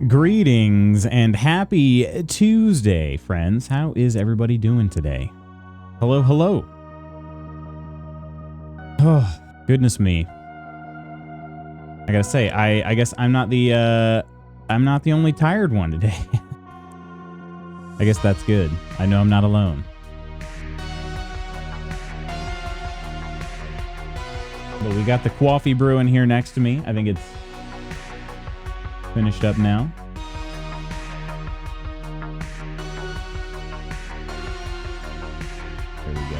Greetings and happy Tuesday, friends. How is everybody doing today? Hello, hello. Oh, goodness me. I gotta say, I guess I'm not the only tired one today. I guess that's good. I know I'm not alone. But we got the coffee brewing here next to me. I think it's finished up now. There we go.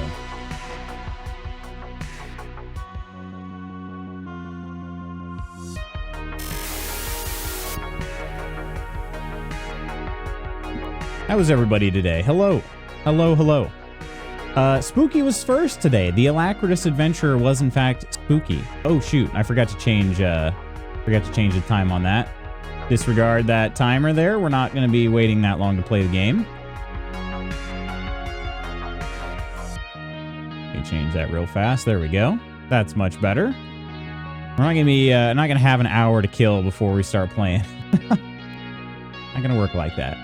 How was everybody today? Hello. Hello, hello. Spooky was first today. The Alacritus Adventure was in fact spooky. Oh shoot, I forgot to change the time on that. Disregard that timer there. We're not going to be waiting that long to play the game. Let me change that real fast. There we go. That's much better. We're not going to be not going to have an hour to kill before we start playing. Not going to work like that.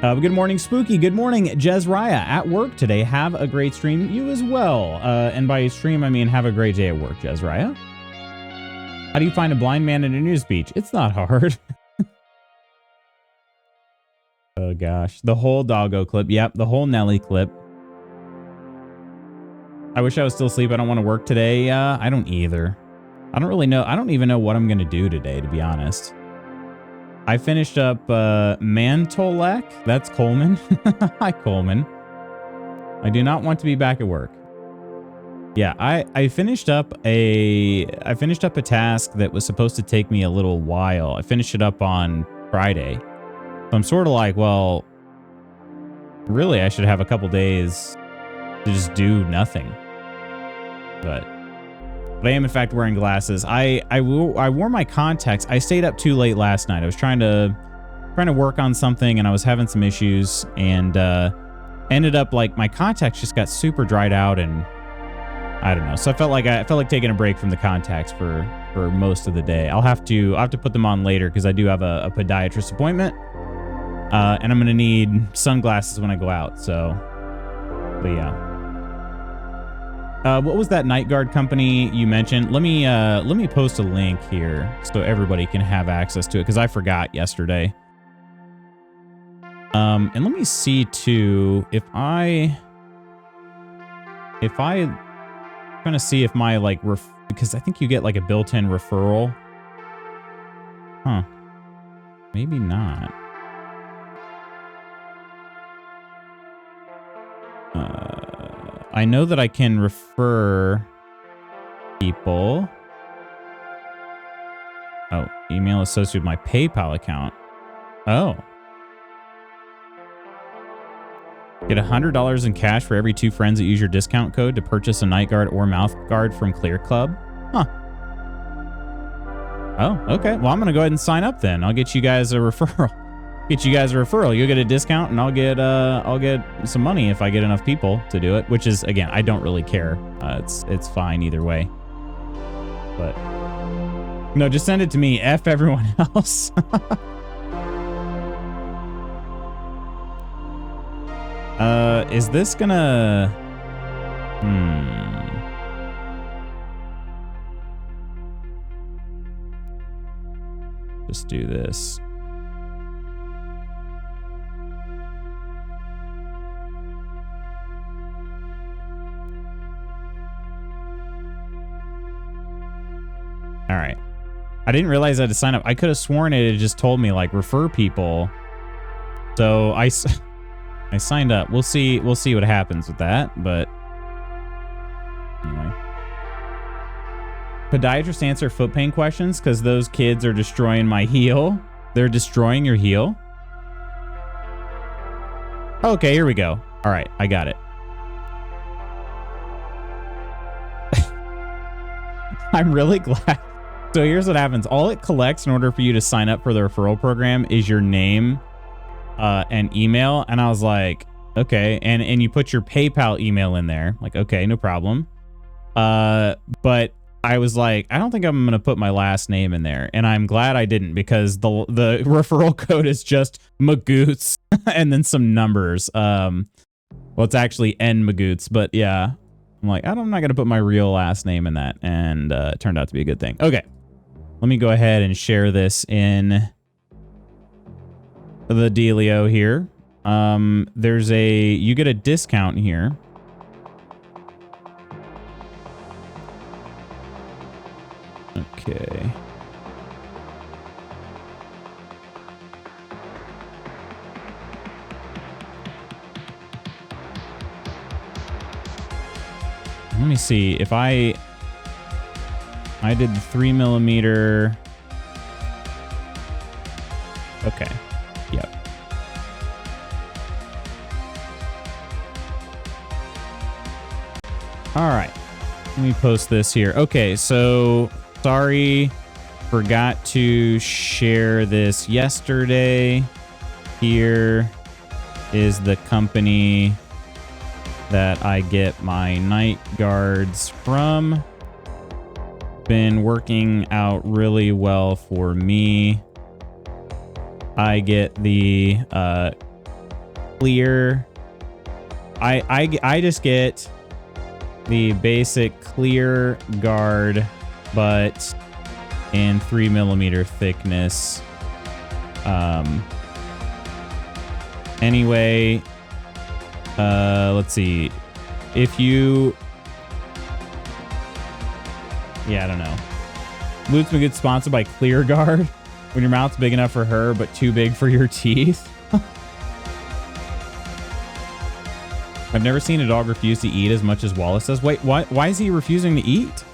Good morning, Spooky. Good morning, Jezraya. At work today. Have a great stream. You as well. And by stream, I mean have a great day at work, Jezraya. How do you find a blind man in a news beach? It's not hard. Oh, gosh. The whole doggo clip. Yep, the whole Nelly clip. I wish I was still asleep. I don't want to work today. I don't either. I don't really know. I don't even know what I'm going to do today, to be honest. I finished up Mantolek. That's Coleman. Hi, Coleman. I do not want to be back at work. Yeah, I finished up a task that was supposed to take me a little while. I finished it up on Friday. So I'm sort of like, well, really I should have a couple days to just do nothing. But I am in fact wearing glasses. I wore my contacts. I stayed up too late last night. I was trying to work on something and I was having some issues and ended up like my contacts just got super dried out and I don't know. So I felt like taking a break from the contacts for most of the day. I'll have to put them on later because I do have a podiatrist appointment. And I'm gonna need sunglasses when I go out. So, but yeah. What was that night guard company you mentioned? Let me post a link here so everybody can have access to it because I forgot yesterday. And let me see too if I'm trying to see if my like because I think you get like a built-in referral. Huh? Maybe not. I know that I can refer people. Oh, email associated with my PayPal account. Oh. Get $100 in cash for every 2 friends that use your discount code to purchase a night guard or mouth guard from Clear Club. Huh. Oh, okay. Well, I'm going to go ahead and sign up then. I'll get you guys a referral. You'll get a discount and I'll get some money if I get enough people to do it, which is, again, I don't really care. It's fine either way. But no, just send it to me. F everyone else. Is this gonna... Just do this. All right. I didn't realize I had to sign up. I could have sworn it had just told me like refer people. So I signed up. We'll see what happens with that, but anyway. Podiatrist answer foot pain questions because those kids are destroying my heel. They're destroying your heel. Okay, here we go. All right, I got it. I'm really glad. So here's what happens. All it collects in order for you to sign up for the referral program is your name and email. And I was like, okay. And you put your PayPal email in there. Like, okay, no problem. But I was like, I don't think I'm going to put my last name in there. And I'm glad I didn't, because the referral code is just Magoots and then some numbers. Well, it's actually N Magoots, but yeah. I'm like, I'm not going to put my real last name in that. And it turned out to be a good thing. Okay. Let me go ahead and share this in the dealio here. You get a discount here. Okay. Let me see if I did the 3mm. Okay. Yep. All right. Let me post this here. Okay, so sorry, forgot to share this yesterday. Here is the company that I get my night guards from. Been working out really well for me. I get the clear. I just get the basic clear guard, but in 3mm thickness. Anyway, let's see. If you, yeah, I don't know. Loot's been good, sponsored by ClearGuard. When your mouth's big enough for her, but too big for your teeth. I've never seen a dog refuse to eat as much as Wallace does. Wait, what? Why is he refusing to eat?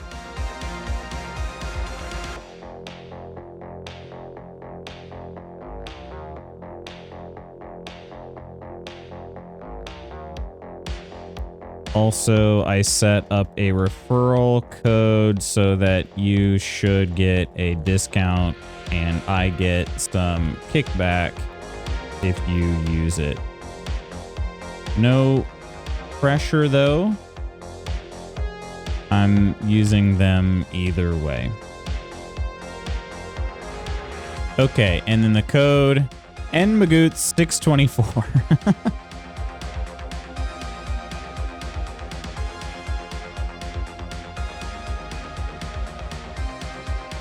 Also, I set up a referral code so that you should get a discount and I get some kickback if you use it. No pressure though. I'm using them either way. Okay, and then the code NMagoots624.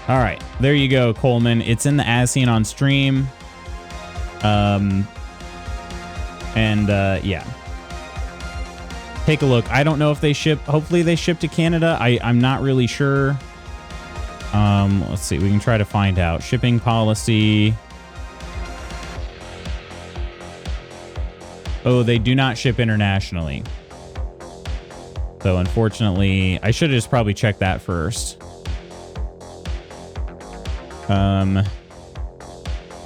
All right, there you go, Coleman. It's in the As Seen on Stream. Yeah. Take a look. I don't know if they ship. Hopefully they ship to Canada. I'm not really sure. Let's see. We can try to find out. Shipping policy. Oh, they do not ship internationally. So unfortunately, I should have just probably checked that first.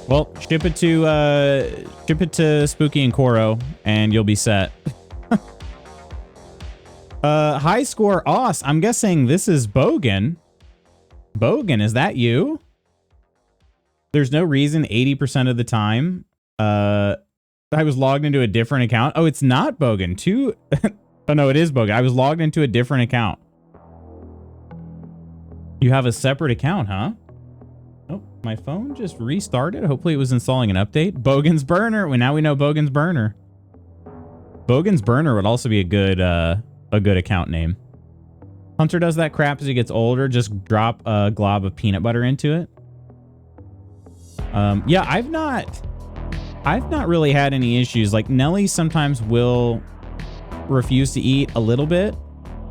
Well, ship it to Spooky and Koro, and you'll be set. High score, Oss. I'm guessing this is Bogan. Bogan, is that you? There's no reason 80% of the time. I was logged into a different account. Oh, it's not Bogan. Oh no, it is Bogan. I was logged into a different account. You have a separate account, huh? Oh, my phone just restarted. Hopefully it was installing an update. Bogan's Burner. Well, now we know Bogan's Burner. Bogan's Burner would also be a good account name. Hunter does that crap as he gets older. Just drop a glob of peanut butter into it. Yeah, I've not really had any issues. Like Nelly sometimes will refuse to eat a little bit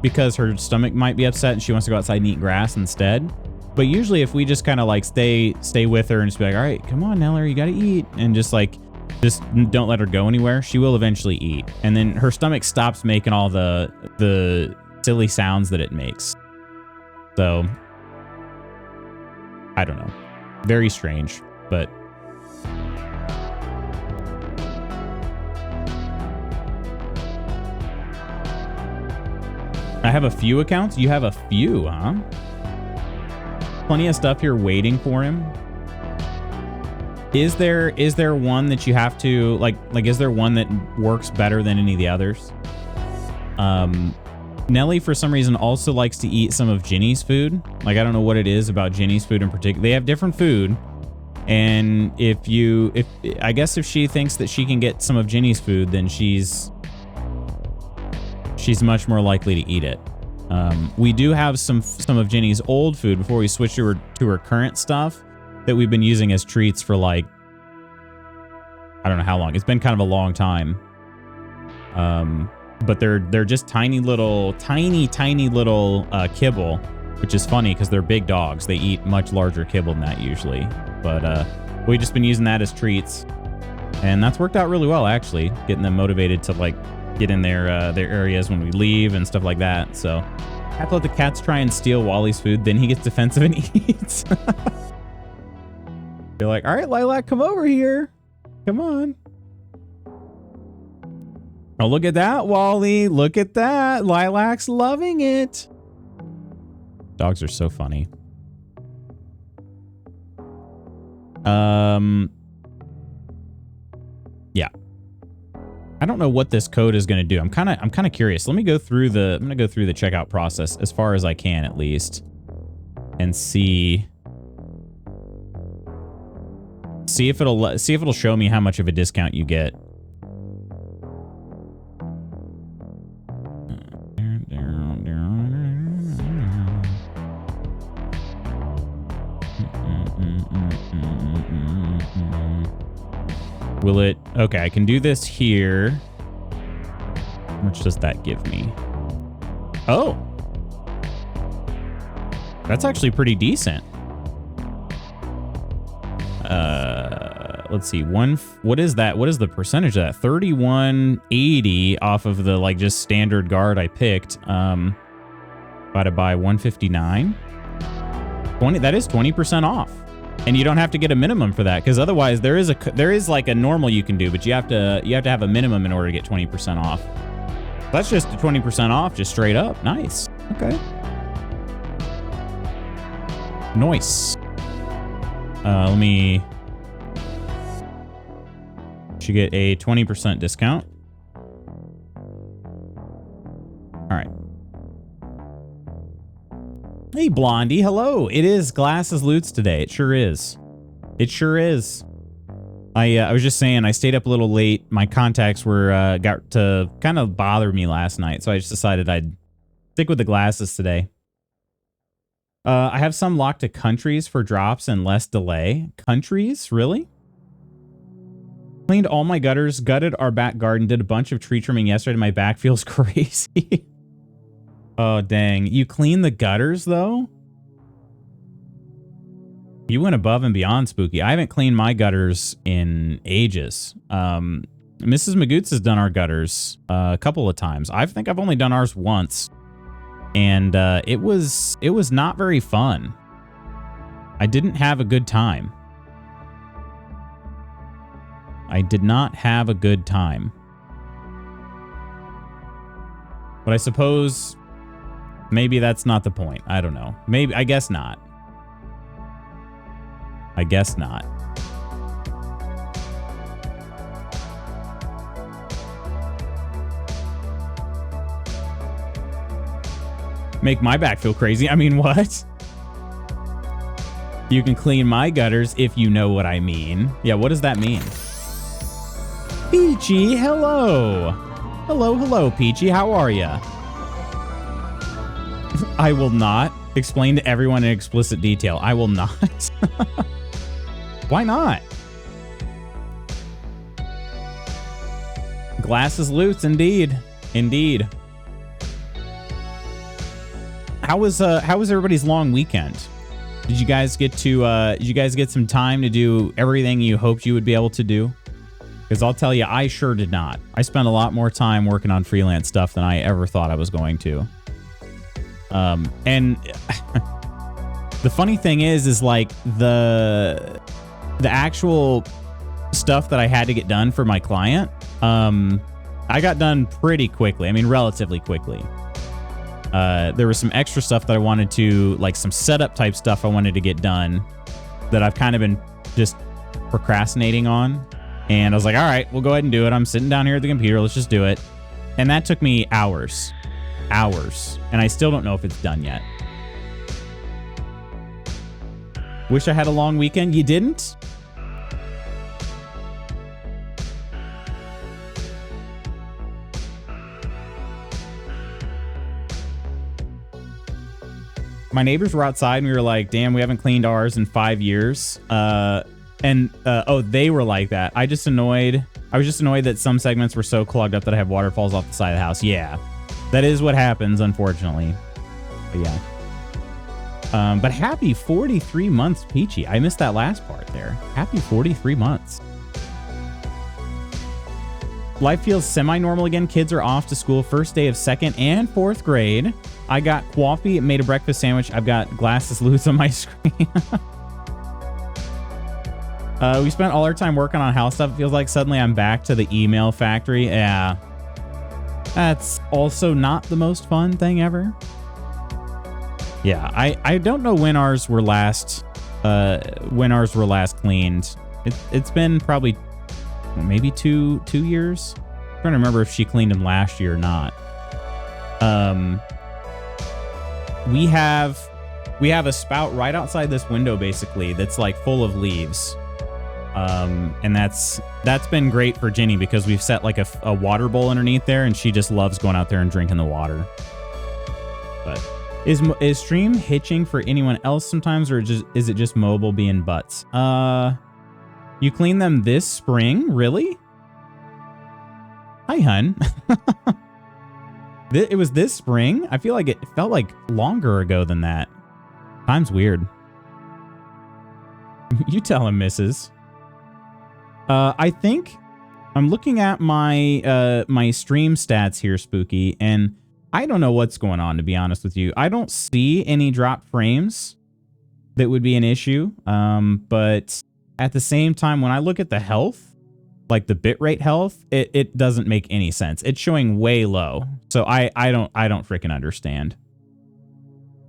because her stomach might be upset and she wants to go outside and eat grass instead. But usually if we just kind of like stay with her and just be like, all right, come on, Neller, you got to eat. And just don't let her go anywhere. She will eventually eat. And then her stomach stops making all the silly sounds that it makes. So I don't know. Very strange, but I have a few accounts. You have a few, huh? Plenty of stuff here waiting for him. Is there one that you have to like is there one that works better than any of the others? Nelly, for some reason, also likes to eat some of Ginny's food. Like, I don't know what it is about Ginny's food in particular. They have different food. And I guess if she thinks that she can get some of Ginny's food, then she's much more likely to eat it. We do have some of Ginny's old food before we switch to her current stuff that we've been using as treats for, like, I don't know how long. It's been kind of a long time. But they're just tiny little kibble, which is funny because they're big dogs. They eat much larger kibble than that usually. But we've just been using that as treats, and that's worked out really well, actually, getting them motivated to, like, get in their areas when we leave and stuff like that. So I have to let the cats try and steal Wally's food, then he gets defensive and eats. They're like, all right, Lilac, come over here. Come on. Oh, look at that, Wally. Look at that. Lilac's loving it. Dogs are so funny. Yeah. I don't know what this code is going to do. I'm kind of curious. Let me go through I'm going to go through the checkout process as far as I can, at least, and see if it'll show me how much of a discount you get. Will it? Okay, I can do this here. How much does that give me? Oh, that's actually pretty decent. Let's see. What is that? What is the percentage of that? 3180 off of the, like, just standard guard I picked. Divided by 159. 20. That is 20% off. And you don't have to get a minimum for that, because otherwise there is like a normal you can do, but you have to have a minimum in order to get 20% off. That's just 20% off, just straight up. Nice. Okay. Nice. Let me. Should get a 20% discount. All right. Hey, Blondie. Hello. It is Glasses Loots today. It sure is. It sure is. I was just saying, I stayed up a little late. My contacts were got to kind of bother me last night, so I just decided I'd stick with the glasses today. I have some locked to countries for drops and less delay. Countries? Really? Cleaned all my gutters, gutted our back garden, did a bunch of tree trimming yesterday. My back feels crazy. Oh, dang. You clean the gutters, though? You went above and beyond, Spooky. I haven't cleaned my gutters in ages. Mrs. Magoots has done our gutters a couple of times. I think I've only done ours once. And it was not very fun. I didn't have a good time. I did not have a good time. But I suppose maybe that's not the point. I don't know. Maybe, I guess not. I guess not. Make my back feel crazy. I mean, what? You can clean my gutters if you know what I mean. Yeah, what does that mean? Peachy, hello. Hello, hello, Peachy. How are ya? I will not explain to everyone in explicit detail. I will not. Why not? Glasses Loots, indeed. Indeed. How was everybody's long weekend? Did you guys get some time to do everything you hoped you would be able to do? Because I'll tell you, I sure did not. I spent a lot more time working on freelance stuff than I ever thought I was going to. And the funny thing is like the actual stuff that I had to get done for my client, I got done pretty quickly. I mean, relatively quickly. There was some extra stuff that I wanted to, like some setup type stuff I wanted to get done that I've kind of been just procrastinating on. And I was like, all right, we'll go ahead and do it. I'm sitting down here at the computer. Let's just do it. And that took me hours. hours, and I still don't know if it's done yet. Wish I had a long weekend. You didn't? My neighbors were outside and we were like, damn, we haven't cleaned ours in 5 years. Oh, they were like that. I was just annoyed that some segments were so clogged up that I have waterfalls off the side of the house. Yeah, that is what happens, unfortunately. But yeah. But happy 43 months, Peachy. I missed that last part there. Happy 43 months. Life feels semi-normal again. Kids are off to school. First day of 2nd and 4th grade. I got coffee, made a breakfast sandwich. I've got glasses loose on my screen. We spent all our time working on house stuff. It feels like suddenly I'm back to the email factory. Yeah. That's also not the most fun thing ever. Yeah, I don't know when ours were last cleaned. It's been probably maybe two years. I'm trying to remember if she cleaned them last year or not. We have a spout right outside this window basically that's like full of leaves. And that's been great for Ginny because we've set like a water bowl underneath there and she just loves going out there and drinking the water. But is stream hitching for anyone else sometimes, or is it just mobile being butts? You cleaned them this spring? Really? Hi, hun. It was this spring? I feel like it felt like longer ago than that. Time's weird. You tell him, missus. I think I'm looking at my my stream stats here, Spooky, and I don't know what's going on, to be honest with you. I don't see any dropped frames that would be an issue. But at the same time, when I look at the health, like the bitrate health, it doesn't make any sense. It's showing way low. So I don't freaking understand.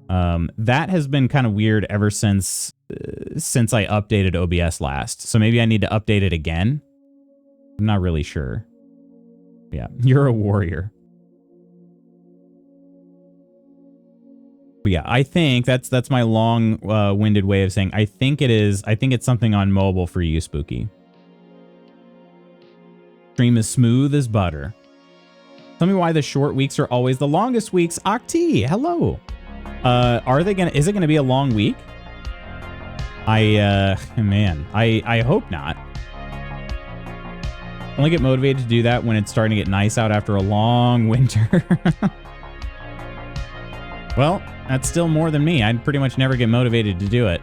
That has been kind of weird ever since I updated OBS last. So maybe I need to update it again. I'm not really sure. Yeah, you're a warrior. But yeah, I think that's my long-winded way of saying I think it's something on mobile for you, Spooky. Stream is smooth as butter. Tell me why the short weeks are always the longest weeks. Octi, hello. Is it gonna be a long week? Man, I hope not. Only get motivated to do that when it's starting to get nice out after a long winter. Well, that's still more than me. I'd pretty much never get motivated to do it.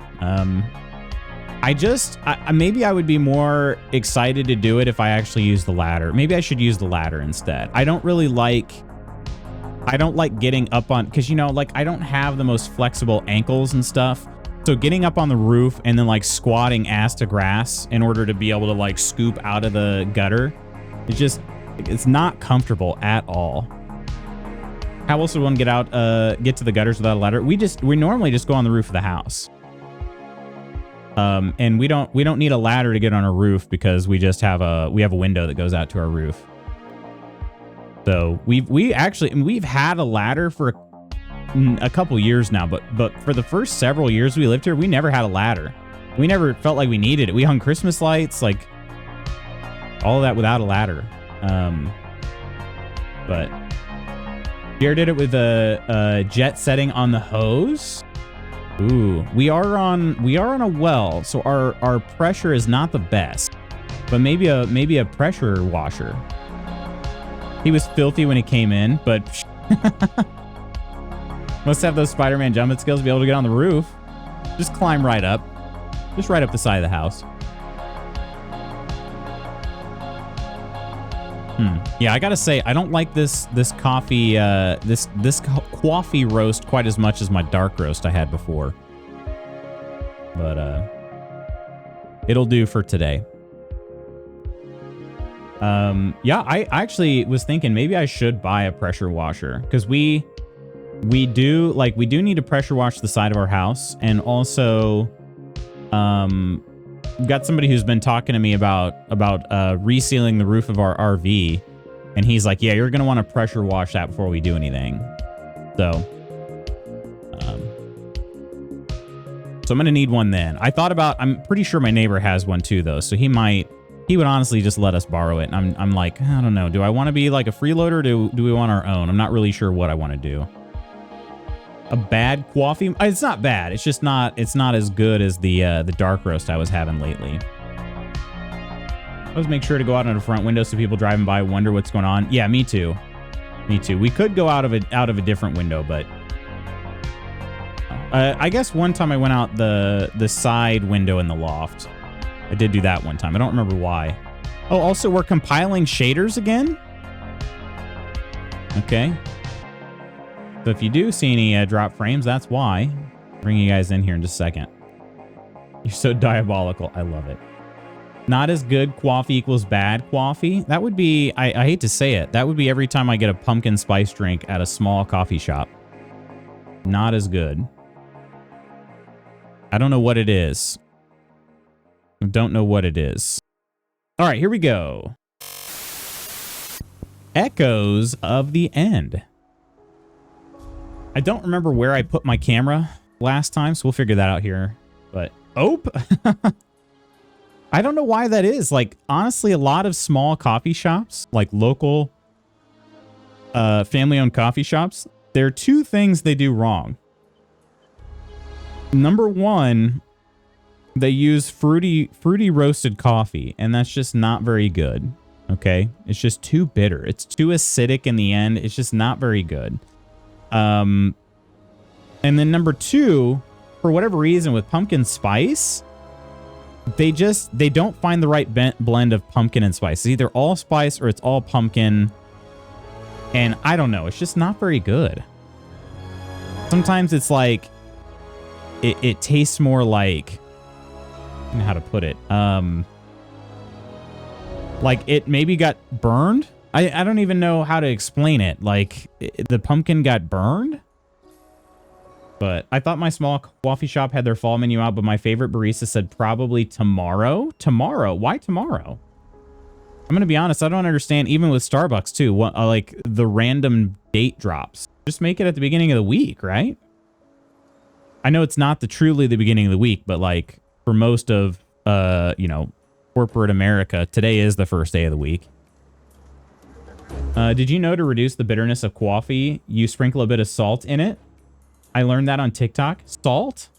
Maybe I would be more excited to do it if I actually use the ladder. Maybe I should use the ladder instead. I don't like getting up on, because, you know, like, I don't have the most flexible ankles and stuff. So getting up on the roof and then like squatting ass to grass in order to be able to like scoop out of the gutter, it's not comfortable at all. How else would one get to the gutters without a ladder? We normally just go on the roof of the house. And we don't need a ladder to get on a roof because we have a window that goes out to our roof. So we've had a ladder for a couple years now, but for the first several years we lived here, we never had a ladder. We never felt like we needed it. We hung Christmas lights, like all of that without a ladder. But Jared did it with a jet setting on the hose. Ooh, we are on a well, so our pressure is not the best, but maybe a pressure washer. He was filthy when he came in, but must have those Spider-Man jumping skills to be able to get on the roof. Just climb right up. Just right up the side of the house. Yeah, I gotta say, I don't like this coffee this coffee roast quite as much as my dark roast I had before. But it'll do for today. Yeah, I actually was thinking maybe I should buy a pressure washer, because we do need to pressure wash the side of our house, and also we've got somebody who's been talking to me about resealing the roof of our RV, and he's like, yeah, you're gonna want to pressure wash that before we do anything. So, so I'm going to need one then. I'm pretty sure my neighbor has one too, though. So he would honestly just let us borrow it. And I'm like, I don't know. Do I want to be like a freeloader? Or do we want our own? I'm not really sure what I want to do. A bad coffee? It's not bad. It's just not, it's not as good as the dark roast I was having lately. Always make sure to go out on the front window so people driving by wonder what's going on. Yeah, me too. Me too. We could go out of a different window, but I guess one time I went out the side window in the loft. I did do that one time. I don't remember why. Oh, also we're compiling shaders again. Okay. So if you do see any drop frames, that's why. Bring you guys in here in just a second. You're so diabolical. I love it. Not as good coffee equals bad coffee. That would be, I hate to say it, that would be every time I get a pumpkin spice drink at a small coffee shop. Not as good. I don't know what it is. I don't know what it is. All right, here we go. Echoes of the End. I don't remember where I put my camera last time, so we'll figure that out here. But, oh, I don't know why that is. Like, honestly, a lot of small coffee shops, like local family-owned coffee shops, there are two things they do wrong. Number one, they use fruity roasted coffee, and that's just not very good. Okay? It's just too bitter. It's too acidic in the end. It's just not very good. And then number two, for whatever reason with pumpkin spice, they don't find the right blend of pumpkin and spice. It's either all spice or it's all pumpkin. And I don't know. It's just not very good. Sometimes it's like, it tastes more like, I don't know how to put it. Like it maybe got burned. I don't even know how to explain it. Like the pumpkin got burned. But I thought my small coffee shop had their fall menu out, but my favorite barista said probably tomorrow. Tomorrow? Why tomorrow? I'm going to be honest. I don't understand, even with Starbucks too, what, like the random date drops. Just make it at the beginning of the week, right? I know it's not truly the beginning of the week, but like for most of, you know, corporate America, today is the first day of the week. Did you know to reduce the bitterness of coffee, you sprinkle a bit of salt in it? I learned that on TikTok. Salt?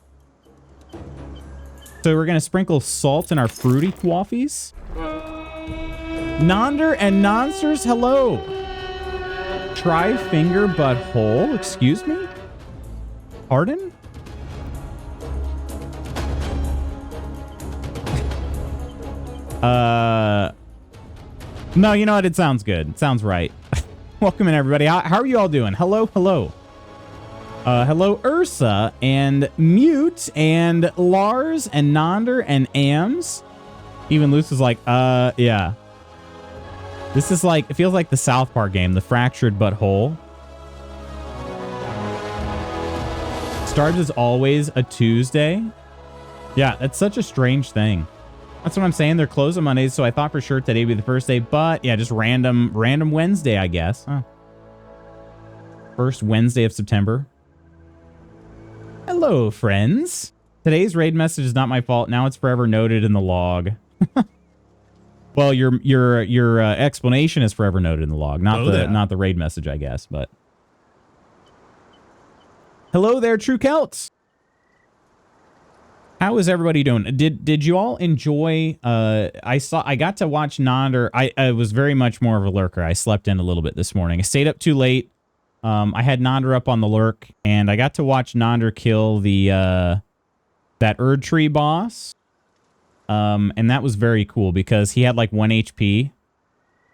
So we're going to sprinkle salt in our fruity coffees? Nonder and Nonsters, hello. Try finger but whole? Excuse me? Pardon? No, you know what? It sounds good. It sounds right. Welcome in, everybody. How are you all doing? Hello, hello. Hello, Ursa, and Mute, and Lars, and Nonder, and Ams. Even Luce is like, yeah. This is like, it feels like the South Park game, the fractured but whole. Starbs is always a Tuesday. Yeah, that's such a strange thing. That's what I'm saying. They're closed on Mondays, so I thought for sure today would be the first day, but yeah, just random Wednesday, I guess. Huh. First Wednesday of September. Hello, friends. Today's raid message is not my fault. Now it's forever noted in the log. Well, your explanation is forever noted in the log, not the raid message, I guess. But hello there, True Celts. How is everybody doing? Did you all enjoy? I got to watch Nonder. I was very much more of a lurker. I slept in a little bit this morning. I stayed up too late. I had Nonder up on the lurk, and I got to watch Nonder kill the that Erd Tree boss. And that was very cool because he had like 1 HP,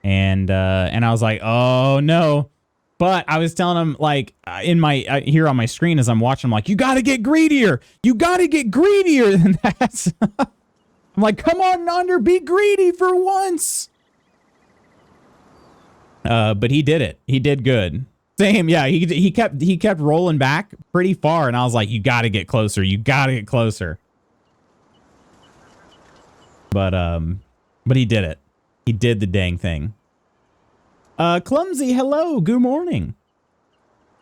and I was like, oh no. But I was telling him, like, in my here on my screen as I'm watching, I'm like, you got to get greedier. You got to get greedier than that. I'm like, come on, Nonder, be greedy for once. But he did it. He did good. Same, yeah. He kept rolling back pretty far, and I was like, you got to get closer. You got to get closer. But he did it. He did the dang thing. Clumsy, hello. Good morning.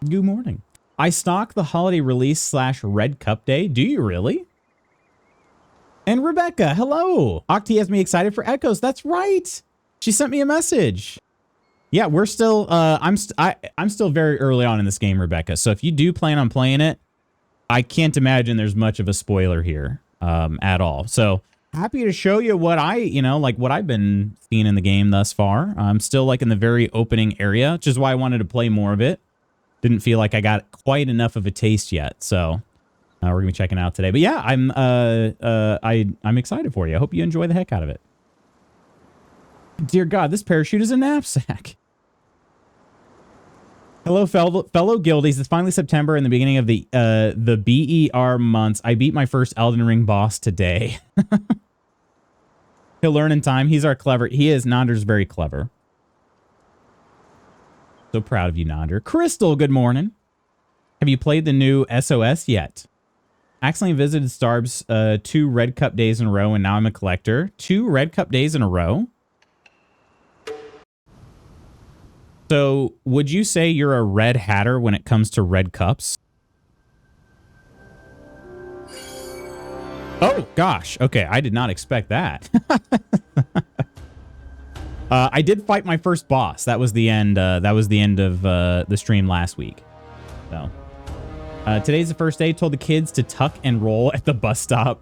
Good morning. I stock the holiday release / Red Cup Day. Do you really? And Rebecca, hello. Octi has me excited for Echoes. That's right. She sent me a message. Yeah, we're still, I'm still very early on in this game, Rebecca. So if you do plan on playing it, I can't imagine there's much of a spoiler here at all. So happy to show you what what I've been seeing in the game thus far. I'm still like in the very opening area, which is why I wanted to play more of it. Didn't feel like I got quite enough of a taste yet. So we're gonna be checking it out today. But yeah, I'm excited for you. I hope you enjoy the heck out of it. Dear God, this parachute is a knapsack. Hello, fellow guildies. It's finally September and the beginning of the BER months. I beat my first Elden Ring boss today. He'll learn in time. He's our clever. He is. Nander's very clever. So proud of you, Nander. Crystal, good morning. Have you played the new SOS yet? Accidentally visited Starbs 2 Red Cup days in a row, and now I'm a collector. 2 Red Cup days in a row? So, would you say you're a red hatter when it comes to red cups? Oh, gosh. Okay, I did not expect that. I did fight my first boss. That was the end. That was the end of the stream last week. So, today's the first day. Told the kids to tuck and roll at the bus stop.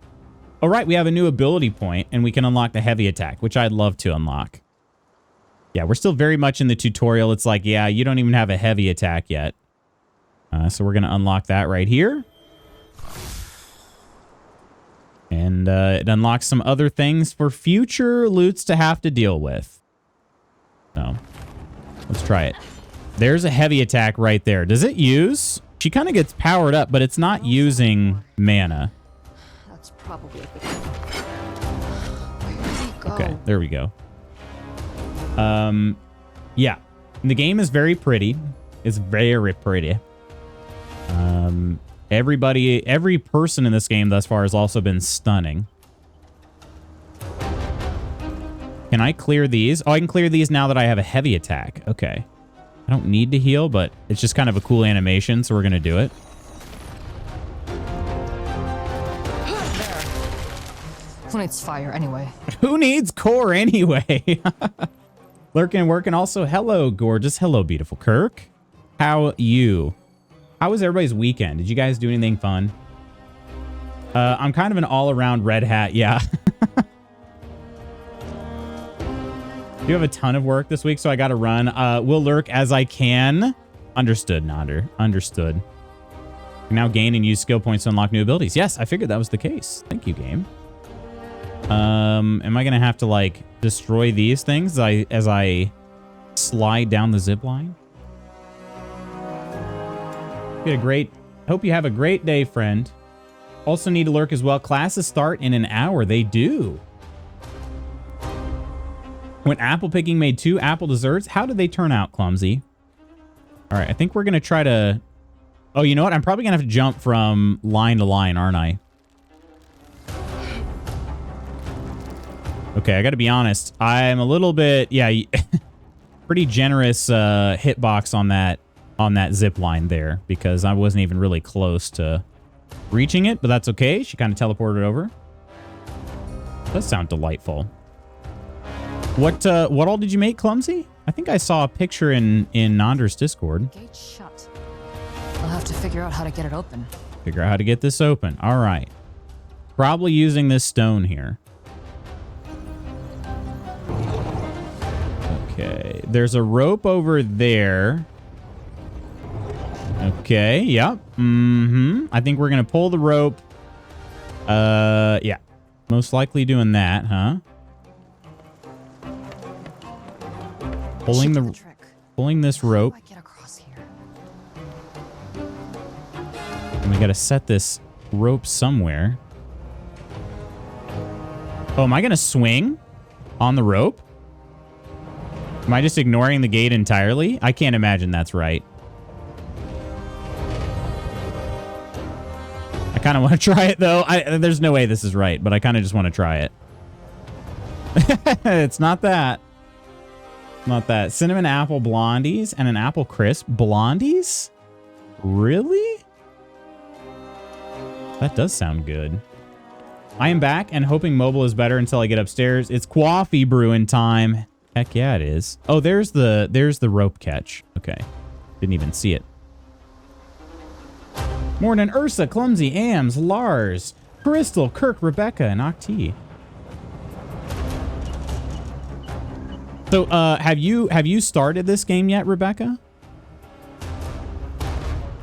All right, we have a new ability point, and we can unlock the heavy attack, which I'd love to unlock. Yeah, we're still very much in the tutorial. It's like, yeah, you don't even have a heavy attack yet. So we're going to unlock that right here. And it unlocks some other things for future loots to have to deal with. So, let's try it. There's a heavy attack right there. Does it use? She kind of gets powered up, but it's not using mana. That's probably a good thing. Where does it go? Okay, there we go. Yeah, the game is very pretty. It's very pretty. Every person in this game thus far has also been stunning. Can I clear these? Oh, I can clear these now that I have a heavy attack. Okay. I don't need to heal, but it's just kind of a cool animation, so we're going to do it. Who needs fire anyway? Who needs core anyway? Lurking and working. Also, hello, gorgeous. Hello, beautiful Kirk. How you? How was everybody's weekend? Did you guys do anything fun? I'm kind of an all-around red hat. Yeah. Do have a ton of work this week, so I got to run. Will lurk as I can. Understood, Nander. Understood. Can now gain and use skill points to unlock new abilities. Yes, I figured that was the case. Thank you, game. Am I gonna have to like destroy these things as I slide down the zip line? Hope you have a great day, friend. Also need to lurk as well. Classes start in an hour. They do. When apple picking made 2 apple desserts, how did they turn out, Clumsy? All right, I think we're gonna try to. Oh, you know what? I'm probably gonna have to jump from line to line, aren't I? Okay, I got to be honest. I'm a little bit, yeah, pretty generous hitbox on that zip line there because I wasn't even really close to reaching it, but that's okay. She kind of teleported over. Does sound delightful. What all did you make, Clumsy? I think I saw a picture in Nander's Discord. Gate shut. I'll have to figure out how to get it open. Figure out how to get this open. All right. Probably using this stone here. Okay, there's a rope over there. Okay, yep. I think we're gonna pull the rope. Yeah. Most likely doing that, huh? Pulling this rope. How do I get across here? And we gotta set this rope somewhere. Oh, am I gonna swing on the rope? Am I just ignoring the gate entirely? I can't imagine that's right. I kind of want to try it, though. There's no way this is right, but I kind of just want to try it. It's not that. Not that. Cinnamon apple blondies and an apple crisp. Blondies? Really? That does sound good. I am back and hoping mobile is better until I get upstairs. It's coffee brewing time. Heck yeah, it is. Oh, there's the rope catch. Okay. Didn't even see it. Morning, Ursa, Clumsy, Ams, Lars, Crystal, Kirk, Rebecca, and Octi. So, have you started this game yet, Rebecca?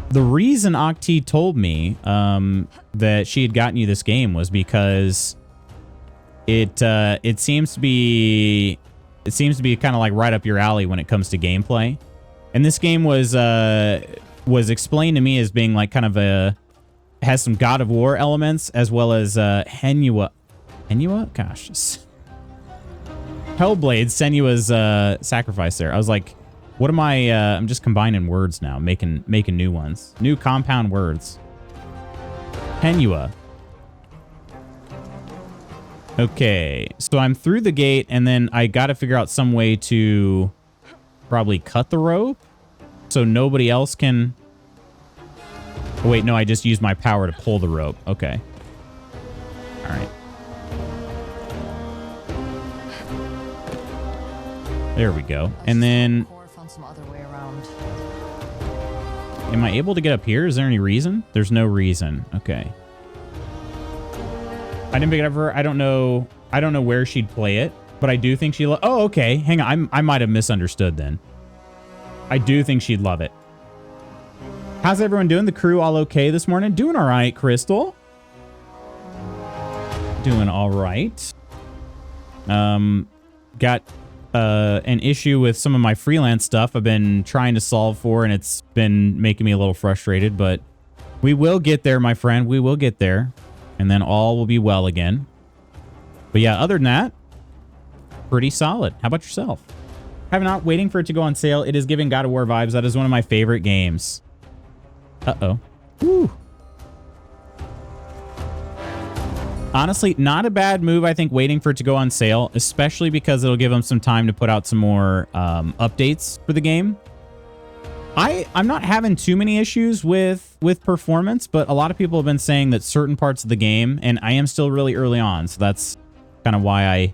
The reason Octi told me that she had gotten you this game was because it seems to be kind of like right up your alley when it comes to gameplay. And this game was explained to me as being like kind of has some God of War elements as well as Hellblade, Senua's sacrifice there. I was like, what am I? I'm just combining words now, making new ones, new compound words. Senua. Okay, so I'm through the gate, and then I got to figure out some way to probably cut the rope so nobody else can. Oh, wait, no, I just used my power to pull the rope. Okay. All right. There we go. And then, am I able to get up here? Is there any reason? There's no reason. Okay. I didn't pick it up for her. I don't know where she'd play it, but I do think she. Oh, okay. Hang on. I might have misunderstood then. I do think she'd love it. How's everyone doing? The crew all okay this morning? Doing all right, Crystal. Doing all right. Got an issue with some of my freelance stuff I've been trying to solve for, and it's been making me a little frustrated, but we will get there, my friend. We will get there, and then all will be well again. But yeah, other than that, pretty solid. How about yourself? I'm not waiting for it to go on sale. It is giving God of War vibes. That is one of my favorite games. Uh-oh. Woo. Honestly, not a bad move, I think, waiting for it to go on sale, especially because it'll give them some time to put out some more updates for the game. I'm not having too many issues with performance, but a lot of people have been saying that certain parts of the game, and I am still really early on, so that's kind of why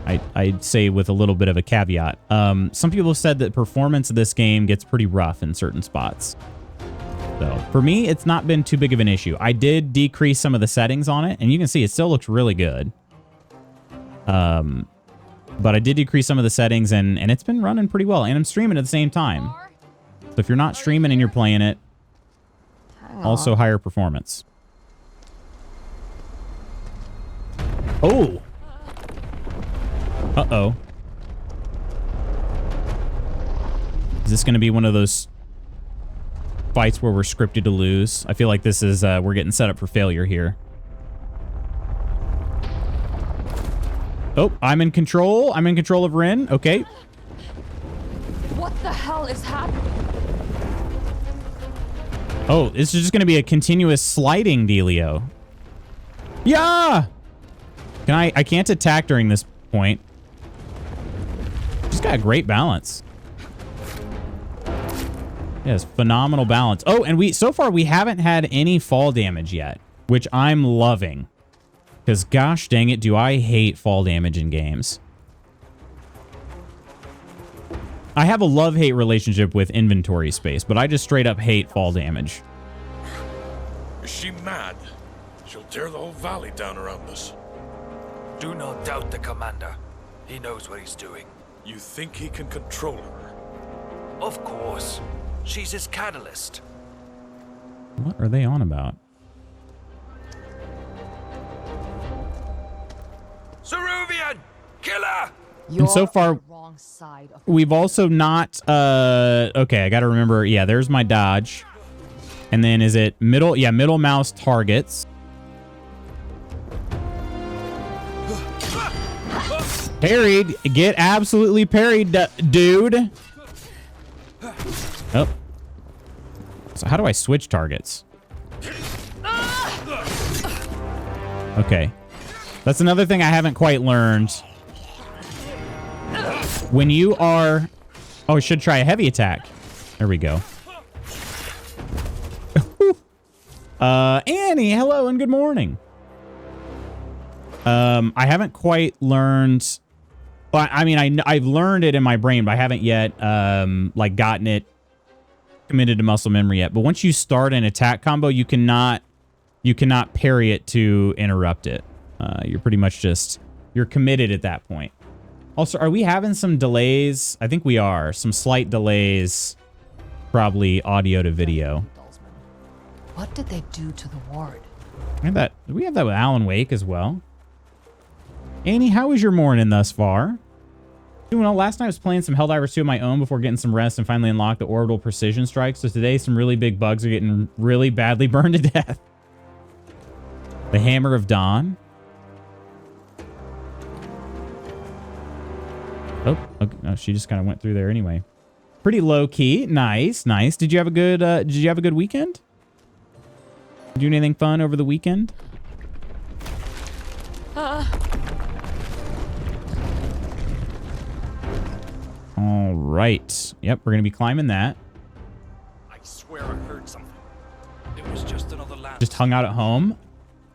I'd say with a little bit of a caveat. Some people have said that performance of this game gets pretty rough in certain spots. So for me, it's not been too big of an issue. I did decrease some of the settings on it, and you can see it still looks really good. But I did decrease some of the settings, and it's been running pretty well. And I'm streaming at the same time. So if you're not streaming and you're playing it, also higher performance. Oh! Uh-oh. Is this going to be one of those fights where we're scripted to lose? I feel like this is, we're getting set up for failure here. Oh, I'm in control. I'm in control of Rin. Okay. What the hell is happening? Oh, this is just going to be a continuous sliding dealio. Yeah! I can't attack during this point. She's got a great balance. Yes, phenomenal balance. Oh, and so far we haven't had any fall damage yet, which I'm loving. Because gosh dang it, do I hate fall damage in games. I have a love-hate relationship with inventory space, but I just straight up hate fall damage. Is she mad? She'll tear the whole valley down around us. Do not doubt the commander. He knows what he's doing. You think he can control her? Of course. She's his catalyst. What are they on about? Ceruvian! Killer! And so far, Wrong side of we've also not, okay, I gotta remember, yeah, there's my dodge. And then is it middle? Yeah, middle mouse targets. Parried. Get absolutely parried, dude. Oh. So how do I switch targets? Okay. That's another thing I haven't quite learned. When you are... Oh, I should try a heavy attack. There we go. Annie, hello and good morning. I haven't quite learned. Well, I mean, I've learned it in my brain, but I haven't yet, like, gotten it committed to muscle memory yet. But once you start an attack combo, you cannot parry it to interrupt it. You're pretty much just, you're committed at that point. Also, are we having some delays? I think we are. Some slight delays, probably audio to video. What did they do to the ward? Do we have that with Alan Wake as well? Annie, how was your morning thus far? Doing well. Last night I was playing some Helldivers 2 of my own before getting some rest and finally unlocked the orbital precision strike. So today some really big bugs are getting really badly burned to death. The Hammer of Dawn. Oh, okay. No, she just kind of went through there anyway. Pretty low key. Nice, nice. Did you have a good weekend? Did you do anything fun over the weekend? All right. Yep, we're gonna be climbing that. I swear I heard something. It was just another land. Just hung out at home.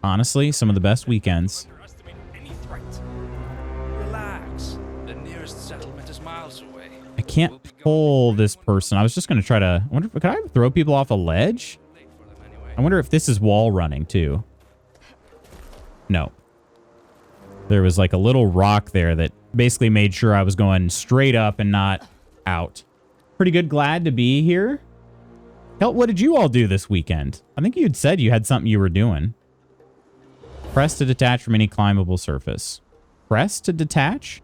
Honestly, some of the best weekends. Underestimate any threat. Relax. The nearest settlement is miles away. I can't pull this person. I was just gonna try to. I wonder, could I throw people off a ledge? I wonder if this is wall running too. No. There was like a little rock there that basically made sure I was going straight up and not out. Pretty good. Glad to be here. Hell, what did you all do this weekend? I think you had said you had something you were doing. Press to detach from any climbable surface. Press to detach?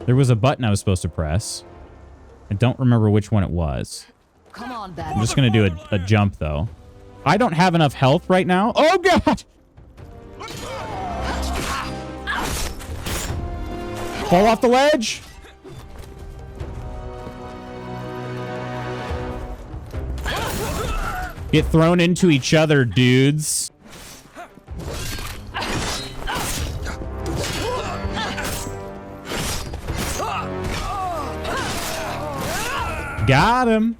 There was a button I was supposed to press. I don't remember which one it was. Come on, Batman. I'm just going to do a jump, though. I don't have enough health right now. Oh, God! Fall off the ledge! Get thrown into each other, dudes. Got him.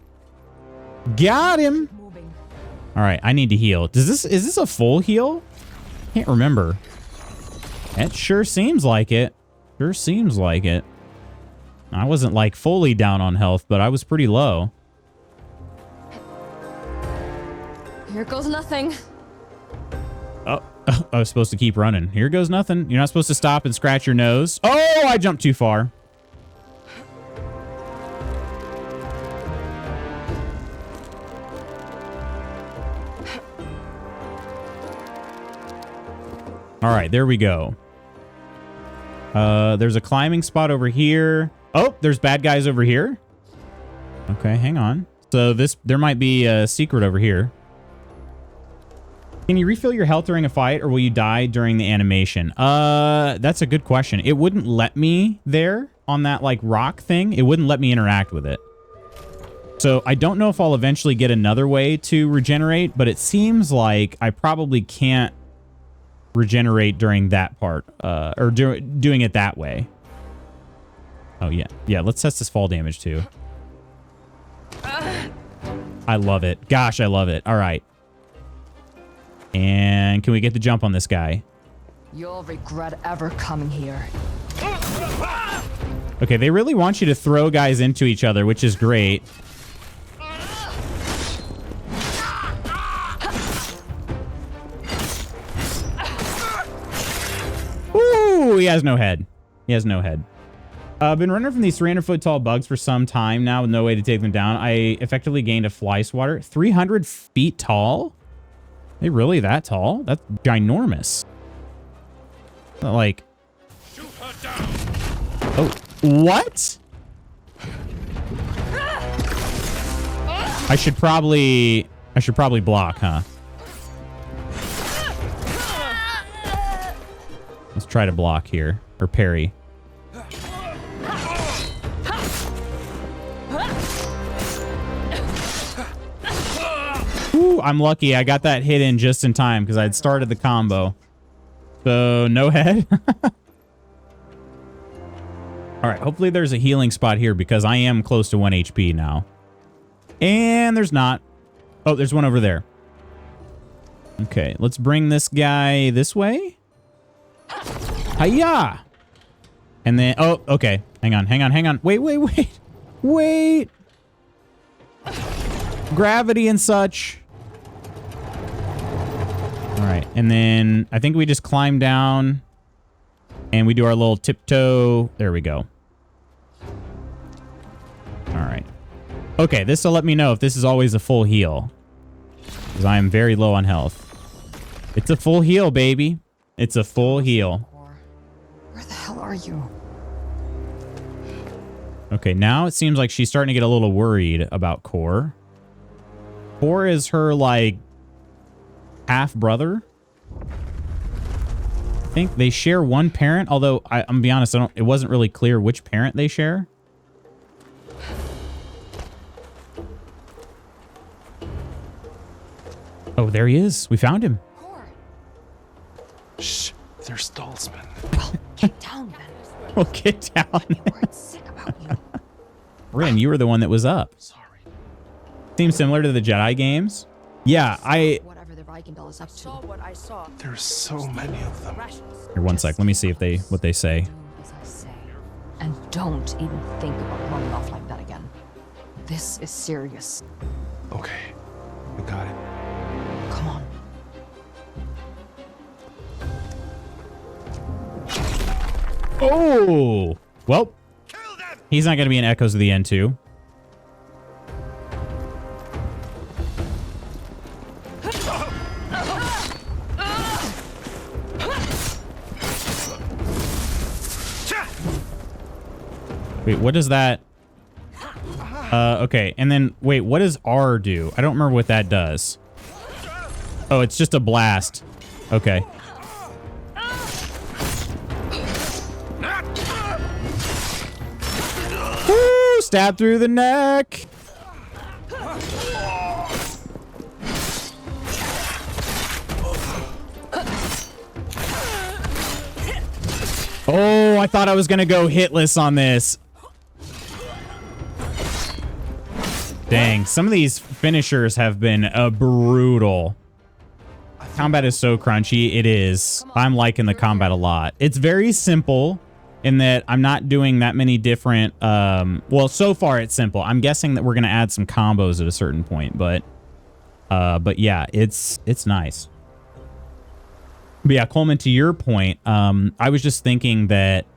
Got him. All right, I need to heal. Is this a full heal? Can't remember. It sure seems like it. Sure seems like it. I wasn't like fully down on health, but I was pretty low. Here goes nothing. Oh, I was supposed to keep running. Here goes nothing. You're not supposed to stop and scratch your nose. Oh, I jumped too far. All right, there we go. There's a climbing spot over here. Oh, there's bad guys over here. Okay, hang on. So there might be a secret over here. Can you refill your health during a fight, or will you die during the animation? That's a good question. It wouldn't let me there on that like rock thing. It wouldn't let me interact with it. So I don't know if I'll eventually get another way to regenerate, but it seems like I probably can't regenerate during that part, or doing it that way. Oh yeah, yeah. Let's test this fall damage too. I love it. Gosh, I love it. All right. And can we get the jump on this guy? You'll regret ever coming here. Okay, they really want you to throw guys into each other, which is great. Ooh, he has no head. He has no head. I've been running from these 300-foot tall bugs for some time now with no way to take them down. I effectively gained a fly swatter. 300 feet tall? Are they really that tall? That's ginormous. Like... Oh, what? I should probably block, huh? Let's try to block here. Or parry. Ooh, I'm lucky. I got that hit in just in time because I'd started the combo. So, no head. All right, hopefully there's a healing spot here because I am close to 1 HP now. And there's not. Oh, there's one over there. Okay, let's bring this guy this way. Hiya! And then, oh, okay. Hang on. Wait. Gravity and such. All right, and then I think we just climb down and we do our little tiptoe. There we go. All right. Okay, this will let me know if this is always a full heal, because I am very low on health. It's a full heal, baby. It's a full heal. Where the hell are you? Okay, now it seems like she's starting to get a little worried about Core. Core is her, like, half-brother. I think they share one parent, although I'm gonna be honest, it wasn't really clear which parent they share. Oh, there he is. We found him. Core. Shh, there's Dalsman. Well, get down then. Well, get down. Worried sick about you. Rin, you were the one that was up. Sorry. Seems similar to the Jedi games. Yeah, Whatever the Viking Bell is up to. Saw what I saw. There's so many of them. Rations. Here, one sec. Let me see if what they say. Do as I say. And don't even think about running off like that again. This is serious. Okay, we got it. Come on. Oh! Well, he's not going to be in Echoes of the End too. Wait, what does that... okay, and then, wait, what does R do? I don't remember what that does. Oh, it's just a blast. Okay. Woo! Stab through the neck! Oh, I thought I was gonna go hitless on this. Dang, some of these finishers have been brutal. Combat is so crunchy. It is. I'm liking the combat a lot. It's very simple in that I'm not doing that many different... well, so far it's simple. I'm guessing that we're going to add some combos at a certain point, but yeah, it's nice. But yeah, Coleman, to your point, I was just thinking that...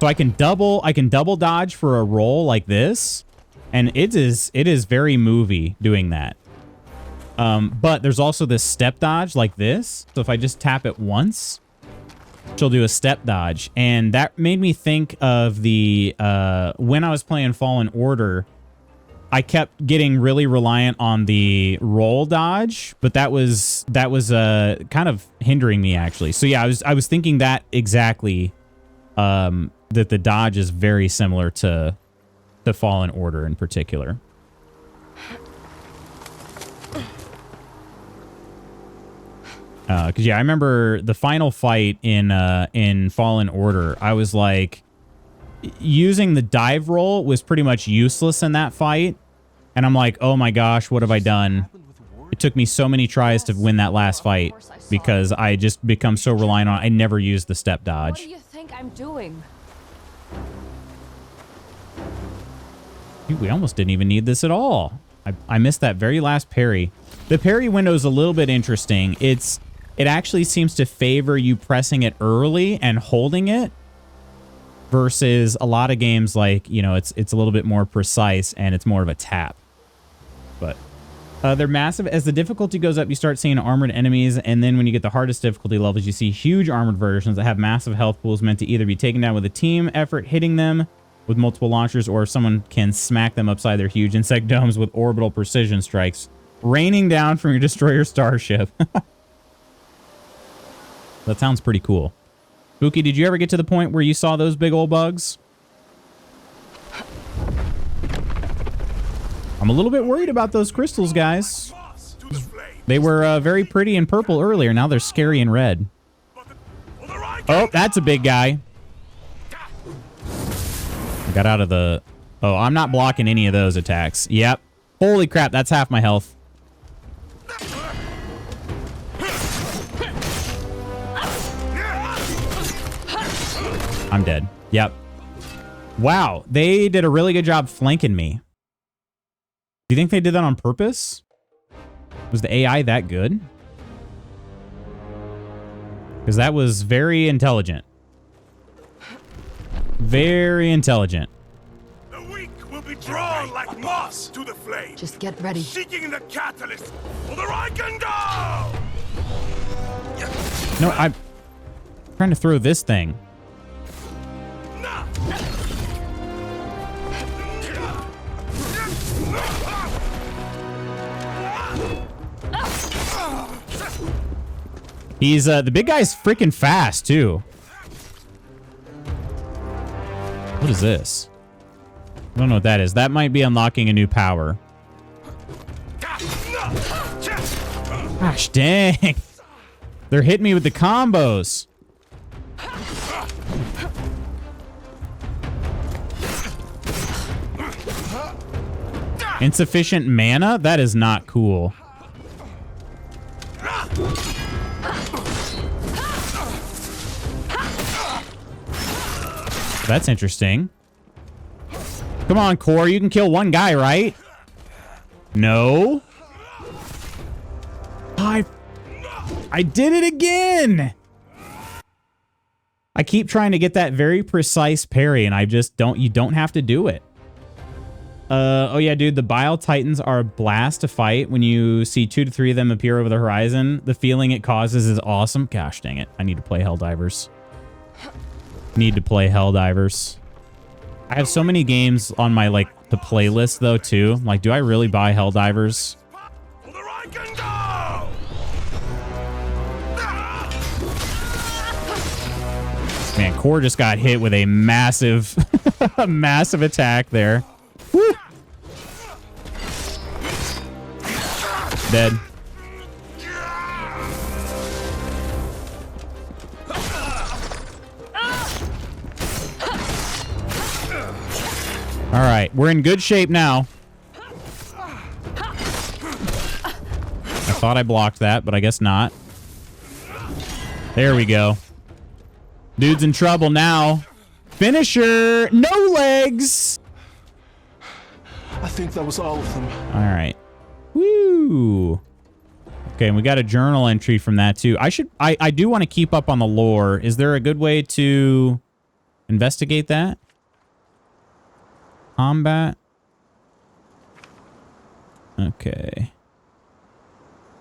So I can double dodge for a roll like this. And it is very movie doing that. But there's also this step dodge like this. So if I just tap it once, she'll do a step dodge. And that made me think of the, when I was playing Fallen Order, I kept getting really reliant on the roll dodge, but that was kind of hindering me actually. So yeah, I was thinking that exactly, that the dodge is very similar to the Fallen Order in particular. Because yeah, I remember the final fight in Fallen Order. I was like, using the dive roll was pretty much useless in that fight, and I'm like, oh my gosh, what have I done? It took me so many tries to win that last fight because I just become so reliant on it. I never used the step What dodge. do you think I'm doing? Dude, we almost didn't even need this at all. I missed that very last parry. The parry window is a little bit interesting. It actually seems to favor you pressing it early and holding it versus a lot of games like, you know, it's a little bit more precise and it's more of a tap. But they're massive. As the difficulty goes up, you start seeing armored enemies, and then when you get the hardest difficulty levels, you see huge armored versions that have massive health pools meant to either be taken down with a team effort hitting them with multiple launchers, or if someone can smack them upside their huge insect domes with orbital precision strikes raining down from your destroyer starship. That sounds pretty cool. Spooky, did you ever get to the point where you saw those big old bugs? I'm a little bit worried about those crystals, guys. They were very pretty and purple earlier. Now they're scary and red. Oh, that's a big guy. I got out of the... Oh, I'm not blocking any of those attacks. Yep. Holy crap, that's half my health. I'm dead. Yep. Wow, they did a really good job flanking me. Do you think they did that on purpose? Was the AI that good? Because that was very intelligent. Very intelligent. The weak will be drawn like moss to the flame. Just get ready. Seeking the catalyst for the Reichendahl! No, I'm trying to throw this thing. He's, the big guy's freaking fast, too. What is this? I don't know what that is. That might be unlocking a new power. Gosh, dang. They're hitting me with the combos. Insufficient mana? That is not cool. That's interesting. Come on, Core. You can kill one guy, right? No. I did it again. I keep trying to get that very precise parry, and I just don't. You don't have to do it. Oh yeah, dude. The Bile Titans are a blast to fight. When you see 2 to 3 of them appear over the horizon, the feeling it causes is awesome. Gosh dang it. I need to play Helldivers. Need to play Helldivers. I have so many games on my, like, the playlist, though, too. Like, do I really buy Helldivers? Man, Core just got hit with a massive, massive attack there. Woo! Dead. All right, we're in good shape now. I thought I blocked that, but I guess not. There we go. Dude's in trouble now. Finisher! No legs! I think that was all of them. All right. Woo! Okay, and we got a journal entry from that, too. I do want to keep up on the lore. Is there a good way to investigate that? Combat. Okay.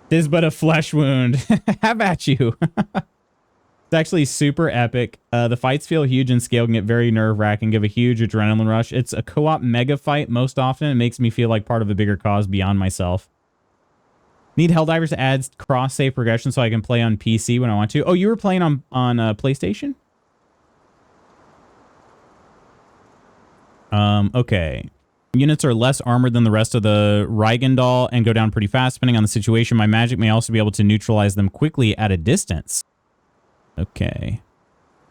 Tis but a flesh wound. How about you? It's actually super epic. The fights feel huge in scale, can get very nerve-wracking, give a huge adrenaline rush. It's a co-op mega fight most often. It makes me feel like part of a bigger cause beyond myself. Need Helldivers to add cross-save progression so I can play on PC when I want to. Oh, you were playing on PlayStation? Okay. Units are less armored than the rest of the Reichendahl and go down pretty fast depending on the situation. My magic may also be able to neutralize them quickly at a distance. Okay.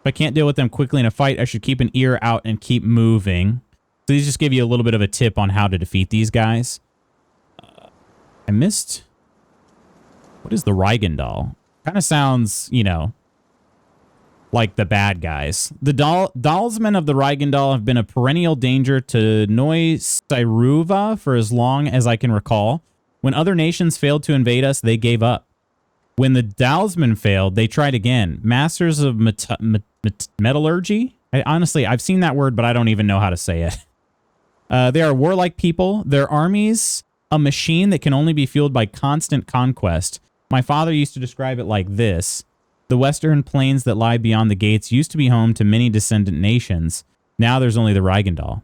If I can't deal with them quickly in a fight, I should keep an ear out and keep moving. So these just give you a little bit of a tip on how to defeat these guys. I missed... What is the Reichendahl? Kind of sounds, you know, like the bad guys. The Dalsmen of the Reichendahl have been a perennial danger to Neu Siruva for as long as I can recall. When other nations failed to invade us, they gave up. When the Dalsmen failed, they tried again. Masters of metallurgy? Honestly, I've seen that word, but I don't even know how to say it. They are warlike people. Their armies, a machine that can only be fueled by constant conquest. My father used to describe it like this. The western plains that lie beyond the gates used to be home to many descendant nations. Now there's only the Reichendahl.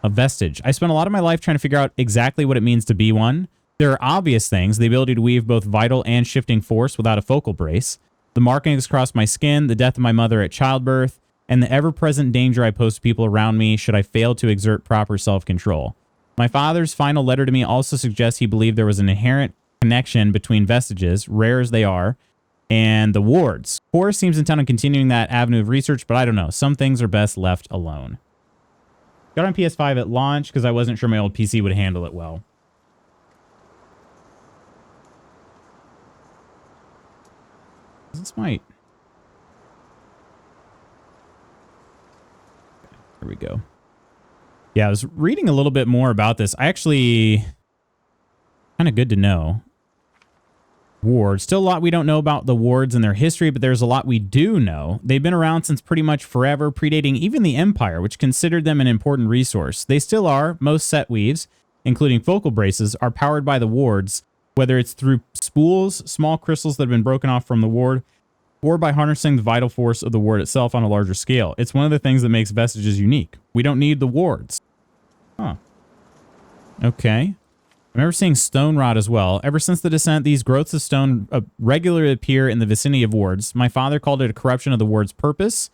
A vestige. I spent a lot of my life trying to figure out exactly what it means to be one. There are obvious things, the ability to weave both vital and shifting force without a focal brace, the markings across my skin, the death of my mother at childbirth, and the ever-present danger I pose to people around me should I fail to exert proper self-control. My father's final letter to me also suggests he believed there was an inherent connection between vestiges, rare as they are, and the wards. Core seems intent on continuing that avenue of research, but I don't know. Some things are best left alone. Got on PS5 at launch because I wasn't sure my old PC would handle it well. This might... go. Yeah, I was reading a little bit more about this. I actually... Kind of good to know. Wards. Still a lot we don't know about the wards and their history, but there's a lot we do know. They've been around since pretty much forever, predating even the Empire, which considered them an important resource. They still are. Most set weaves, including focal braces, are powered by the wards, whether it's through spools, small crystals that have been broken off from the ward, or by harnessing the vital force of the ward itself on a larger scale. It's one of the things that makes Vestiges unique. We don't need the wards. Huh. Okay. I remember seeing stone rot as well. Ever since the descent, these growths of stone regularly appear in the vicinity of wards. My father called it a corruption of the ward's purpose,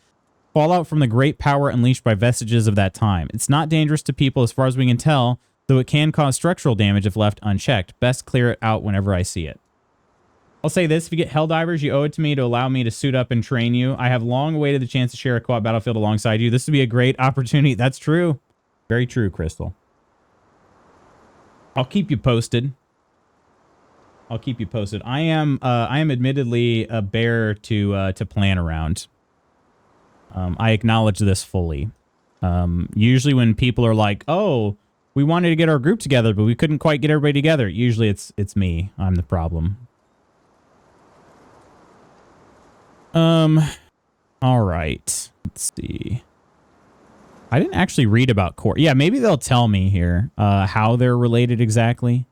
fallout from the great power unleashed by Vestiges of that time. It's not dangerous to people as far as we can tell, though it can cause structural damage if left unchecked. Best clear it out whenever I see it. I'll say this, if you get Helldivers, you owe it to me to allow me to suit up and train you. I have long awaited the chance to share a co-op battlefield alongside you. This would be a great opportunity. That's true. Very true, Crystal. I'll keep you posted. I'll keep you posted. I am admittedly a bear to plan around. I acknowledge this fully. Usually when people are like, "Oh, we wanted to get our group together, but we couldn't quite get everybody together," usually it's me. I'm the problem. All right. Let's see. I didn't actually read about Cor. Yeah, maybe they'll tell me here how they're related exactly.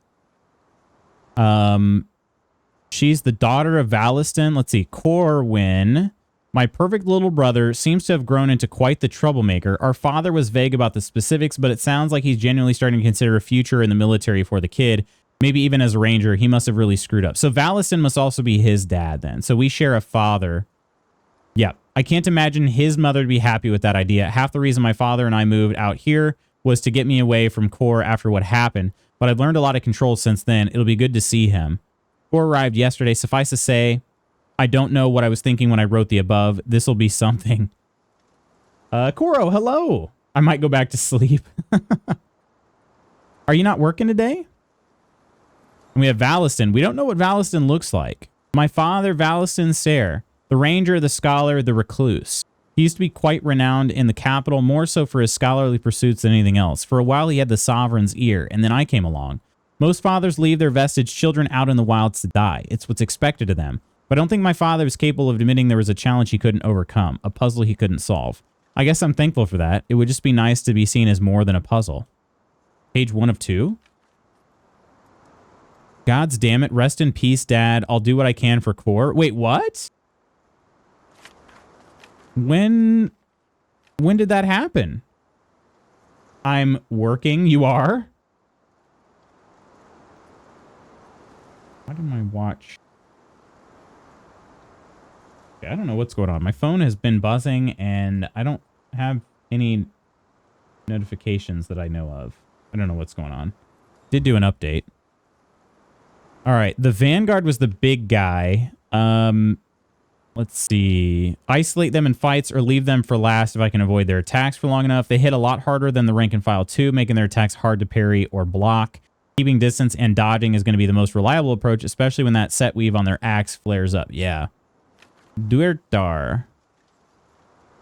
She's the daughter of Valiston. Let's see. Corwin, my perfect little brother, seems to have grown into quite the troublemaker. Our father was vague about the specifics, but it sounds like he's genuinely starting to consider a future in the military for the kid. Maybe even as a ranger. He must have really screwed up. So Valiston must also be his dad then. So we share a father. Yeah, I can't imagine his mother to be happy with that idea. Half the reason my father and I moved out here was to get me away from Cor after what happened, but I've learned a lot of control since then. It'll be good to see him. Cor arrived yesterday. Suffice to say, I don't know what I was thinking when I wrote the above. This'll be something. Koro, hello. I might go back to sleep. Are you not working today? And we have Valiston. We don't know what Valiston looks like. My father, Valiston Sayre. The ranger, the scholar, the recluse. He used to be quite renowned in the capital, more so for his scholarly pursuits than anything else. For a while, he had the sovereign's ear, and then I came along. Most fathers leave their vestige children out in the wilds to die. It's what's expected of them. But I don't think my father was capable of admitting there was a challenge he couldn't overcome, a puzzle he couldn't solve. I guess I'm thankful for that. It would just be nice to be seen as more than a puzzle. Page 1 of 2. God's damn it. Rest in peace, Dad. I'll do what I can for Cor. Wait, what? When did that happen? I'm working. You are? Why did my watch? Okay, I don't know what's going on. My phone has been buzzing and I don't have any notifications that I know of. I don't know what's going on. Did do an update. All right. The Vanguard was the big guy. Let's see. Isolate them in fights or leave them for last if I can avoid their attacks for long enough. They hit a lot harder than the rank and file 2, making their attacks hard to parry or block. Keeping distance and dodging is going to be the most reliable approach, especially when that set weave on their axe flares up. Yeah. Duertar.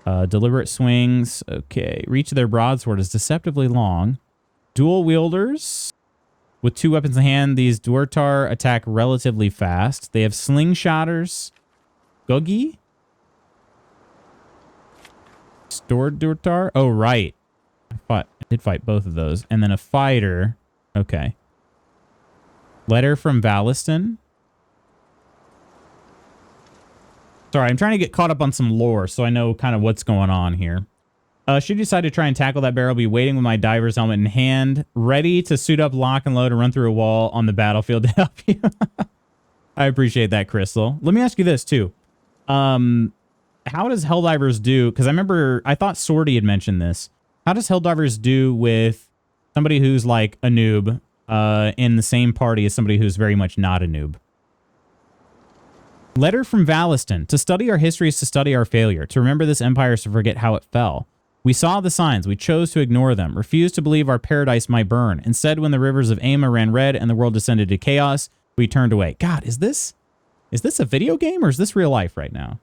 Deliberate swings. Okay. Reach of their broadsword is deceptively long. Dual wielders. With 2 weapons in hand, these Duertar attack relatively fast. They have slingshotters. Gogi? Stored Duertar? Oh, right. I did fight both of those. And then a fighter. Okay. Letter from Valiston. Sorry, I'm trying to get caught up on some lore so I know kind of what's going on here. Should you decide to try and tackle that bear, I'll be waiting with my diver's helmet in hand, ready to suit up, lock and load, and run through a wall on the battlefield to help you. I appreciate that, Crystal. Let me ask you this, too. How does Helldivers do? Because I thought Sorty had mentioned this. How does Helldivers do with somebody who's like a noob in the same party as somebody who's very much not a noob? Letter from Valiston. To study our history is to study our failure. To remember this empire is to forget how it fell. We saw the signs. We chose to ignore them. Refused to believe our paradise might burn. Instead, when the rivers of Ama ran red and the world descended to chaos, we turned away. God, is this a video game or is this real life right now?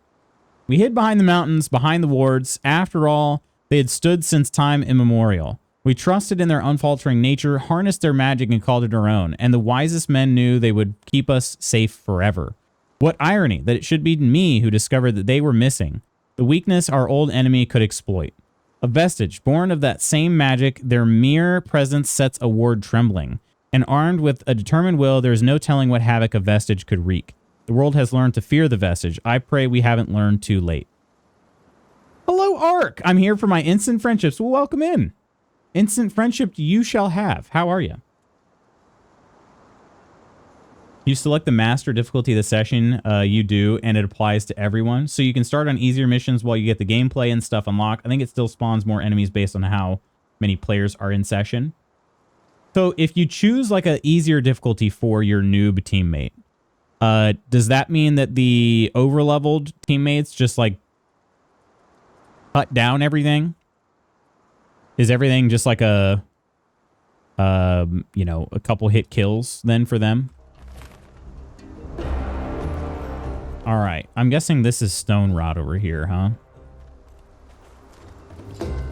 We hid behind the mountains, behind the wards. After all, They had stood since time immemorial. We trusted in their unfaltering nature, harnessed their magic, and called it our own, and the wisest men knew they would keep us safe forever. What irony that it should be me who discovered that they were missing, the weakness our old enemy could exploit. A vestige, born of that same magic, their mere presence sets a ward trembling. And armed with a determined will, there is no telling what havoc a vestige could wreak. The world has learned to fear the vestige. I pray we haven't learned too late. Hello, Ark. I'm here for my instant friendships. Well, welcome in. Instant friendship you shall have. How are you? You select the master difficulty of the session, you do, and it applies to everyone. So you can start on easier missions while you get the gameplay and stuff unlocked. I think it still spawns more enemies based on how many players are in session. So if you choose like a easier difficulty for your noob teammate, does that mean that the overleveled teammates just like cut down everything? Is everything just like a, you know, a couple hit kills then for them? All right. I'm guessing this is Stone Rot over here, huh?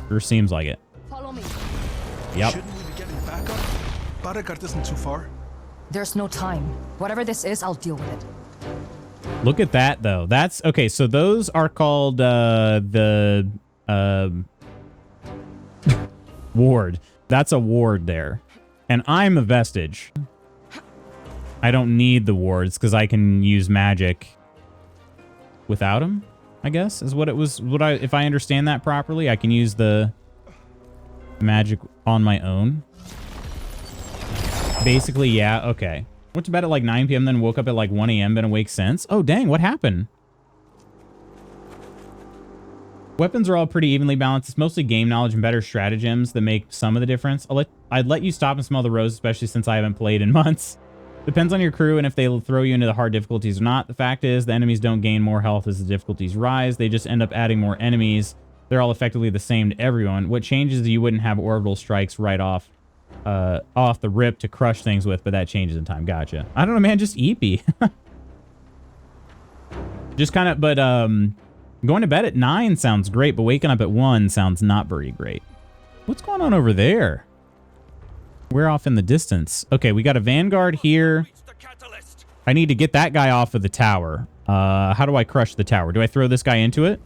Sure seems like it. Follow me. Yep. Shouldn't we be getting back up? Baragard isn't too far. There's no time. Whatever this is, I'll deal with it. Look at that, though. That's okay. So those are called the ward. That's a ward there. And I'm a vestige. I don't need the wards because I can use magic without them, I guess, is what it was. If I understand that properly, I can use the magic on my own. Basically, yeah, okay. Went to bed at like 9 p.m., then woke up at like 1 a.m., been awake since. Oh, dang, what happened? Weapons are all pretty evenly balanced. It's mostly game knowledge and better stratagems that make some of the difference. I'd let you stop and smell the rose, especially since I haven't played in months. Depends on your crew and if they throw you into the hard difficulties or not. The fact is, the enemies don't gain more health as the difficulties rise. They just end up adding more enemies. They're all effectively the same to everyone. What changes is you wouldn't have orbital strikes right off the rip to crush things with, but that changes in time. Gotcha. I don't know, man. Just eepy. Just kind of, but going to bed at 9 sounds great, but waking up at 1 sounds not very great. What's going on over there? We're off in the distance. Okay, we got a Vanguard here. I need to get that guy off of the tower. How do I crush the tower? Do I throw this guy into it?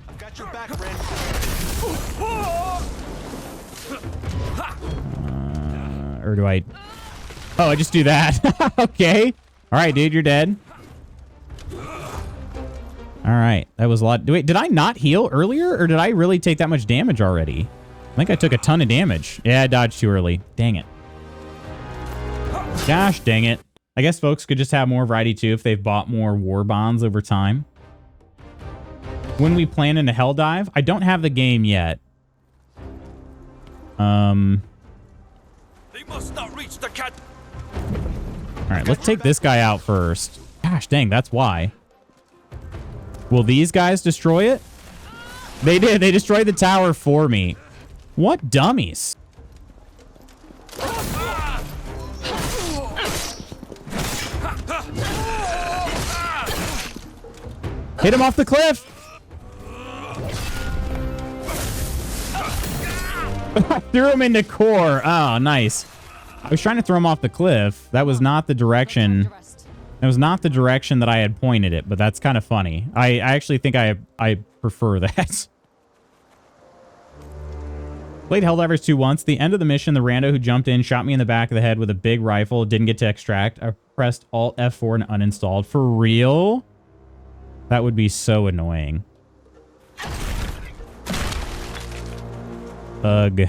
I've got your back, Ren. Or do I... Oh, I just do that. Okay. All right, dude, you're dead. All right, that was a lot. Wait, did I not heal earlier, or did I really take that much damage already? I think I took a ton of damage. Yeah, I dodged too early. Dang it. Gosh, dang it. I guess folks could just have more variety too if they've bought more war bonds over time. When we plan into Hell Dive, I don't have the game yet. They must not reach the cat. All right, let's take this guy out first. Gosh, dang, that's why. Will these guys destroy it? They did. They destroyed the tower for me. What dummies? Hit him off the cliff. I threw him into core. Oh, nice. I was trying to throw him off the cliff. That was not the direction. That was not the direction that I had pointed it, but that's kind of funny. I actually think I prefer that. Played Helldivers 2 once. The end of the mission, the rando who jumped in shot me in the back of the head with a big rifle. Didn't get to extract. I pressed Alt F4 and uninstalled. For real? That would be so annoying. Ugh.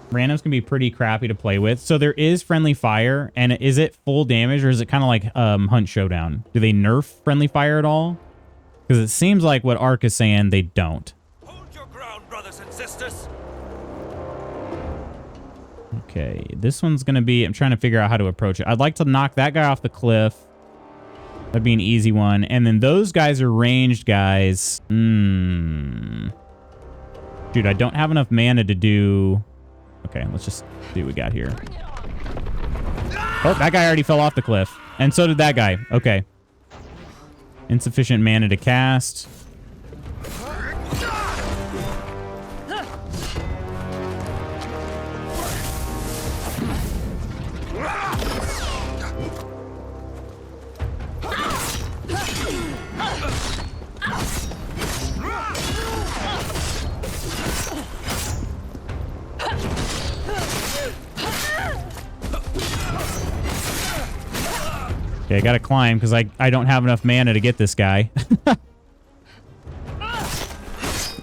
Randoms can be pretty crappy to play with. So there is friendly fire, and is it full damage, or is it kind of like Hunt Showdown? Do they nerf friendly fire at all? Because it seems like what Ark is saying they don't. Hold your ground, brothers and sisters. Okay, this one's going to be... I'm trying to figure out how to approach it. I'd like to knock that guy off the cliff. That'd be an easy one. And then those guys are ranged guys. Dude, I don't have enough mana to do... Okay, let's just see what we got here. Oh, that guy already fell off the cliff. And so did that guy. Okay. Insufficient mana to cast. Okay, I gotta climb because I don't have enough mana to get this guy.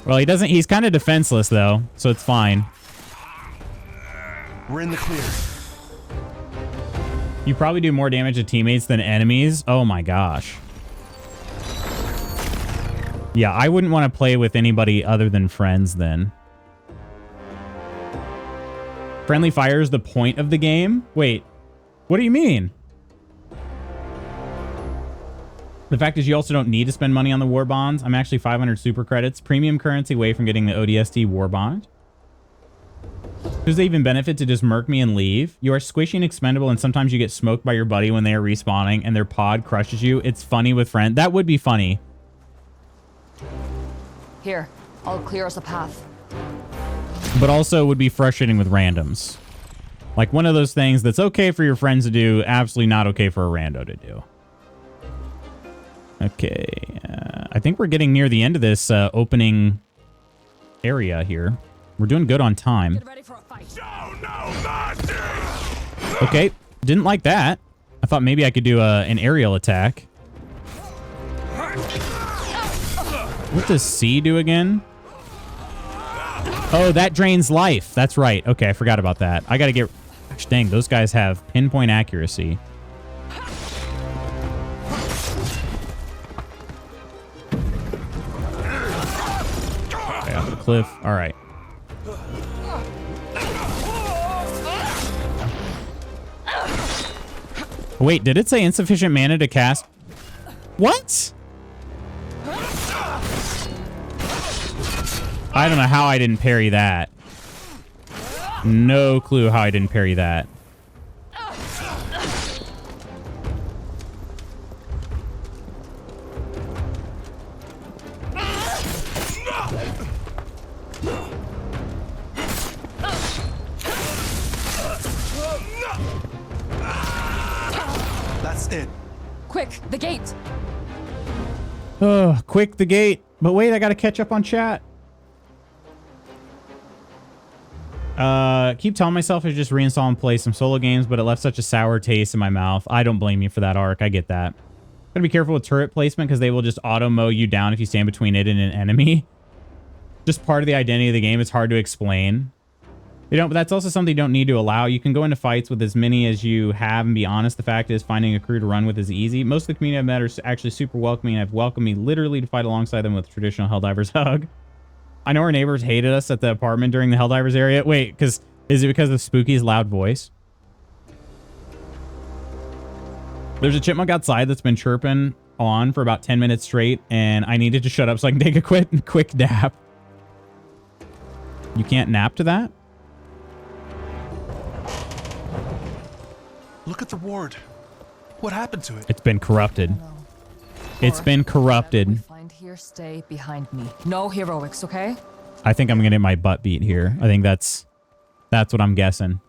Well, he doesn't. He's kind of defenseless though, so it's fine. We're in the clear. You probably do more damage to teammates than enemies. Oh my gosh. Yeah, I wouldn't want to play with anybody other than friends then. Friendly fire is the point of the game? Wait, what do you mean? The fact is you also don't need to spend money on the war bonds. I'm actually 500 super credits. Premium currency away from getting the ODST war bond. Does it even benefit to just murk me and leave? You are squishy and expendable, and sometimes you get smoked by your buddy when they are respawning and their pod crushes you. It's funny with friends. That would be funny. Here, I'll clear us a path. But also would be frustrating with randoms. Like one of those things that's okay for your friends to do, absolutely not okay for a rando to do. Okay, I think we're getting near the end of this opening area here. We're doing good on time. Get ready for a fight. Okay, didn't like that. I thought maybe I could do an aerial attack. What does C do again? Oh, that drains life. That's right. Okay, I forgot about that. I gotta get... Gosh, dang, those guys have pinpoint accuracy. Okay, off the cliff. All right. Wait, did it say insufficient mana to cast? What? I don't know how I didn't parry that. No clue how I didn't parry that. That's it. Quick, the gate. Oh, quick, the gate. But wait, I gotta catch up on chat. Keep telling myself I should just reinstall and play some solo games, but it left such a sour taste in my mouth. I don't blame you for that, Ark. I get that. Gotta be careful with turret placement because they will just auto mow you down if you stand between it and an enemy. Just part of the identity of the game. It's hard to explain. You know, but that's also something you don't need to allow. You can go into fights with as many as you have and be honest. The fact is finding a crew to run with is easy. Most of the community I've met are actually super welcoming and have welcomed me literally to fight alongside them with traditional Helldivers hug. I know our neighbors hated us at the apartment during the Helldivers area. Wait, is it because of Spooky's loud voice? There's a chipmunk outside that's been chirping on for about 10 minutes straight, and I needed to shut up so I can take a quick nap. You can't nap to that? Look at the ward. What happened to it? It's been corrupted. No. It's been corrupted. Whatever we find here, stay behind me. No heroics, okay? I think I'm gonna get my butt beat here. I think that's what I'm guessing.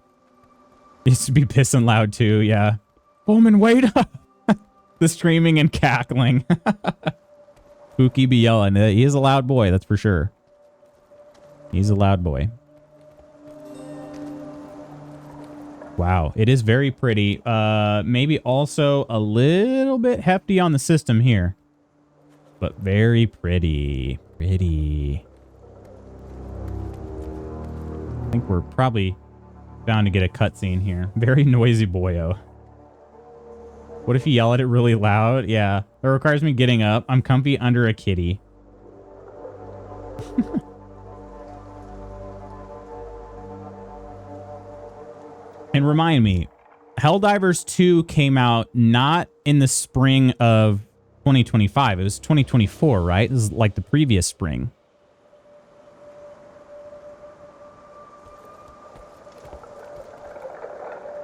It used to be pissing loud too, yeah. Bowman, wait up! The screaming and cackling. Spooky be yelling. He is a loud boy, that's for sure. He's a loud boy. Wow, it is very pretty. Maybe also a little bit hefty on the system here. But very pretty. Pretty. I think we're probably bound to get a cutscene here. Very noisy boyo. What if you yell at it really loud? Yeah. It requires me getting up. I'm comfy under a kitty. And remind me, Helldivers 2 came out not in the spring of 2025. It was 2024, right? This is like the previous spring.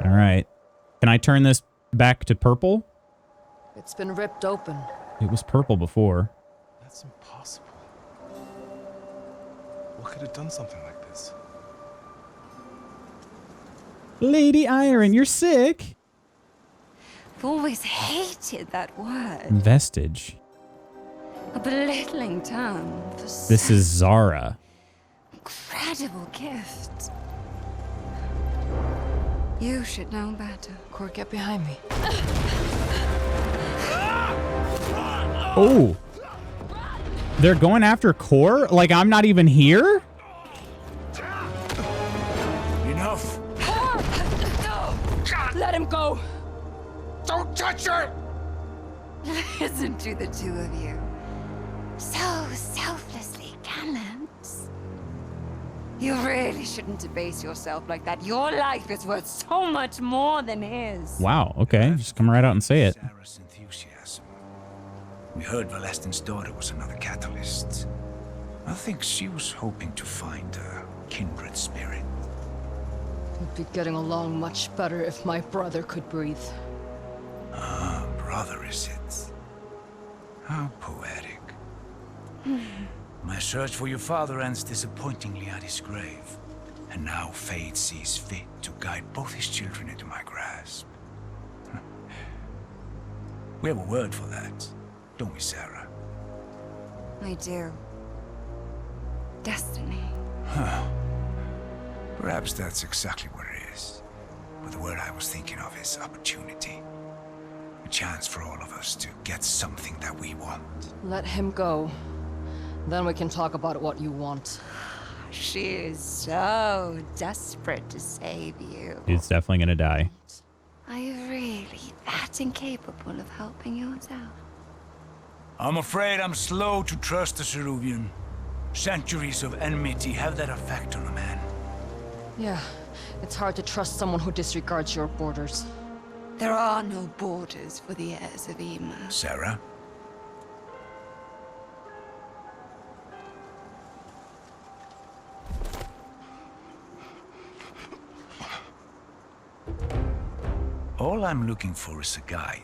All right. Can I turn this back to purple? It's been ripped open. It was purple before. That's impossible. What could have done something like this? Lady Iron, you're sick. I've always hated that word. Vestige. A belittling term for This is Zara. incredible gift. You should know better. Cord, get behind me. Oh. They're going after Core? Like I'm not even here? Enough. Let him go. Don't touch her! Listen to the two of you. So selflessly gallant. You really shouldn't debase yourself like that. Your life is worth so much more than his. Wow, okay. Just come right out and say it. Sarah's enthusiasm. We heard Valestin's daughter was another catalyst. I think she was hoping to find a kindred spirit. We'd be getting along much better if my brother could breathe. Ah, brother, is it? How poetic. My search for your father ends disappointingly at his grave. And now fate sees fit to guide both his children into my grasp. We have a word for that, don't we, Sarah? I do. Destiny. Perhaps that's exactly what it is. But the word I was thinking of is opportunity. A chance for all of us to get something that we want. Let him go. Then we can talk about what you want. She is so desperate to save you. Dude's definitely gonna die. Are you really that incapable of helping yourself? I'm afraid I'm slow to trust the Ceruvian. Centuries of enmity have that effect on a man. Yeah, it's hard to trust someone who disregards your borders. There are no borders for the heirs of Ema. Sarah? All I'm looking for is a guide.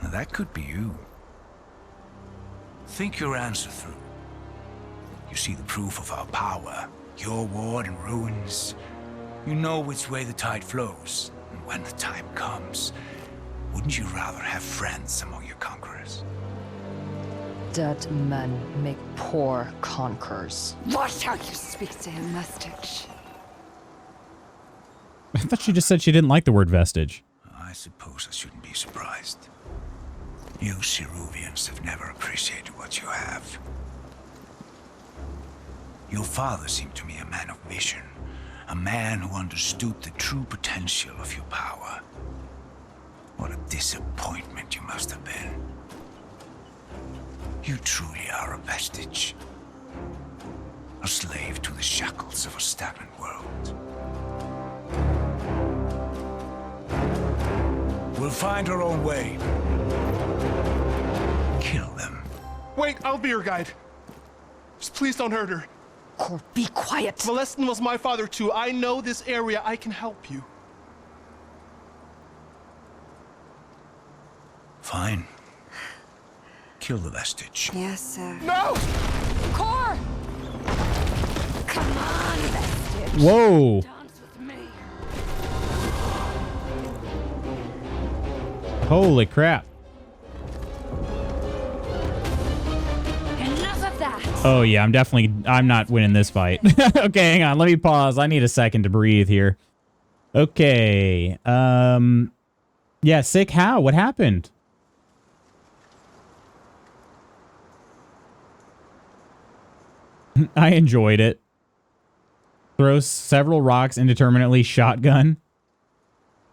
Now, that could be you. Think your answer through. You see the proof of our power, your ward and ruins. You know which way the tide flows, and when the time comes, wouldn't you rather have friends among your conquerors? Dead men make poor conquerors. Watch how you speak to him, Mustich. I thought she just said she didn't like the word vestige. I suppose I shouldn't be surprised. You Ceruvians have never appreciated what you have. Your father seemed to me a man of vision, a man who understood the true potential of your power. What a disappointment you must have been. You truly are a vestige. A slave to the shackles of a stagnant world. We'll find our own way. Kill them. Wait, I'll be your guide. Just please don't hurt her. Or be quiet. Valestin was my father too. I know this area. I can help you. Fine. Kill the vestige. Yes, sir. No! Core! Come on, Vestige. Whoa. Dance with me. Holy crap. Enough of that. Oh yeah, I'm not winning this fight. Okay, hang on. Let me pause. I need a second to breathe here. Okay. Yeah, sick how? What happened? I enjoyed it. Throws several rocks indeterminately. Shotgun.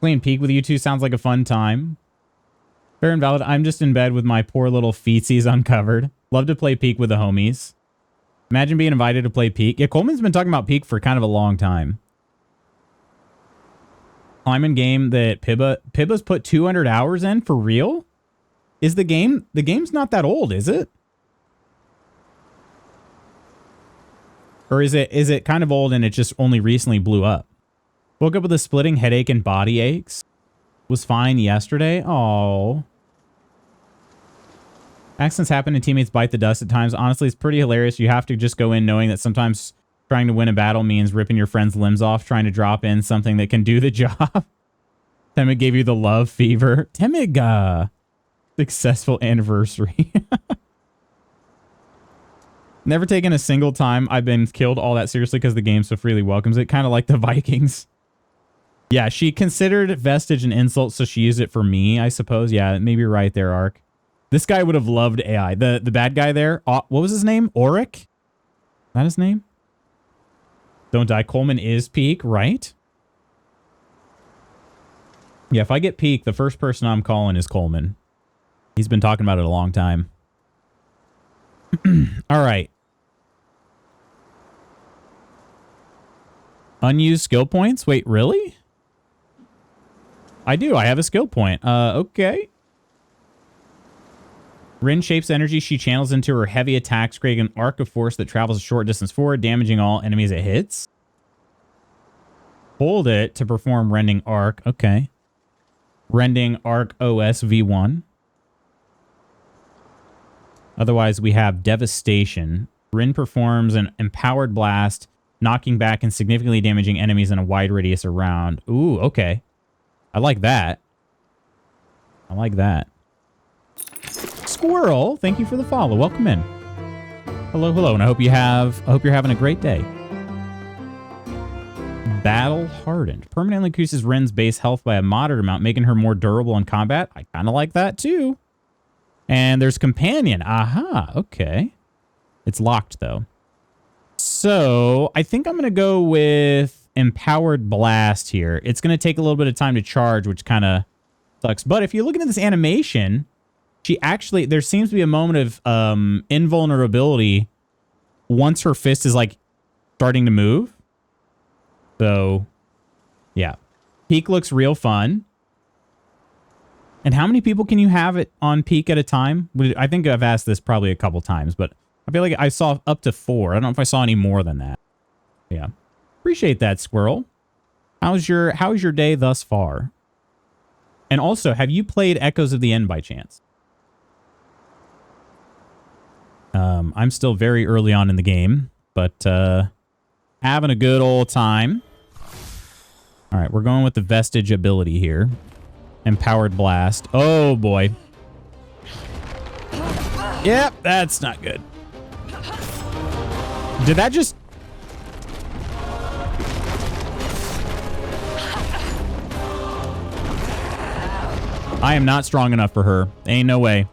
Playing Peak with you two sounds like a fun time. Fair and valid. I'm just in bed with my poor little feetsies uncovered. Love to play Peak with the homies. Imagine being invited to play Peak. Yeah, Coleman's been talking about Peak for kind of a long time. Climbing game that Pibba's put 200 hours in for real? Is the game's not that old, is it? Or is it kind of old and it just only recently blew up? Woke up with a splitting headache and body aches. Was fine yesterday. Oh. Accidents happen and teammates bite the dust at times. Honestly, it's pretty hilarious. You have to just go in knowing that sometimes trying to win a battle means ripping your friend's limbs off, trying to drop in something that can do the job. Temig gave you the love fever. Temig, successful anniversary. Never taken a single time I've been killed all that seriously because the game so freely welcomes it. Kind of like the Vikings. Yeah, she considered Vestige an insult, so she used it for me, I suppose. Yeah, maybe you're right there, Ark. This guy would have loved AI. The bad guy there, what was his name? Auric? Is that his name? Don't die. Coleman is Peak, right? Yeah, if I get Peak, the first person I'm calling is Coleman. He's been talking about it a long time. All right. Unused skill points? Wait, really? I do. I have a skill point. Okay. Rin shapes energy she channels into her heavy attacks, creating an arc of force that travels a short distance forward, damaging all enemies it hits. Hold it to perform Rending Arc. Okay. Rending Arc OS V1. Otherwise, we have Devastation. Rin performs an Empowered Blast, knocking back and significantly damaging enemies in a wide radius around. Ooh, okay. I like that. I like that. Squirrel, thank you for the follow. Welcome in. Hello, hello, and I hope you're having a great day. Battle Hardened. Permanently increases Rin's base health by a moderate amount, making her more durable in combat. I kind of like that too. And there's Companion. Aha, okay. It's locked though. So I think I'm going to go with Empowered Blast here. It's going to take a little bit of time to charge, which kind of sucks. But if you're looking at this animation, she actually, there seems to be a moment of invulnerability once her fist is like starting to move. So yeah, Peak looks real fun. And how many people can you have it on Peak at a time? I think I've asked this probably a couple times, but I feel like I saw up to 4. I don't know if I saw any more than that. Yeah. Appreciate that, Squirrel. How's your day thus far? And also, have you played Echoes of the End by chance? I'm still very early on in the game, but having a good old time. All right, we're going with the Vestige ability here. Empowered Blast. Oh, boy. Yep, that's not good. Did that just... I am not strong enough for her. Ain't no way.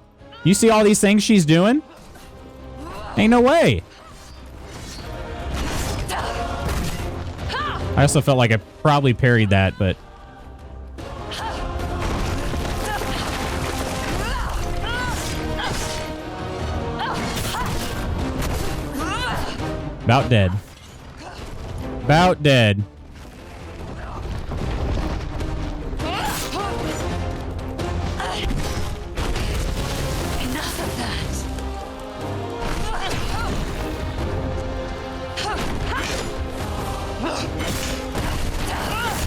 You see all these things she's doing? Ain't no way. I also felt like I probably parried that, but... About dead. About dead. Enough of that.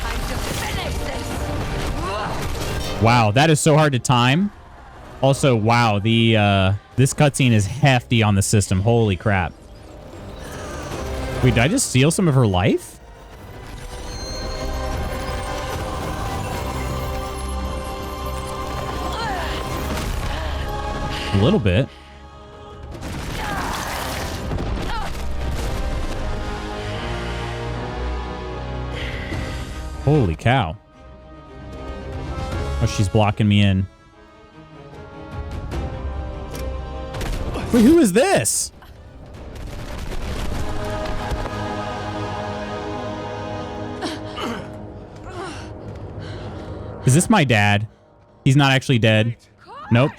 Time to finish this. Wow, that is so hard to time. Also, wow, the this cutscene is hefty on the system. Holy crap. Wait, did I just steal some of her life? A little bit. Holy cow. Oh, she's blocking me in. Wait, who is this? Is this my dad? He's not actually dead. Nope.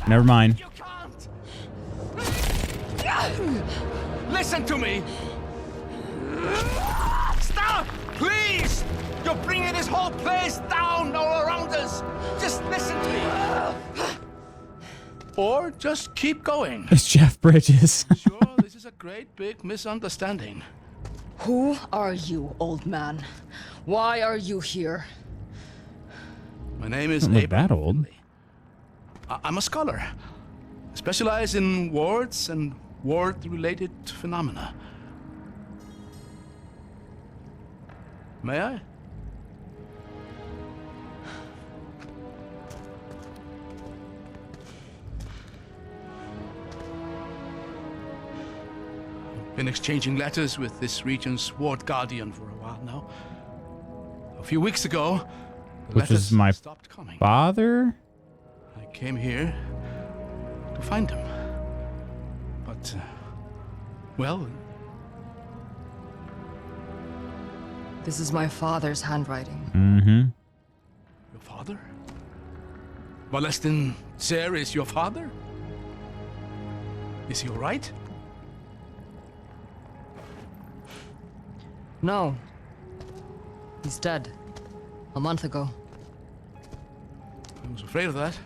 Never mind. You can't! Listen to me! Stop! Please! You're bringing this whole place down all around us! Just listen to me! Or just keep going. It's Jeff Bridges. Sure, this is a great big misunderstanding. Who are you, old man? Why are you here? My name is Doesn't look Abraham that old. Finley. I'm a scholar. Specialize in wards and ward-related phenomena. May I? Been exchanging letters with this region's ward guardian for a while now. A few weeks ago, the Which is letters my stopped coming. father? I came here to find him. But, well, This is my father's handwriting. Mm-hmm. your father? Valestin Ser is your father? Is he all right? No. He's dead. A month ago. I was afraid of that.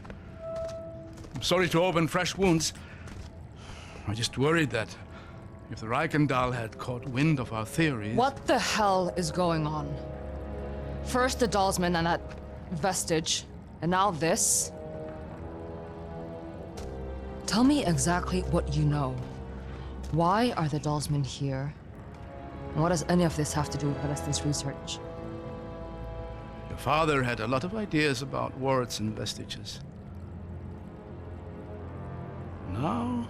I'm sorry to open fresh wounds. I just worried that if the Reichendal had caught wind of our theories... What the hell is going on? First the Dalsman and that vestige, and now this? Tell me exactly what you know. Why are the Dalsmen here? And what does any of this have to do with Valestin's research? Your father had a lot of ideas about wards and vestiges. Now,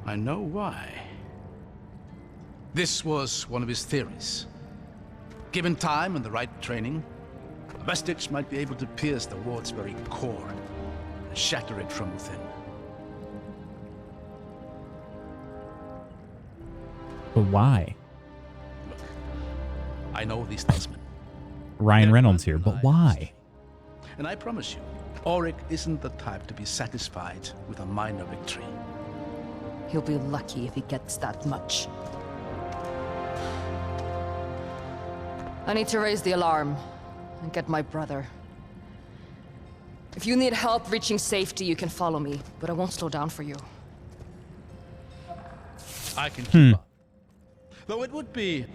I know why. This was one of his theories. Given time and the right training, a vestige might be able to pierce the ward's very core and shatter it from within. But why? I know these Dalsmen. Ryan They're Reynolds here, but why? And I promise you, Auric isn't the type to be satisfied with a minor victory. He'll be lucky if he gets that much. I need to raise the alarm and get my brother. If you need help reaching safety, you can follow me, but I won't slow down for you. I can keep up. Though it would be...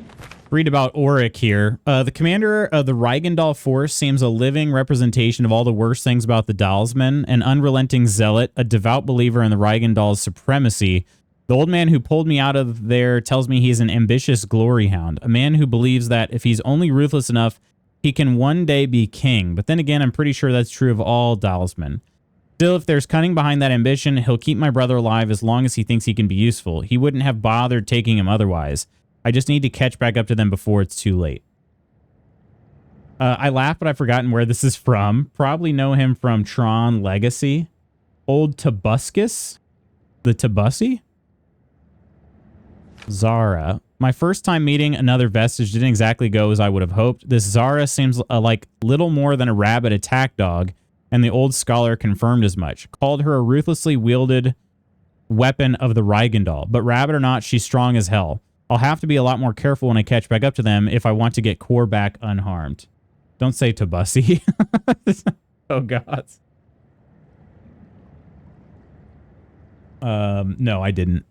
Read about Auric here. The commander of the Reichendal force seems a living representation of all the worst things about the Dalsmen, an unrelenting zealot, a devout believer in the Reichendal's supremacy. The old man who pulled me out of there tells me he's an ambitious glory hound, a man who believes that if he's only ruthless enough, he can one day be king. But then again, I'm pretty sure that's true of all Dalsmen. Still, if there's cunning behind that ambition, he'll keep my brother alive as long as he thinks he can be useful. He wouldn't have bothered taking him otherwise. I just need to catch back up to them before it's too late. I laugh, but I've forgotten where this is from. Probably know him from Tron Legacy. Old Tobuscus? The Tobusi? Zara. My first time meeting another vestige didn't exactly go as I would have hoped. This Zara seems like little more than a rabid attack dog, and the old scholar confirmed as much. Called her a ruthlessly wielded weapon of the Reichendal, but rabid or not, she's strong as hell. I'll have to be a lot more careful when I catch back up to them if I want to get Core back unharmed. Don't say Tobusi. Oh, God. No, I didn't.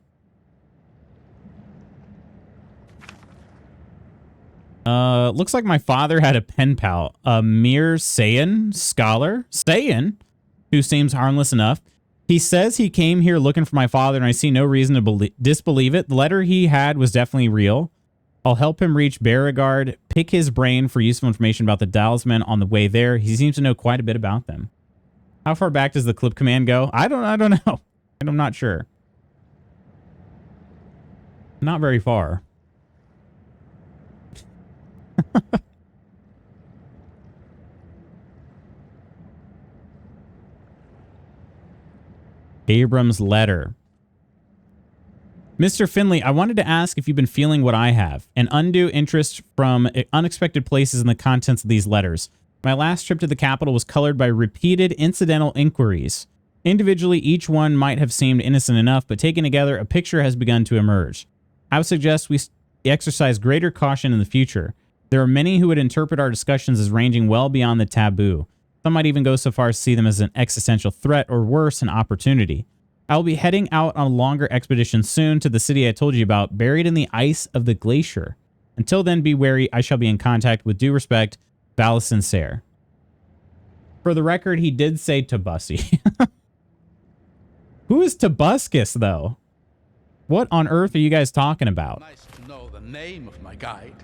Looks like my father had a pen pal, a mere Saiyan scholar, who seems harmless enough. He says he came here looking for my father, and I see no reason to disbelieve it. The letter he had was definitely real. I'll help him reach Beauregard, pick his brain for useful information about the Dalsmen on the way there. He seems to know quite a bit about them. How far back does the clip command go? I don't know. I'm not sure. Not very far. Abram's letter. Mr. Finley, I wanted to ask if you've been feeling what I have, an undue interest from unexpected places in the contents of these letters. My last trip to the capital was colored by repeated incidental inquiries. Individually, each one might have seemed innocent enough, but taken together, a picture has begun to emerge. I would suggest we exercise greater caution in the future. There are many who would interpret our discussions as ranging well beyond the taboo. Some might even go so far as to see them as an existential threat, or worse, an opportunity. I will be heading out on a longer expedition soon to the city I told you about, buried in the ice of the glacier. Until then, be wary. I shall be in contact. With due respect, Valestin Ser. For the record, he did say Tobusi. Who is Tobuscus, though? What on earth are you guys talking about? Nice to know the name of my guide.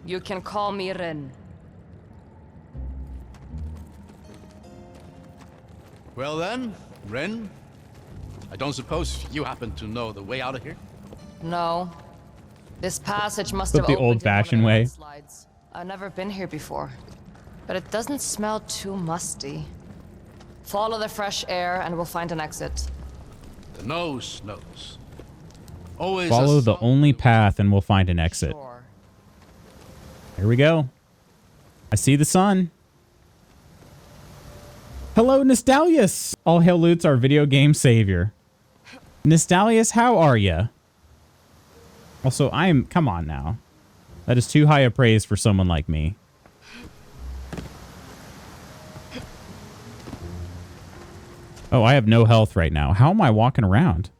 You can call me Ren. Well then, Ren, I don't suppose you happen to know the way out of here? No. This passage must But have the opened in one of old-fashioned the way. landslides. I've never been here before, but it doesn't smell too musty. Follow the fresh air and we'll find an exit. The nose knows. Always Follow the only path and we'll find an exit. Sure. Here we go. I see the sun. Hello, Nostalius. All hail Lutz, our video game savior. Nostalius, how are ya? Also, come on now. That is too high a praise for someone like me. Oh, I have no health right now. How am I walking around?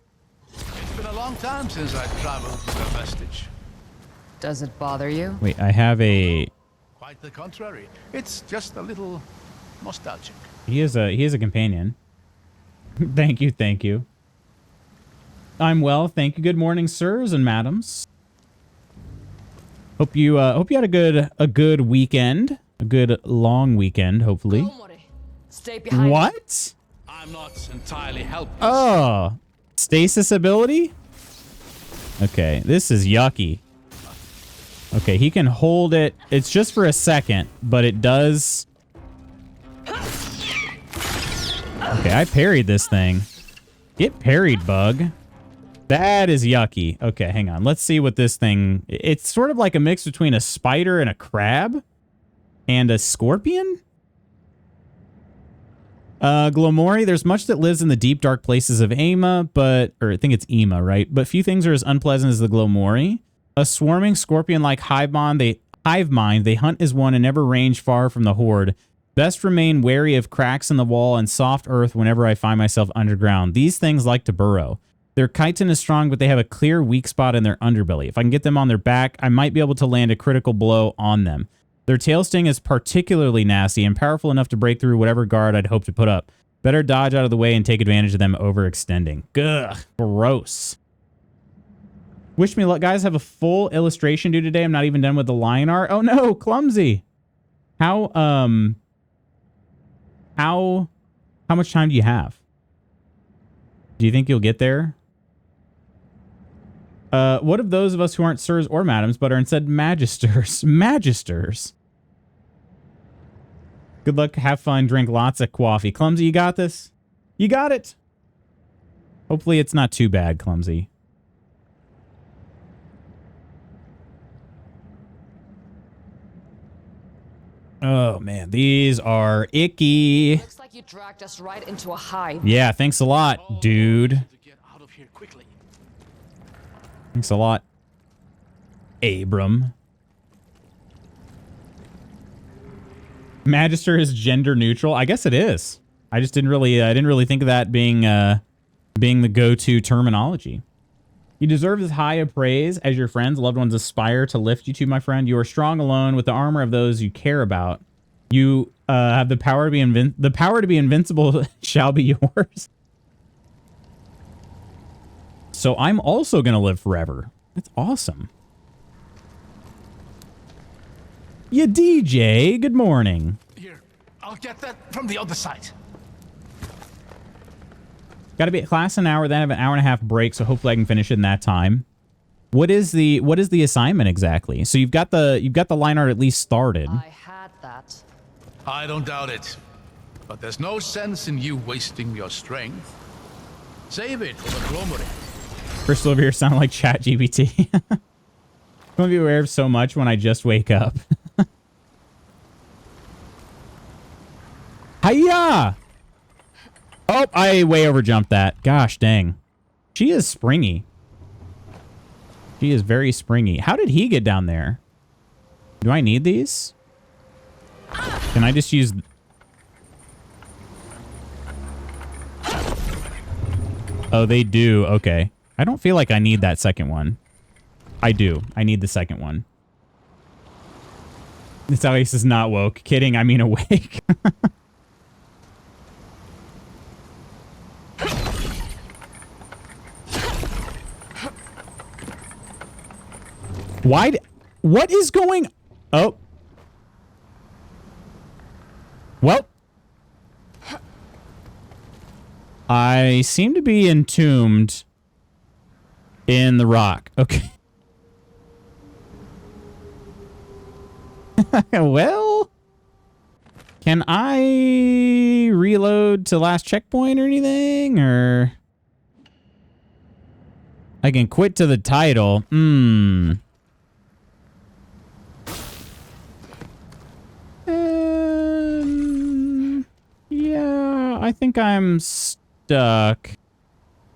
It's been a long time since I traveled with a vestige. Does it bother you? Wait, I have a... Quite the contrary. It's just a little nostalgic. He is a companion. Thank you, thank you. I'm well, thank you. Good morning, sirs and madams. Hope you had a good weekend, a good long weekend, hopefully. Glomori, stay behind. What? I'm not entirely helpless. Oh, stasis ability? Okay, this is yucky. Okay, he can hold it. It's just for a second, but it does. Okay, I parried this thing. Get parried, bug. That is yucky. Okay, hang on. Let's see what this thing... It's sort of like a mix between a spider and a crab. And a scorpion? Glomori, there's much that lives in the deep, dark places of Ama, or I think it's Ema, right? But few things are as unpleasant as the Glomori. A swarming scorpion-like hive mind, they hunt as one and never range far from the horde. Best remain wary of cracks in the wall and soft earth whenever I find myself underground. These things like to burrow. Their chitin is strong, but they have a clear weak spot in their underbelly. If I can get them on their back, I might be able to land a critical blow on them. Their tail sting is particularly nasty and powerful enough to break through whatever guard I'd hope to put up. Better dodge out of the way and take advantage of them overextending. Ugh, gross. Wish me luck, guys. Have a full illustration due today. I'm not even done with the lion art. Oh no, clumsy. How much time do you have? Do you think you'll get there? What of those of us who aren't sirs or madams, but are instead magisters? Magisters. Good luck, have fun, drink lots of coffee. Clumsy, you got this? You got it. Hopefully it's not too bad, Clumsy. Oh man, these are icky. Looks like you dragged us right into a hive. Yeah, thanks a lot, dude. To get out of here quickly. Thanks a lot, Abram. Magister is gender neutral. I guess it is. I just didn't really think of that being the go-to terminology. You deserve as high a praise as your friends, loved ones aspire to lift you to, my friend. You are strong alone with the armor of those you care about. You have the power to be invincible shall be yours. So I'm also going to live forever. That's awesome. Yeah, DJ, good morning. Here, I'll get that from the other side. Got to be at class an hour, then I have an hour and a half break, so hopefully I can finish it in that time. What is the assignment exactly? So you've got the line art at least started. I had that. I don't doubt it. But there's no sense in you wasting your strength. Save it for the Glomori. Crystal over here sound like ChatGPT. I'm gonna be aware of so much when I just wake up. Hiya! Oh, I way overjumped that. Gosh dang. She is springy. She is very springy. How did he get down there? Do I need these? Can I just use... Oh, they do. Okay. I don't feel like I need that second one. I do. I need the second one. This Alice is not woke. Kidding. I mean awake. What is going... Oh. Well. I seem to be entombed in the rock. Okay. Well, can I reload to last checkpoint or anything? Or I can quit to the title. Yeah, I think I'm stuck.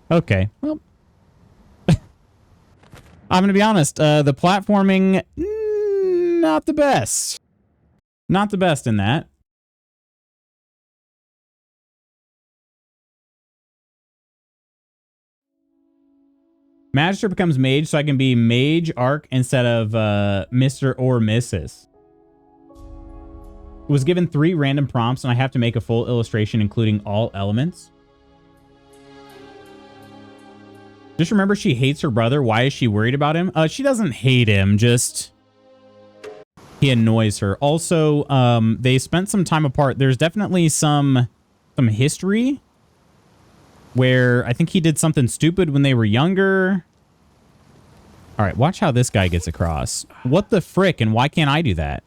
Okay, well. I'm going to be honest, the platforming, not the best. Not the best in that. Magister becomes mage, so I can be mage arc instead of Mr. or Mrs. Was given 3 random prompts, and I have to make a full illustration, including all elements. Just remember, she hates her brother. Why is she worried about him? She doesn't hate him, just he annoys her. Also, they spent some time apart. There's definitely some history where I think he did something stupid when they were younger. All right, watch how this guy gets across. What the frick, and why can't I do that?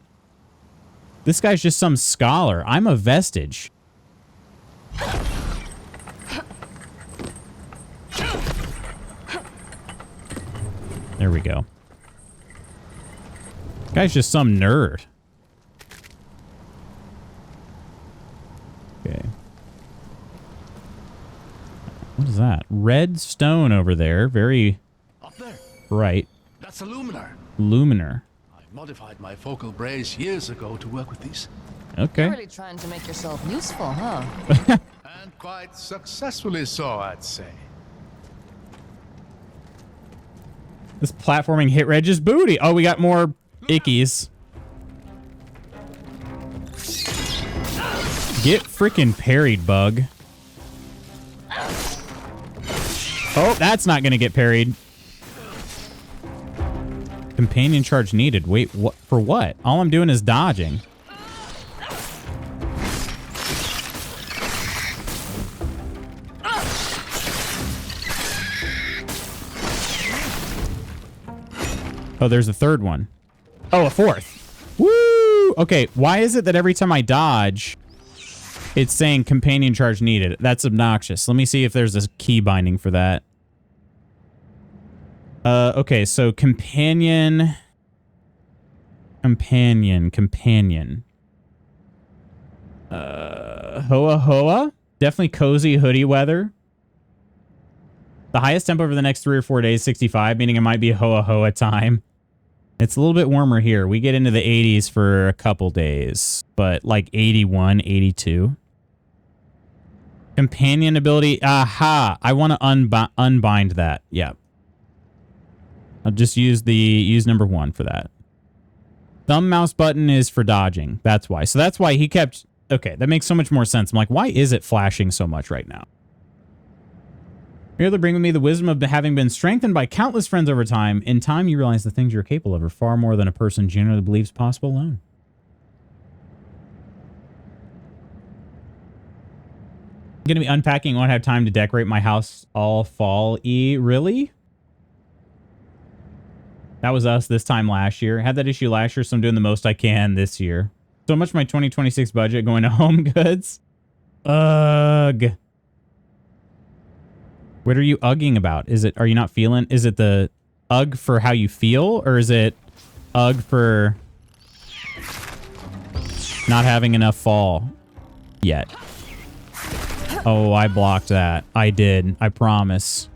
This guy's just some scholar. I'm a vestige. There we go. Guy's just some nerd. Okay. What is that? Red stone over there. Very Up there. bright. That's a luminar. Luminar. I modified my focal brace years ago to work with these. Okay. You're really trying to make yourself useful, huh? And quite successfully so, I'd say. This platforming hit Reg's booty. Oh, we got more ickies. Get freaking parried, bug. Oh, that's not going to get parried. Companion charge needed. Wait, what? For what? All I'm doing is dodging. Oh, there's a third one. Oh, a fourth. Woo! Okay, why is it that every time I dodge, it's saying companion charge needed? That's obnoxious. Let me see if there's a key binding for that. Okay, so companion. Hoa Hoa? Definitely cozy hoodie weather. The highest temp over the next 3 or 4 days, 65, meaning it might be Hoa Hoa time. It's a little bit warmer here. We get into the 80s for a couple days, but like 81, 82. Companion ability. Aha. I want to unbind that. Yeah. I'll just use number 1 for that. Thumb mouse button is for dodging. That's why. So that's why he kept... Okay, that makes so much more sense. I'm like, why is it flashing so much right now? You're able to bring with me the wisdom of having been strengthened by countless friends over time. In time, you realize the things you're capable of are far more than a person generally believes possible alone. I'm going to be unpacking. I won't have time to decorate my house all fall-y. Really? That was us this time last year. I had that issue last year, so I'm doing the most I can this year. So much my 2026 budget going to home goods. Ugh. What are you ugging about? Are you not feeling? Is it the ugh for how you feel? Or is it ugh for not having enough fall yet? Oh, I blocked that. I did. I promise.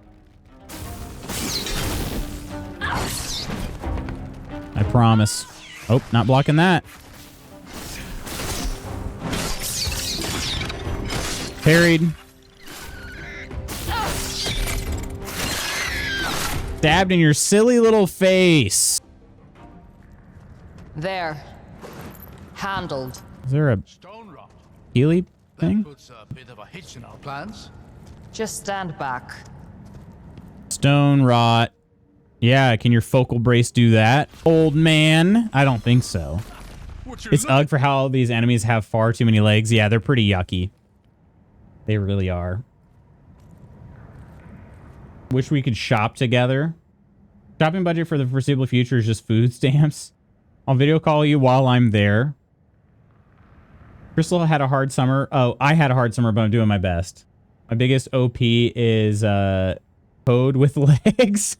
I promise. Oh, not blocking that. Parried. Stabbed in your silly little face. There. Handled. Is there a Stone rot. Healy That thing? puts a bit of a hitch in our plans. Just stand back. Stone rot. Yeah, can your focal brace do that? Old man? I don't think so. It's ugh for how these enemies have far too many legs. Yeah, they're pretty yucky. They really are. Wish we could shop together. Shopping budget for the foreseeable future is just food stamps. I'll video call you while I'm there. Crystal had a hard summer. Oh, I had a hard summer, but I'm doing my best. My biggest OP is Code with legs.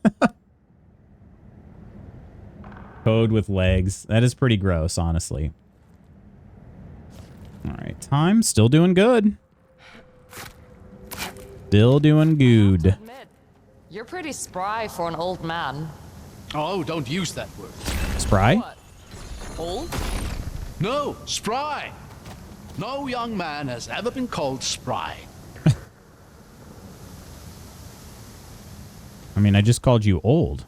Code with legs. That is pretty gross, honestly. All right, time. Still doing good. Still doing good. Admit, you're pretty spry for an old man. Oh, don't use that word. Spry? What? Old? No, spry. No young man has ever been called spry. I mean, I just called you old.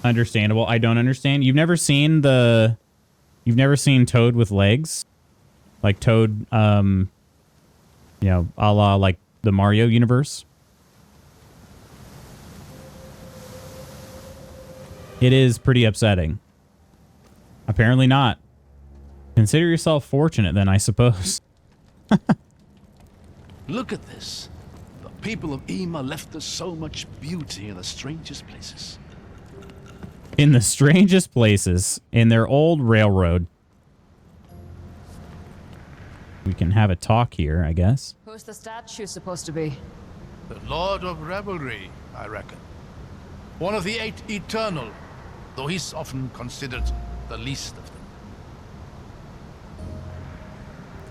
Understandable. I don't understand. You've never seen Toad with legs? Like Toad, you know, a la like the Mario universe? It is pretty upsetting. Apparently not. Consider yourself fortunate then, I suppose. Look at this. The people of Ema left us so much beauty in the strangest places. In the strangest places. In their old railroad. We can have a talk here, I guess. Who's the statue supposed to be? The Lord of Revelry, I reckon. One of the 8 Eternal, though he's often considered the least of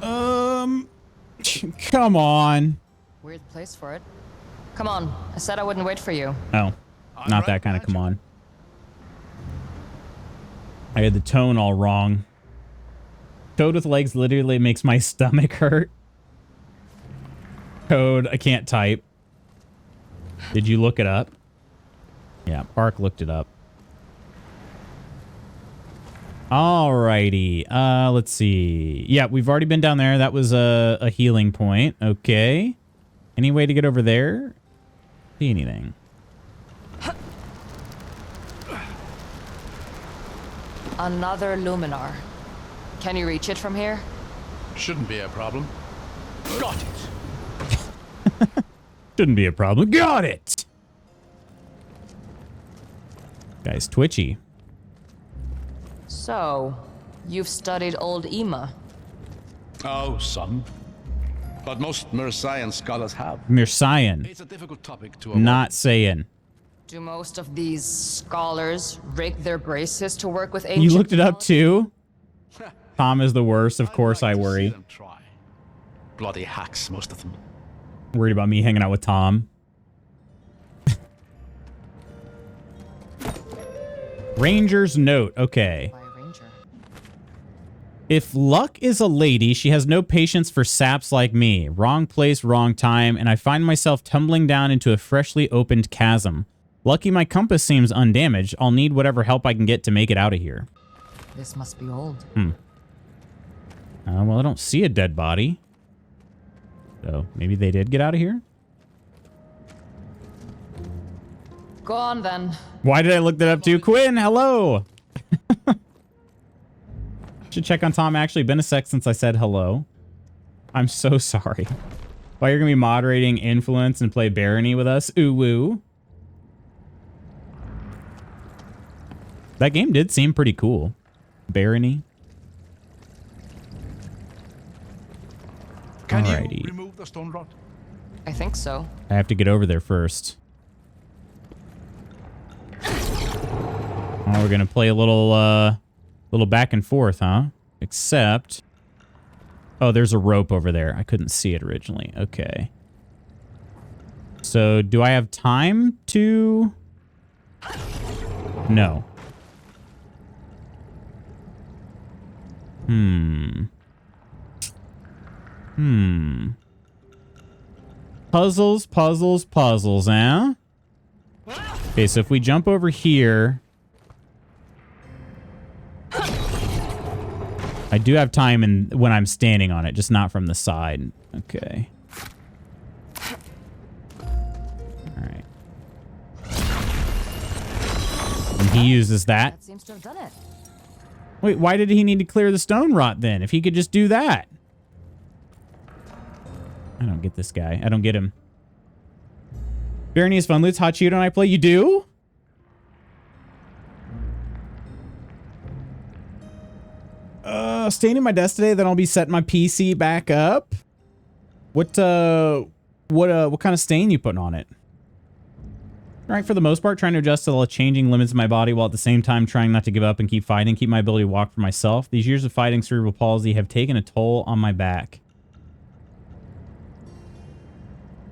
them. Come on. Weird place for it. Come on, I said I wouldn't wait for you. Oh, not that kind of come on. I had the tone all wrong. Toad with legs literally makes my stomach hurt. Code, I can't type. Did you look it up? Yeah, Park looked it up. Alrighty. Let's see. Yeah, we've already been down there. That was a healing point. Okay. Any way to get over there? See anything? Another Luminar. Can you reach it from here? Shouldn't be a problem. Got it. Shouldn't be a problem. Got it! Guy's twitchy. So, you've studied old Ema. Oh, some. But most Mercian scholars have. Mirsayan. It's a difficult topic to avoid. Not saying. Do most of these scholars rig their braces to work with ancient You looked it up technology? too? Tom is the worst. Of course I'd I like to see worry. them try. Bloody hacks, most of them. Worried about me hanging out with Tom. Ranger's note. Okay. By a ranger. If luck is a lady, she has no patience for saps like me. Wrong place, wrong time, and I find myself tumbling down into a freshly opened chasm. Lucky my compass seems undamaged. I'll need whatever help I can get to make it out of here. This must be old. Well, I don't see a dead body. So maybe they did get out of here? Go on then. Why did I look that up too? Quinn, hello! Should check on Tom. Actually, been a sec since I said hello. I'm so sorry. Why you're gonna be moderating Influence and play Barony with us? Ooh woo. That game did seem pretty cool. Barony. Can Alrighty. you remove the stone rod? I think so. I have to get over there first. Oh, we're gonna play a little back and forth, huh? Except, oh, there's a rope over there. I couldn't see it originally. Okay. So, do I have time to? No. Puzzles, puzzles, puzzles, eh? Okay, so if we jump over here, I do have time when I'm standing on it, just not from the side. Okay. Alright. And he uses that. That seems to have done it. Wait, why did he need to clear the stone rot then, if he could just do that? I don't get this guy. I don't get him. Barony is fun. Let's Hot Cheeto and I play. You do? Staying in my desk today, then I'll be setting my PC back up. What kind of stain you putting on it? All right, for the most part, trying to adjust to the changing limits of my body while at the same time trying not to give up and keep fighting, keep my ability to walk for myself. These years of fighting cerebral palsy have taken a toll on my back.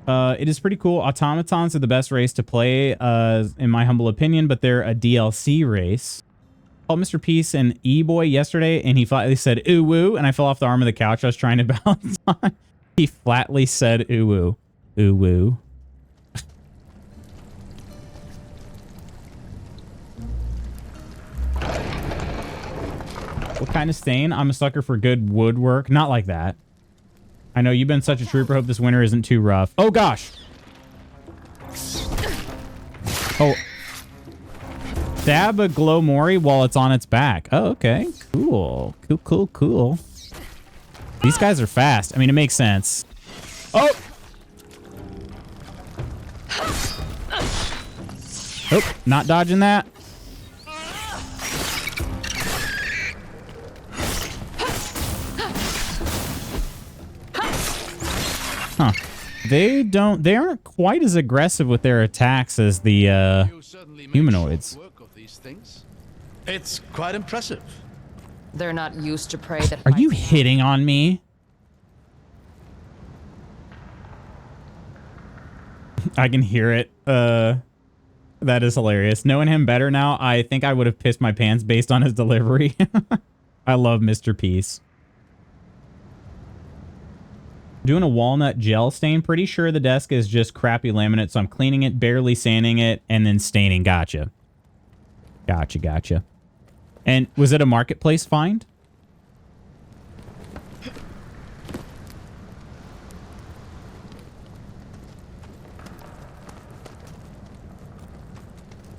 It is pretty cool. Automatons are the best race to play, in my humble opinion, but they're a DLC race. I called Mr. Peace an E-boy yesterday, and he flatly said, ooh woo, and I fell off the arm of the couch I was trying to balance on. He flatly said, ooh woo. Ooh woo. What kind of stain? I'm a sucker for good woodwork. Not like that. I know you've been such a trooper. Hope this winter isn't too rough. Oh, gosh. Oh. Stab a Glowmori while it's on its back. Oh, okay. Cool. Cool, cool, cool. These guys are fast. I mean, it makes sense. Oh! Oh, not dodging that. Huh. They aren't quite as aggressive with their attacks as the humanoids. It's quite impressive. They're not used to prey that. Are you hitting on me? I can hear it. That is hilarious. Knowing him better now, I think I would have pissed my pants based on his delivery. I love Mr. Peace. Doing a walnut gel stain. Pretty sure the desk is just crappy laminate, so I'm cleaning it, barely sanding it, and then staining. Gotcha. Gotcha, gotcha. And was it a marketplace find?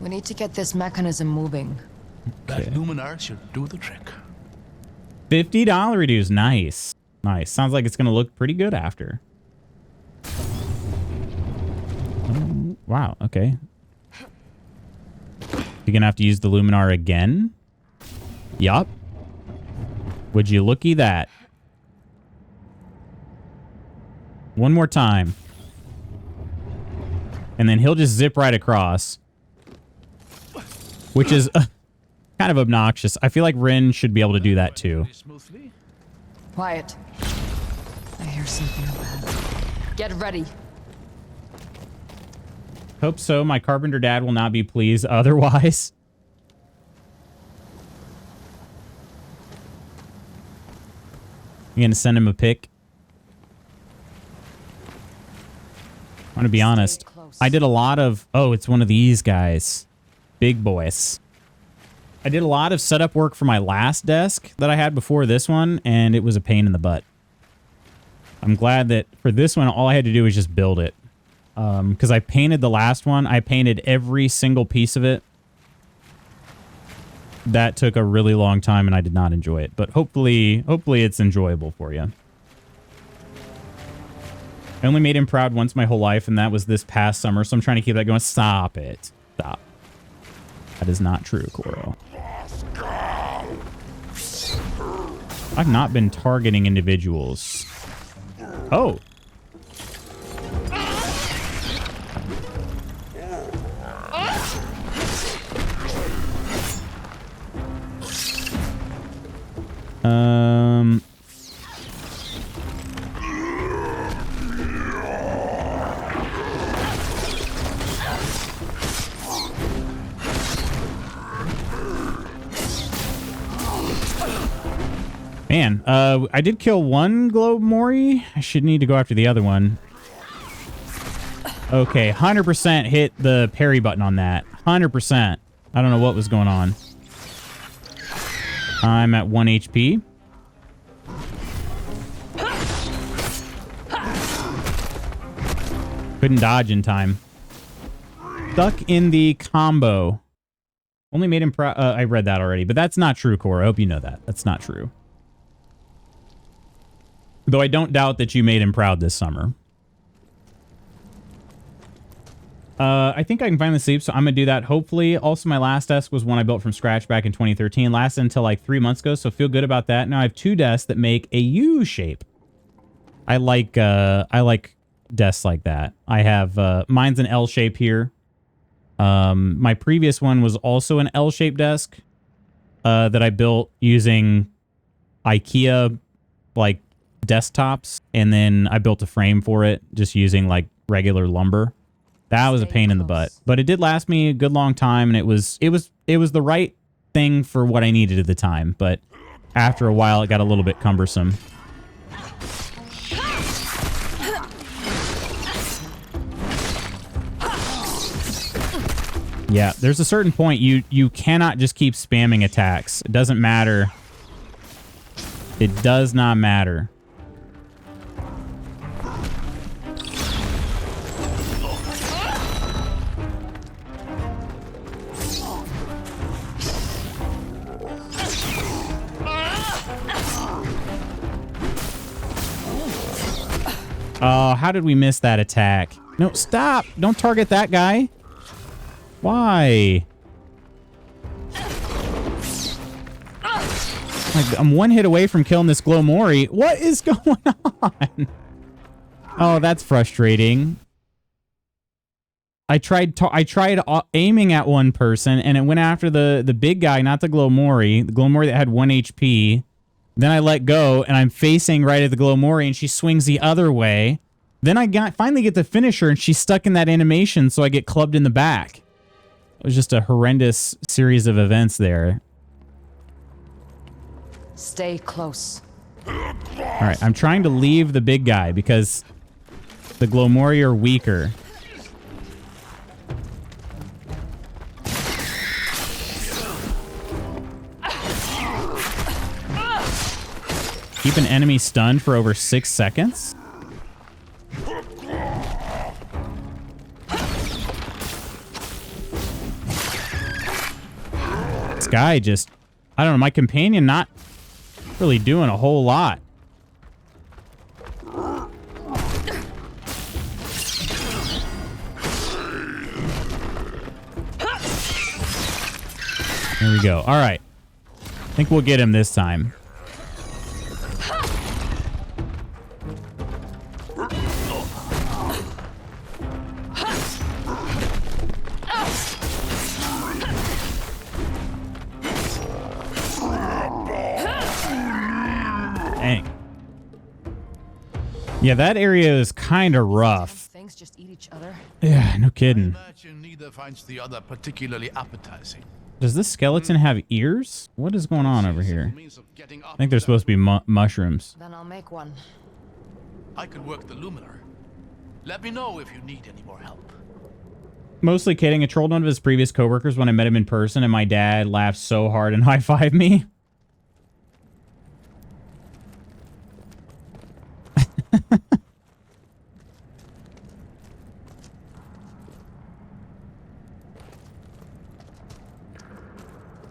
We need to get this mechanism moving. That luminar should do the trick. $50 reduce. Nice. Nice. Sounds like it's going to look pretty good after. Oh, wow. Okay. You're going to have to use the luminar again? Yup. Would you looky that? One more time. And then he'll just zip right across. Which is kind of obnoxious. I feel like Rin should be able to do that too. Quiet. I hear something bad. Get ready. Hope so. My carpenter dad will not be pleased otherwise. You gonna send him a pic? I want to be honest. I did a lot of... Oh, it's one of these guys. Big boys. I did a lot of setup work for my last desk that I had before this one, and it was a pain in the butt. I'm glad that for this one, all I had to do was just build it. Because I painted the last one. I painted every single piece of it. That took a really long time, and I did not enjoy it. But hopefully it's enjoyable for you. I only made him proud once my whole life, and that was this past summer, so I'm trying to keep that going. Stop it. Stop. That is not true, Koro. I've not been targeting individuals. Oh. Man, I did kill one Glowmori. I should need to go after the other one. Okay, 100% hit the parry button on that. 100%. I don't know what was going on. I'm at 1 HP. Couldn't dodge in time. Stuck in the combo. Only made him proud. I read that already, but that's not true, Core. I hope you know that. That's not true. Though I don't doubt that you made him proud this summer. I think I can finally sleep, so I'm gonna do that hopefully. Also, my last desk was one I built from scratch back in 2013. Lasted until like 3 months ago, so feel good about that. Now I have 2 desks that make a U shape. I like desks like that. I have mine's an L shape here. My previous one was also an L-shaped desk that I built using IKEA like desktops, and then I built a frame for it just using like regular lumber. That was a pain in the butt, but it did last me a good long time, and it was the right thing for what I needed at the time. But after a while, it got a little bit cumbersome. Yeah, there's a certain point you cannot just keep spamming attacks. It doesn't matter. It does not matter. Oh, how did we miss that attack? No, stop! Don't target that guy. Why? Like, I'm 1 hit away from killing this Glowmori. What is going on? Oh, that's frustrating. I tried aiming at one person, and it went after the big guy, not the Glowmori. The Glowmori that had 1 HP. Then I let go, and I'm facing right at the Glowmori, and she swings the other way. Then I finally get the finisher, and she's stuck in that animation, so I get clubbed in the back. It was just a horrendous series of events there. Stay close. All right, I'm trying to leave the big guy because the Glowmori are weaker. Keep an enemy stunned for over 6 seconds? This guy just... I don't know, my companion not really doing a whole lot. There we go. All right. I think we'll get him this time. Dang. Yeah, that area is kind of rough. Things just eat each other. Yeah, no kidding. I imagine neither finds the other particularly appetizing. Does this skeleton have ears? What is going on over here? I think they're supposed to be mushrooms. Then I'll make one. I could work the Luminar. Let me know if you need any more help. Mostly kidding. I trolled one of his previous coworkers when I met him in person, and my dad laughed so hard and high-fived me.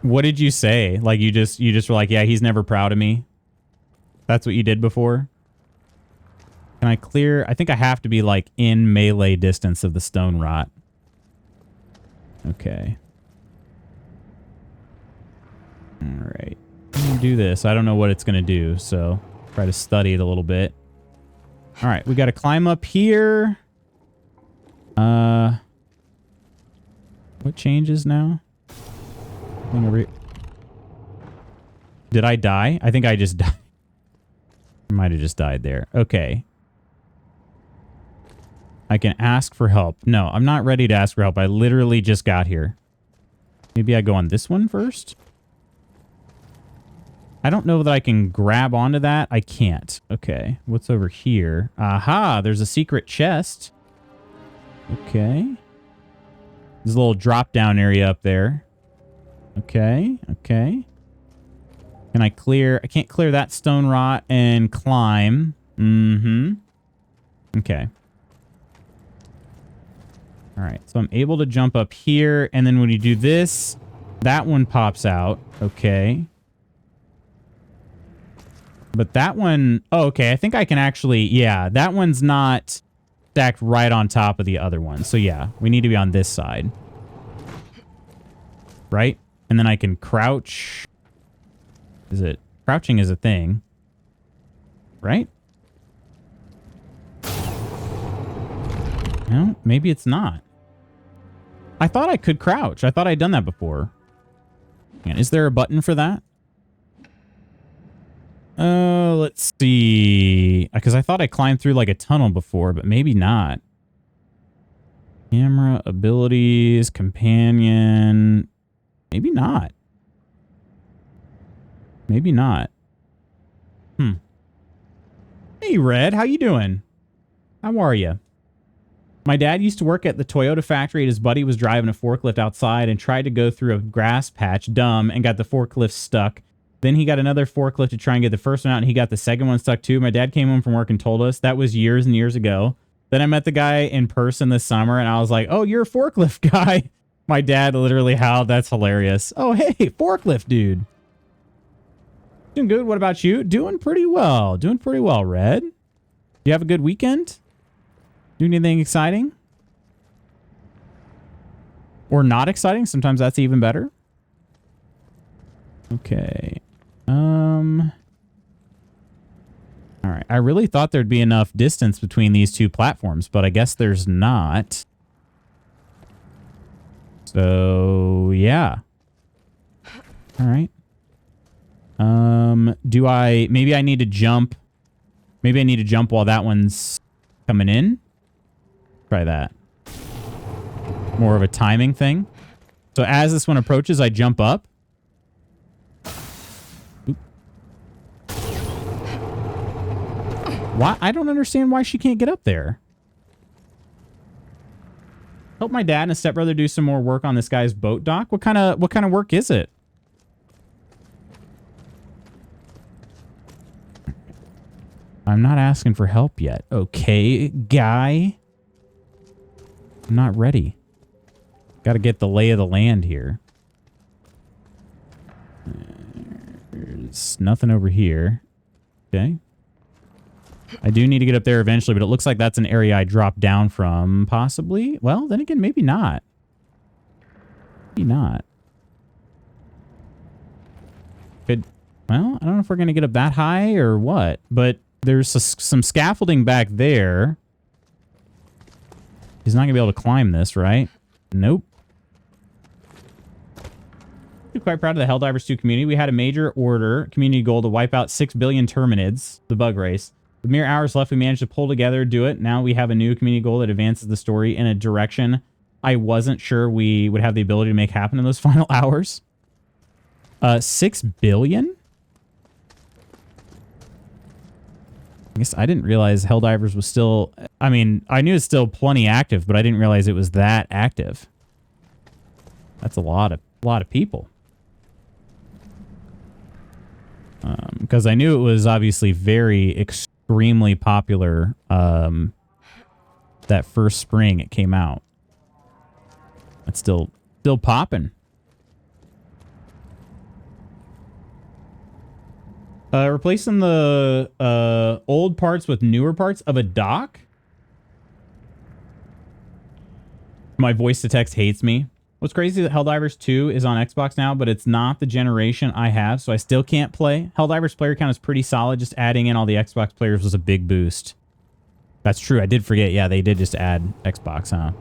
What did you say? Like you just were like, yeah, he's never proud of me. That's what you did before? Can I clear? I think I have to be like in melee distance of the stone rot. Okay. All right. I'm gonna do this. I don't know what it's gonna do, so try to study it a little bit. All right, we got to climb up here. What changes now? Did I die? I think I just died. I might have just died there. Okay. I can ask for help. No, I'm not ready to ask for help. I literally just got here. Maybe I go on this one first? I don't know that I can grab onto that. I can't. Okay. What's over here? Aha! There's a secret chest. Okay. There's a little drop-down area up there. Okay. Okay. Can I clear? I can't clear that stone rot and climb. Mm-hmm. Okay. All right. So I'm able to jump up here. And then when you do this, that one pops out. Okay. But that one... Oh, okay. I think I can actually... Yeah, that one's not stacked right on top of the other one. So yeah, we need to be on this side. Right? And then I can crouch. Crouching is a thing. Right? No, maybe it's not. I thought I could crouch. I thought I'd done that before. And is there a button for that? Let's see. Because I thought I climbed through like a tunnel before, but maybe not. Camera, abilities, companion. Maybe not. Maybe not. Hey, Red. How you doing? How are you? My dad used to work at the Toyota factory and his buddy was driving a forklift outside and tried to go through a grass patch, dumb, and got the forklift stuck. Then he got another forklift to try and get the first one out, and he got the second one stuck too. My dad came home from work and told us. That was years and years ago. Then I met the guy in person this summer, and I was like, oh, you're a forklift guy. My dad literally howled. That's hilarious. Oh, hey, forklift dude. Doing good. What about you? Doing pretty well. Doing pretty well, Red. You have a good weekend? Do anything exciting? Or not exciting? Sometimes that's even better. Okay. All right. I really thought there'd be enough distance between these two platforms, but I guess there's not. So, yeah. All right. Maybe I need to jump. Maybe I need to jump while that one's coming in. Try that. More of a timing thing. So as this one approaches, I jump up. Oop. Why? I don't understand why she can't get up there. Help my dad and his stepbrother do some more work on this guy's boat dock. What kind of work is it? I'm not asking for help yet. Okay, guy. I'm not ready. Got to get the lay of the land here. There's nothing over here. Okay. I do need to get up there eventually, but it looks like that's an area I dropped down from, possibly. Well, then again, maybe not. Maybe not. Well, I don't know if we're going to get up that high or what, but there's some scaffolding back there. He's not going to be able to climb this, right? Nope. I'm quite proud of the Helldivers 2 community. We had a major order, community goal to wipe out 6 billion Terminids, the bug race. With mere hours left, we managed to pull together, do it. Now we have a new community goal that advances the story in a direction I wasn't sure we would have the ability to make happen in those final hours. 6 billion? I guess I didn't realize Helldivers was still... I mean, I knew it's still plenty active, but I didn't realize it was that active. That's a lot of people. Because I knew it was obviously very extremely popular that first spring it came out. It's still popping. Replacing the old parts with newer parts of a dock. My voice to text hates me. What's crazy is that Helldivers 2 is on Xbox now, but it's not the generation I have, so I still can't play. Helldivers player count is pretty solid. Just adding in all the Xbox players was a big boost. That's true. I did forget. Yeah, they did just add Xbox, huh?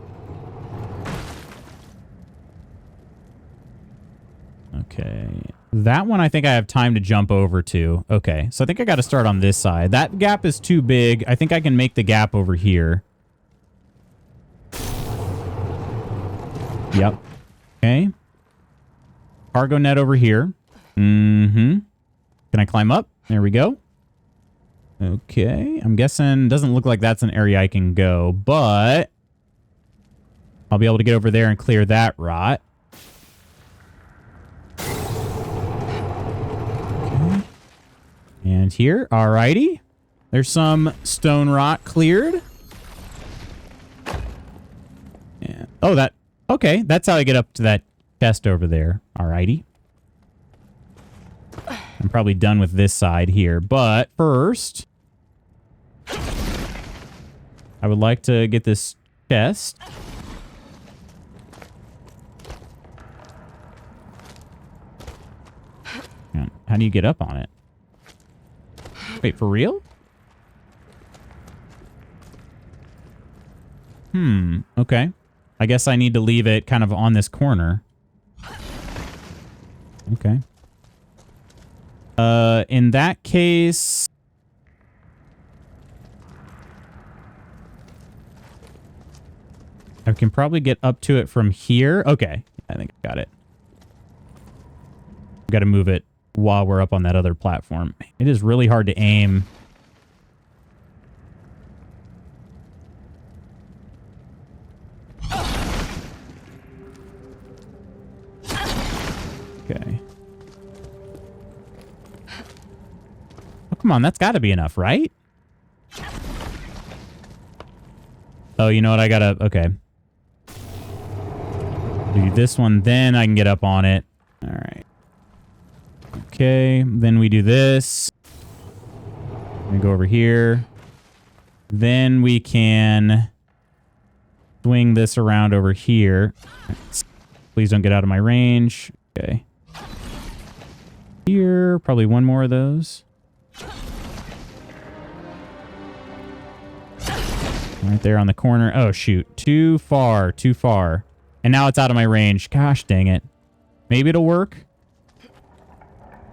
Okay. That one I think I have time to jump over to. Okay, so I think I got to start on this side. That gap is too big. I think I can make the gap over here. Yep. Okay. Cargo net over here. Mm-hmm. Can I climb up? There we go. Okay. I'm guessing doesn't look like that's an area I can go, but I'll be able to get over there and clear that rot. Okay. And here, alrighty. There's some stone rot cleared. And, oh, that... Okay, that's how I get up to that chest over there. Alrighty. I'm probably done with this side here, but first... I would like to get this chest. How do you get up on it? Wait, for real? Okay. I guess I need to leave it kind of on this corner. Okay. In that case... I can probably get up to it from here. Okay. I think I got it. Got to move it while we're up on that other platform. It is really hard to aim. Okay. Oh, come on. That's got to be enough, right? Oh, you know what? I got to... Okay. Do this one, then I can get up on it. All right. Okay, then we do this. We go over here. Then we can swing this around over here. Please don't get out of my range. Okay. Here, probably one more of those. Right there on the corner. Oh, shoot. Too far. Too far. And now it's out of my range. Gosh dang it. Maybe it'll work.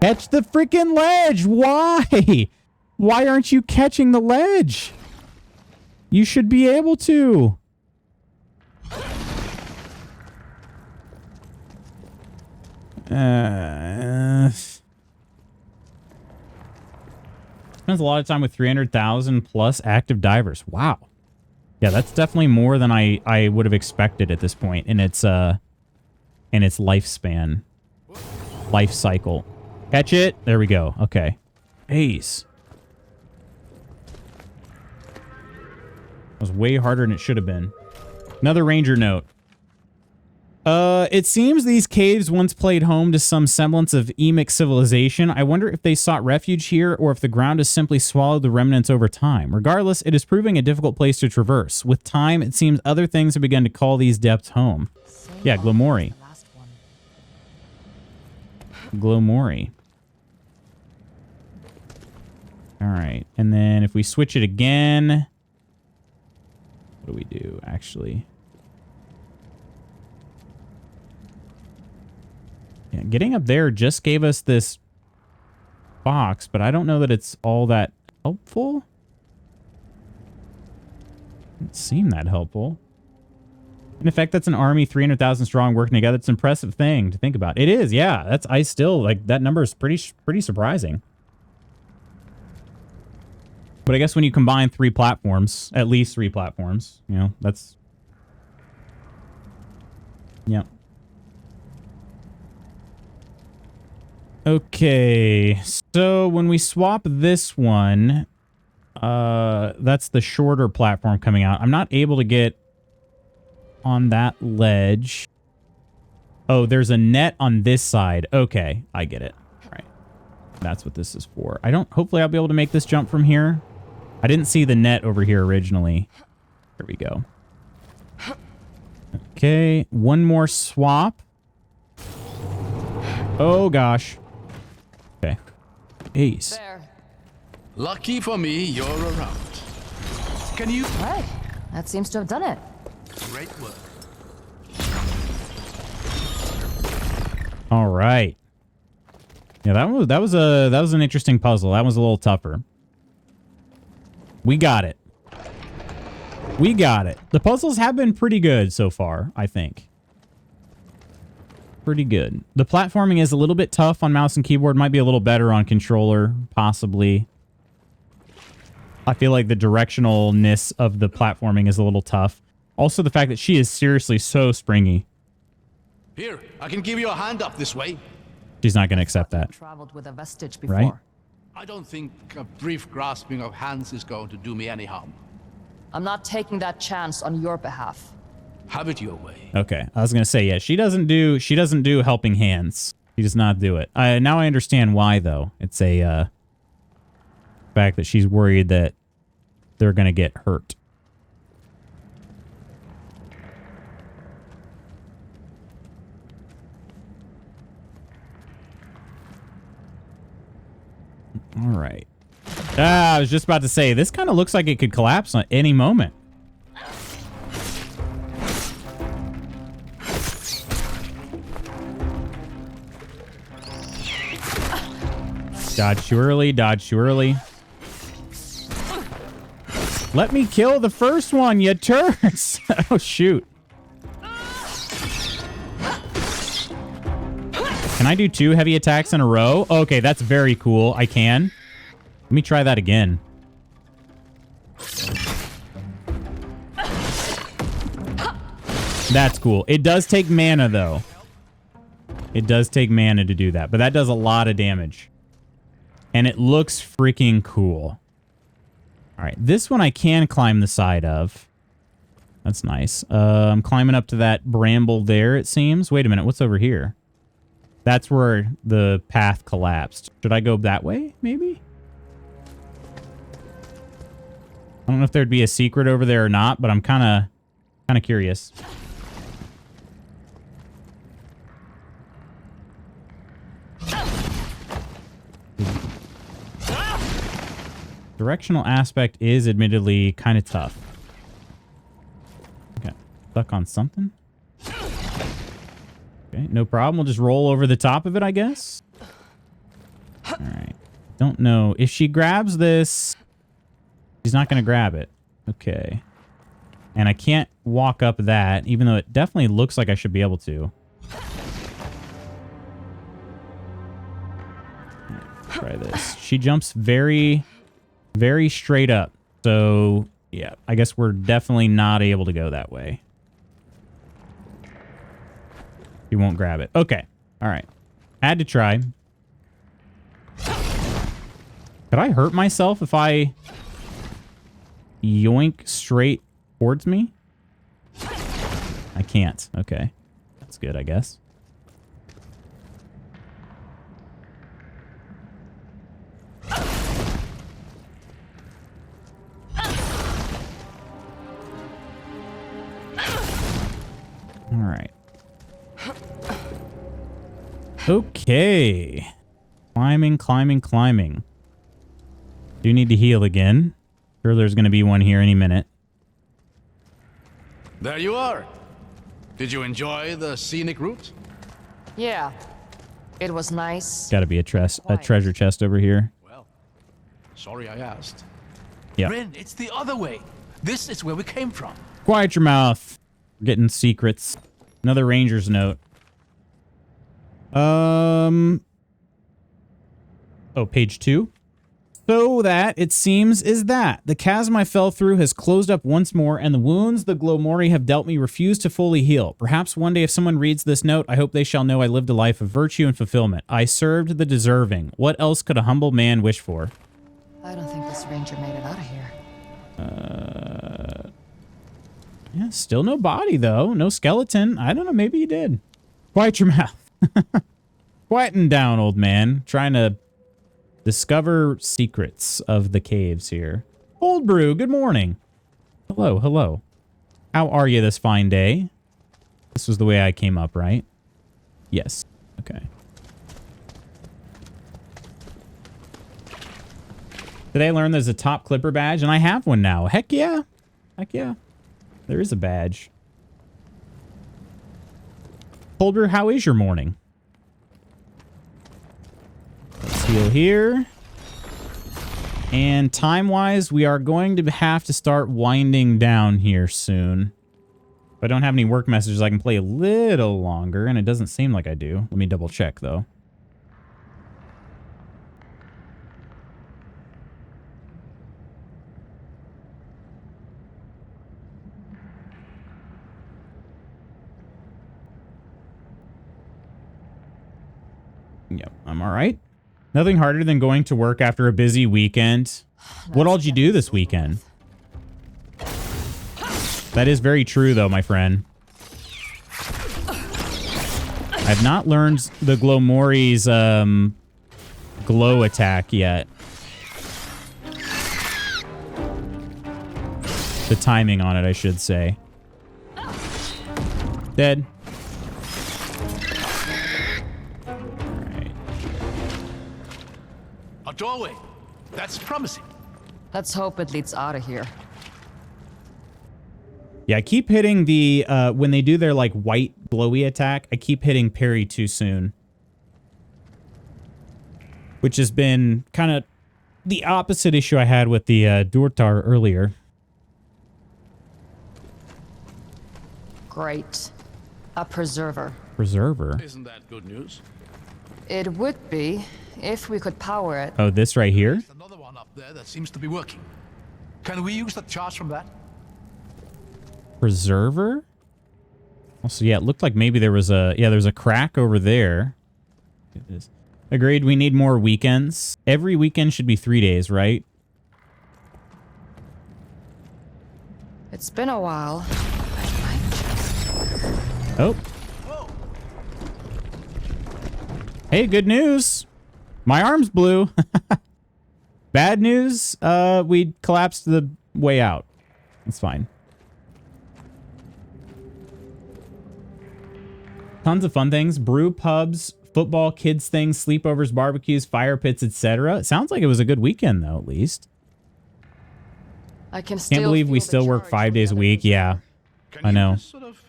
Catch the freaking ledge. Why? Why aren't you catching the ledge? You should be able to. Spends a lot of time with 300,000 plus active divers. Wow. Yeah, that's definitely more than I would have expected at this point in its lifespan. Life cycle. Catch it. There we go. Okay. Ace. That was way harder than it should have been. Another ranger note. It seems these caves once played home to some semblance of Emic civilization. I wonder if they sought refuge here or if the ground has simply swallowed the remnants over time. Regardless, it is proving a difficult place to traverse. With time, it seems other things have begun to call these depths home. Yeah, Glomori. Glomori. All right. And then if we switch it again, what do we do, actually? Yeah, getting up there just gave us this box, but I don't know that it's all that helpful. Doesn't seem that helpful. In effect, that's an army 300,000 strong working together. It's an impressive thing to think about. It is, yeah. That's I still like that number is pretty surprising. But I guess when you combine 3 platforms, at least 3 platforms, you know, that's yeah. Okay, so when we swap this one, that's the shorter platform coming out. I'm not able to get on that ledge. Oh, there's a net on this side. Okay, I get it. All right, that's what this is for. Hopefully I'll be able to make this jump from here. I didn't see the net over here originally. Here we go. Okay, one more swap. Oh, gosh. Okay. Ace. There. Lucky for me, you're around. Can you... Right. That seems to have done it. Great work. All right. Yeah, that was an interesting puzzle. That was a little tougher. We got it. We got it. The puzzles have been pretty good so far, I think. Pretty good. The platforming is a little bit tough on mouse and keyboard. Might be a little better on controller, possibly. I feel like the directionalness of the platforming is a little tough. Also, the fact that she is seriously so springy. Here, I can give you a hand up this way. She's not going to accept that. Traveled with a vestige before. Right? I don't think a brief grasping of hands is going to do me any harm. I'm not taking that chance on your behalf. Have it your way. Okay, I was gonna say, yeah, she doesn't do helping hands. She does not do it. Now I understand why, though. It's fact that she's worried that they're gonna get hurt. All right. I was just about to say, this kind of looks like it could collapse at any moment. Dodge surely, dodge surely. Let me kill the first one, you turds. Oh, shoot. Can I do 2 heavy attacks in a row? Okay, that's very cool. I can. Let me try that again. That's cool. It does take mana, though. It does take mana to do that, but that does a lot of damage. And it looks freaking cool. All right, this one I can climb the side of. That's nice. I'm climbing up to that bramble there, it seems. Wait a minute, what's over here? That's where the path collapsed. Should I go that way, maybe? I don't know if there'd be a secret over there or not, but I'm kind of curious. Directional aspect is admittedly kind of tough. Okay, stuck on something. Okay, no problem. We'll just roll over the top of it, I guess. All right. Don't know if she grabs this. She's not going to grab it. Okay. And I can't walk up that, even though it definitely looks like I should be able to. Try this. She jumps very, very straight up. So, yeah, I guess we're definitely not able to go that way. She won't grab it. Okay. All right. Had to try. Could I hurt myself if I yoink straight towards me? I can't. Okay. That's good, I guess. All right. Okay. Climbing, climbing, climbing. Do need to heal again. Sure, there's going to be one here any minute. There you are. Did you enjoy the scenic route? Yeah. It was nice. Got to be a treasure chest over here. Well, sorry I asked. Yeah. Rin, it's the other way. This is where we came from. Quiet your mouth. We're getting secrets. Another ranger's note. Oh, page 2. So that, it seems, is that. The chasm I fell through has closed up once more, and the wounds the Glomori have dealt me refuse to fully heal. Perhaps one day if someone reads this note, I hope they shall know I lived a life of virtue and fulfillment. I served the deserving. What else could a humble man wish for? I don't think this ranger made it out of here. Yeah, still no body, though. No skeleton. I don't know. Maybe he did. Quiet your mouth. Quieten down, old man. Trying to discover secrets of the caves here. Old Brew, good morning. Hello, hello. How are you this fine day? This was the way I came up, right? Yes. Okay. Today I learned there's a top clipper badge, and I have one now. Heck yeah. Heck yeah. There is a badge. Old Brew, how is your morning? Let's heal here. And time-wise, we are going to have to start winding down here soon. If I don't have any work messages, I can play a little longer, and it doesn't seem like I do. Let me double check, though. Yep, I'm all right. Nothing harder than going to work after a busy weekend. What all did you do this weekend? That is very true, though, my friend. I've not learned the Glomori's glow attack yet. The timing on it, I should say. Dead. A doorway. That's promising. Let's hope it leads out of here. Yeah, I keep hitting the, when they do their, like, white glowy attack, I keep hitting parry too soon. Which has been kind of the opposite issue I had with the Durtar earlier. Great. A preserver. Preserver? Isn't that good news? It would be, if we could power it. Oh, this right here? There's another one up there that seems to be working. Can we use the charge from that? Preserver? Also, yeah, it looked like maybe there was a, yeah, there's a crack over there. Look at this. Agreed, we need more weekends. Every weekend should be 3 days, right? It's been a while. Oh. Hey, good news. My arm's blue. Bad news, we collapsed the way out. It's fine. Tons of fun things. Brew pubs, football, kids things, sleepovers, barbecues, fire pits, etc. It sounds like it was a good weekend, though, at least. I can Can't believe we still work 5 days a week. Yeah, I know. Just sort of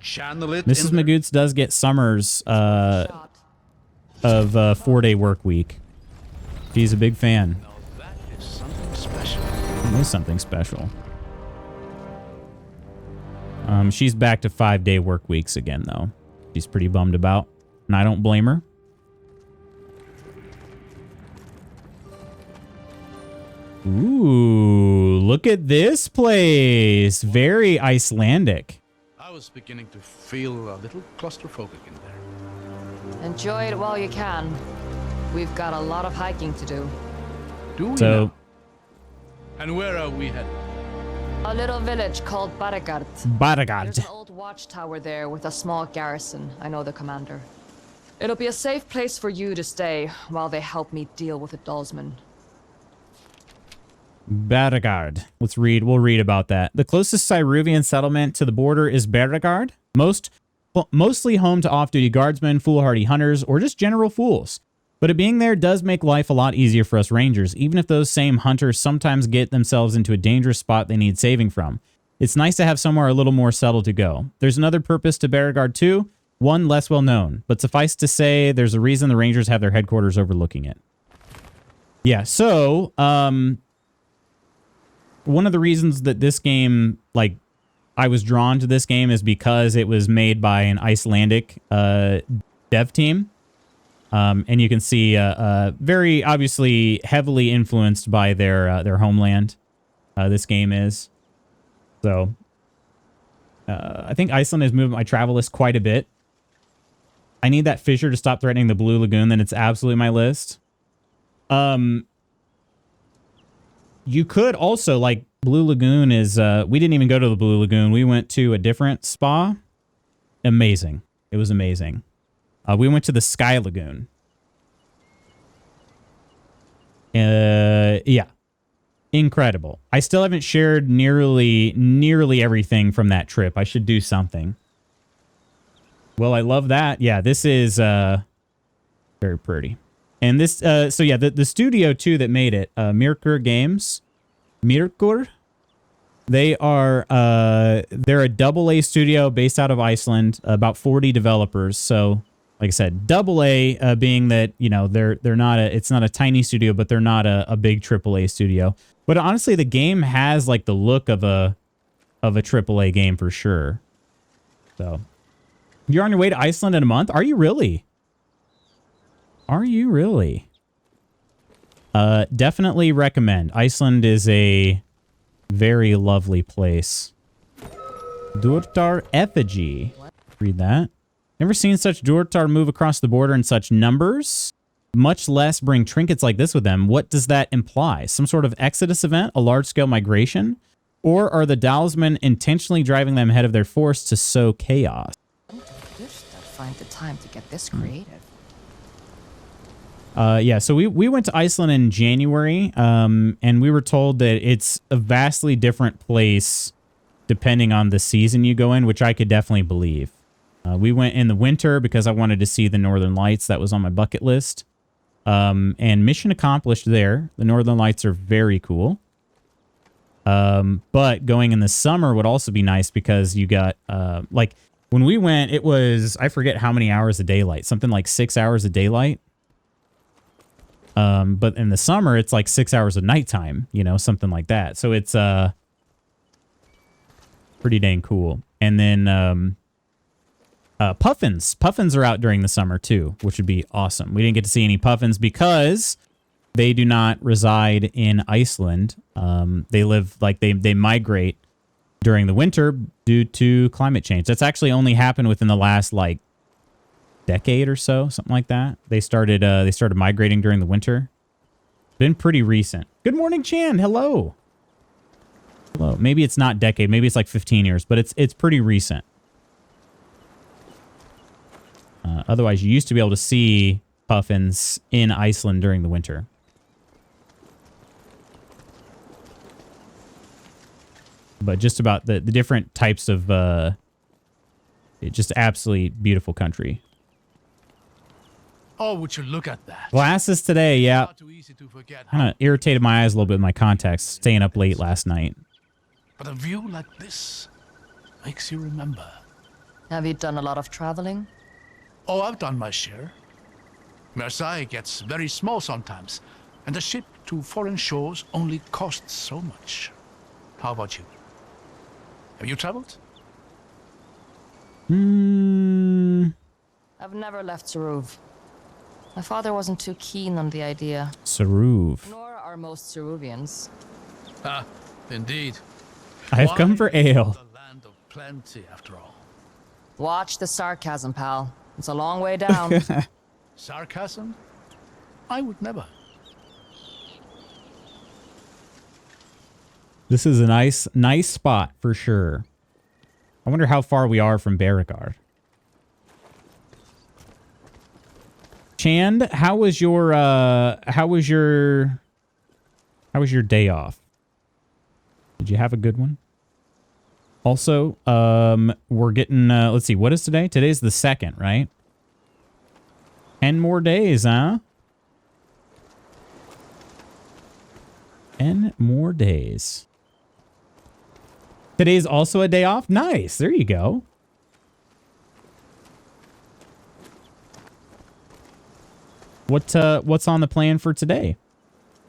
channel it Mrs. in there? Magoots does get summers of a 4-day work week. She's a big fan. Now that is something special. It is something special. She's back to 5-day work weeks again, though. She's pretty bummed about, and I don't blame her. Ooh, look at this place. Very Icelandic. I was beginning to feel a little claustrophobic in there. Enjoy it while you can. We've got a lot of hiking to do. Do we So, now? And where are we headed? A little village called Baragard. There's Baragard. an old watchtower there with a small garrison. I know the commander. It'll be a safe place for you to stay while they help me deal with the Dalsman. Baragard. Let's read. We'll read about that. The closest Cyruvian settlement to the border is Baragard. Mostly home to off-duty guardsmen, foolhardy hunters, or just general fools. But it being there does make life a lot easier for us rangers, even if those same hunters sometimes get themselves into a dangerous spot they need saving from. It's nice to have somewhere a little more settled to go. There's another purpose to Baragard too, one less well known, but suffice to say there's a reason the rangers have their headquarters overlooking it. Yeah, so, one of the reasons that this game, like, I was drawn to this game is because it was made by an Icelandic dev team. And you can see very obviously heavily influenced by their homeland. This game is. So I think Iceland has moved my travel list quite a bit. I need that fissure to stop threatening the Blue Lagoon, then it's absolutely my list. You could also, like, Blue Lagoon is, we didn't even go to the Blue Lagoon. We went to a different spa. Amazing. It was amazing. We went to the Sky Lagoon. Yeah. Incredible. I still haven't shared nearly everything from that trip. I should do something. Well, I love that. Yeah, this is very pretty. And this, so yeah, the studio too that made it, Mirkur Games. Mirkur? They are, they're a AA studio based out of Iceland, about 40 developers. So, like I said, AA being that, you know, they're not it's not a tiny studio, but they're not a big AAA studio. But honestly, the game has like the look of a AAA game for sure. So, you're on your way to Iceland in a month? Are you really? Are you really? Definitely recommend. Iceland is a very lovely place. Durtar effigy. Read that. Never seen such Durtar move across the border in such numbers, much less bring trinkets like this with them. What does that imply? Some sort of exodus event? A large-scale migration? Or are the Dalsmen intentionally driving them ahead of their force to sow chaos? Find the time to get this creative. Yeah, so we went to Iceland in January, and we were told that it's a vastly different place depending on the season you go in, which I could definitely believe. We went in the winter because I wanted to see the Northern Lights. That was on my bucket list. And mission accomplished there. The Northern Lights are very cool. But going in the summer would also be nice because you got, like when we went, it was, I forget how many hours of daylight, something like 6 hours of daylight. But in the summer, it's like 6 hours of nighttime, you know, something like that. So it's, pretty dang cool. And then, puffins. Puffins are out during the summer too, which would be awesome. We didn't get to see any puffins because they do not reside in Iceland. They live like they migrate during the winter due to climate change. That's actually only happened within the last like decade or so, something like that. They started migrating during the winter. Been pretty recent. Good morning, Chan. Hello. Hello. Maybe it's not decade. Maybe it's like 15 years, but it's pretty recent. Otherwise, you used to be able to see puffins in Iceland during the winter. But just about the different types of just absolutely beautiful country. Oh, would you look at that? Glasses today, yeah. Not too easy to forget how, Kind of irritated my eyes a little bit with my contacts, staying up late last night. but a view like this makes you remember. Have you done a lot of traveling? Oh, I've done my share. Versailles gets very small sometimes, and the ship to foreign shores only costs so much. How about you? Have you traveled? I've never left Saruv. My father wasn't too keen on the idea, Saruv. nor are most Saruvians. Ah, indeed. I've come for ale. The land of plenty, after all. Watch the sarcasm, pal. It's a long way down. Sarcasm? I would never. This is a nice spot for sure. I wonder how far we are from Beauregard. Chand, how was your day off? Did you have a good one? Also, we're getting let's see, what is today? Today's the 2nd, right? 10 more days, huh? 10 more days. Today's also a day off? Nice. There you go. What's on the plan for today?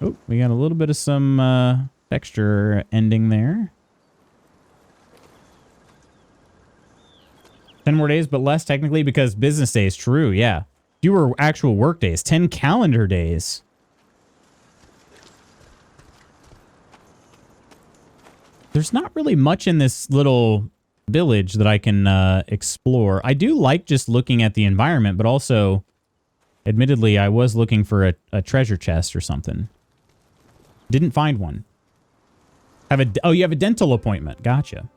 Oh, we got a little bit of some texture ending there. 10 more days, but less technically because business days. True, yeah. Fewer actual work days. 10 calendar days. There's not really much in this little village that I can explore. I do like just looking at the environment, but also, admittedly, I was looking for a treasure chest or something. Didn't find one. Oh, you have a dental appointment. Gotcha.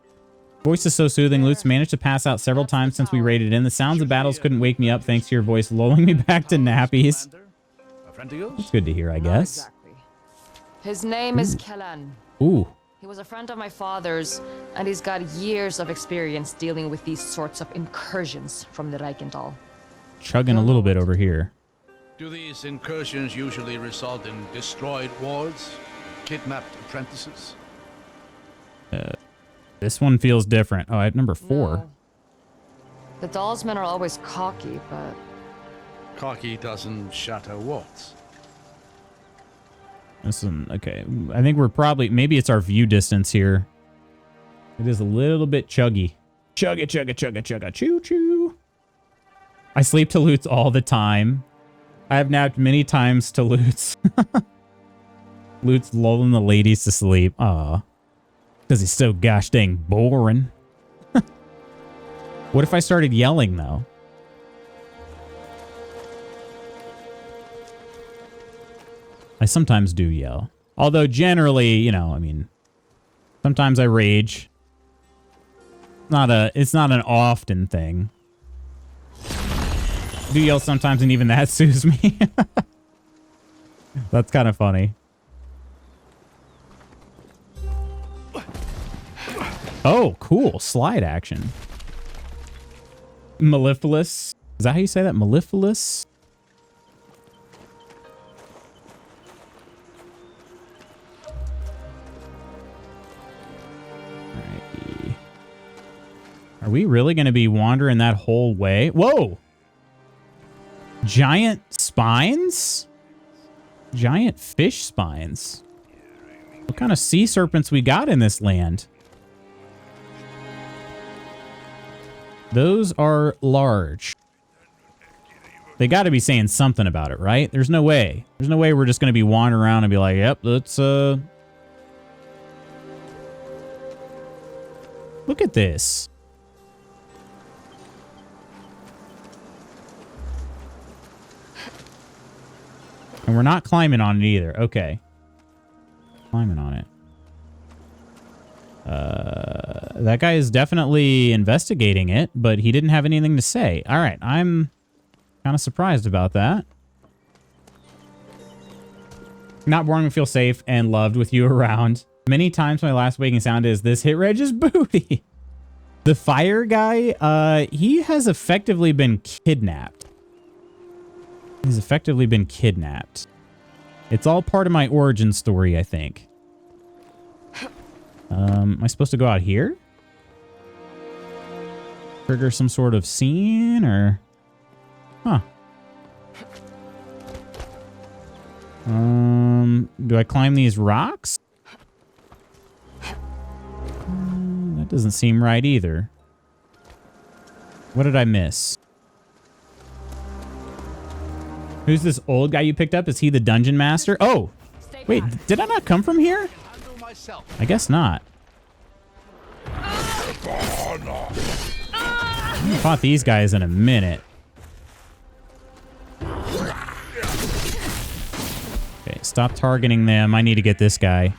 Voice is so soothing. Lutz managed to pass out several times since we raided in. The sounds of battles couldn't wake me up thanks to your voice, lulling me back to nappies. A friend of yours? It's good to hear, I Not guess. exactly. His name is Kellan. Ooh. He was a friend of my father's, and he's got years of experience dealing with these sorts of incursions from the Reikendal. Chugging a little bit over here. Do these incursions usually result in destroyed wards, kidnapped apprentices? This one feels different. Oh, at number 4. No. The Dalsmen are always cocky, but Cocky doesn't shatter wards. This one, okay. I think we're probably, maybe it's our view distance here. It is a little bit chuggy. Chugga, chugga, chugga, chugga, choo, choo. I sleep to Lutz all the time. I have napped many times to Lutz. Lutz lulling the ladies to sleep. Aw. Because he's so gosh dang boring. What if I started yelling, though? I sometimes do yell. Although generally, you know, I mean, sometimes I rage. It's not an often thing. I do yell sometimes, and even that soothes me. That's kind of funny. Oh, cool. Slide action. Mellifluous. Is that how you say that? Mellifluous? Are we really going to be wandering that whole way? Whoa! Giant spines? Giant fish spines. What kind of sea serpents we got in this land? Those are large. They got to be saying something about it, right? There's no way. There's no way we're just going to be wandering around and be like, yep, let's, look at this. And we're not climbing on it either. Okay. Climbing on it. That guy is definitely investigating it, but he didn't have anything to say. All right, I'm kind of surprised about that. Not boring, we feel safe and loved with you around. Many times my last waking sound is this hit Reg's booty. The fire guy, he has effectively been kidnapped. He's effectively been kidnapped. It's all part of my origin story, I think. Am I supposed to go out here? Trigger some sort of scene or... Huh. Do I climb these rocks? That doesn't seem right either. What did I miss? Who's this old guy you picked up? Is he the dungeon master? Oh! Wait, did I not come from here? I guess not. I haven't fought these guys in a minute. Okay, stop targeting them. I need to get this guy.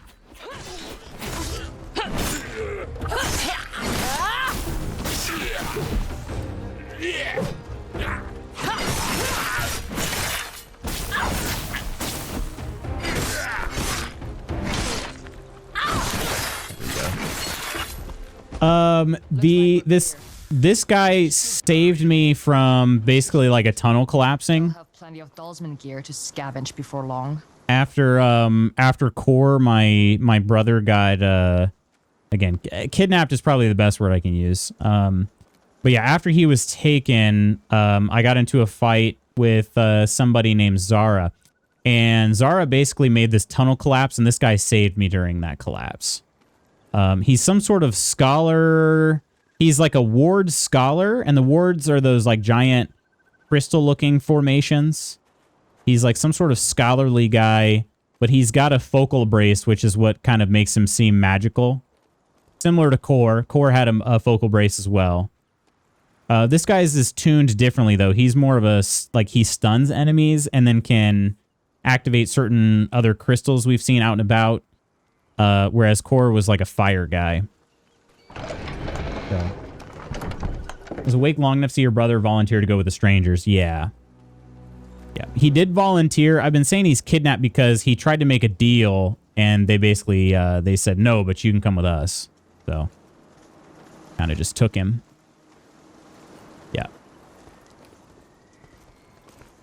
This guy saved me from basically like a tunnel collapsing. Have plenty of Dalsman gear to scavenge before long. After Core, my brother got again, kidnapped is probably the best word I can use. But yeah, after he was taken, I got into a fight with somebody named Zara, and Zara basically made this tunnel collapse, and this guy saved me during that collapse. He's some sort of scholar. He's like a ward scholar, and the wards are those like giant crystal-looking formations. He's like some sort of scholarly guy, but he's got a focal brace, which is what kind of makes him seem magical. Similar to Core. Core had a focal brace as well. This guy's is tuned differently, though. He's more of a, like, he stuns enemies and then can activate certain other crystals we've seen out and about. Whereas Core was like a fire guy. So. Was awake long enough to see your brother volunteer to go with the strangers. Yeah. Yeah. He did volunteer. I've been saying he's kidnapped because he tried to make a deal and they basically, they said, no, but you can come with us. So. Kind of just took him. Yeah.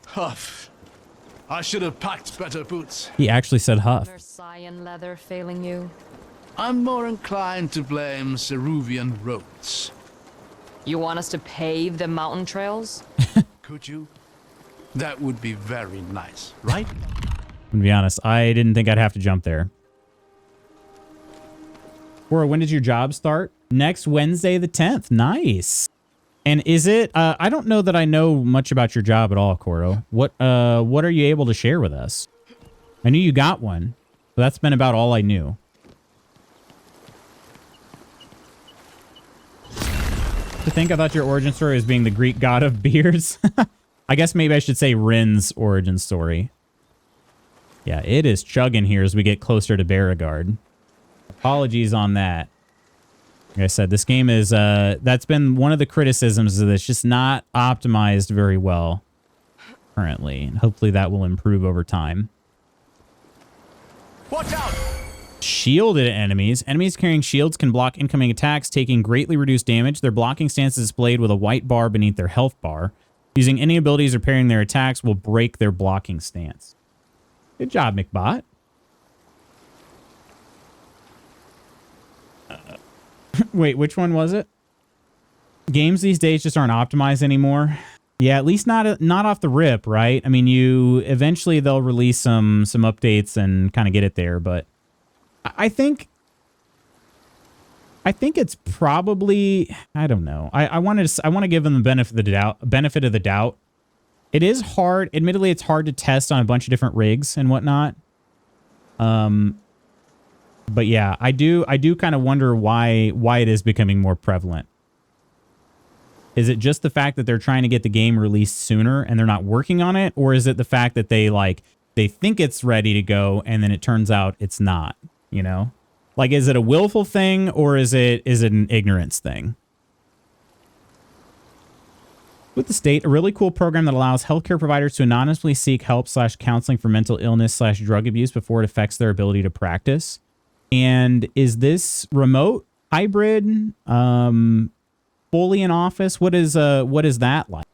Huff. I should have packed better boots. He actually said huff. Mercian leather failing you? I'm more inclined to blame Ceruvian roads. You want us to pave the mountain trails? Could you? That would be very nice, right? To be honest, I didn't think I'd have to jump there. Cora, when did your job start? Next Wednesday the 10th. Nice. And is it, I don't know that I know much about your job at all, Coro. What are you able to share with us? I knew you got one, but that's been about all I knew. To think I thought your origin story was being the Greek god of beers. I guess maybe I should say Rin's origin story. Yeah, it is chugging here as we get closer to Beauregard. Apologies on that. Like I said, this game is, that's been one of the criticisms of this, just not optimized very well currently. And hopefully that will improve over time. Watch out! Shielded enemies. Enemies carrying shields can block incoming attacks, taking greatly reduced damage. Their blocking stance is displayed with a white bar beneath their health bar. Using any abilities or parrying their attacks will break their blocking stance. Good job, McBot. Wait, which one was it? games these days just aren't optimized anymore. Yeah, at least not off the rip, right? I mean, eventually they'll release some updates and kind of get it there, but I think it's probably, I don't know. I want to give them the benefit of the doubt. It is hard. Admittedly, it's hard to test on a bunch of different rigs and whatnot. But yeah, I do kind of wonder why it is becoming more prevalent. Is it just the fact that they're trying to get the game released sooner and they're not working on it? Or is it the fact that they think it's ready to go and then it turns out it's not, you know? Like, is it a willful thing or is it an ignorance thing? With the state, a really cool program that allows healthcare providers to anonymously seek help / counseling for mental illness / drug abuse before it affects their ability to practice. And is this remote, hybrid, fully in office? What is that like?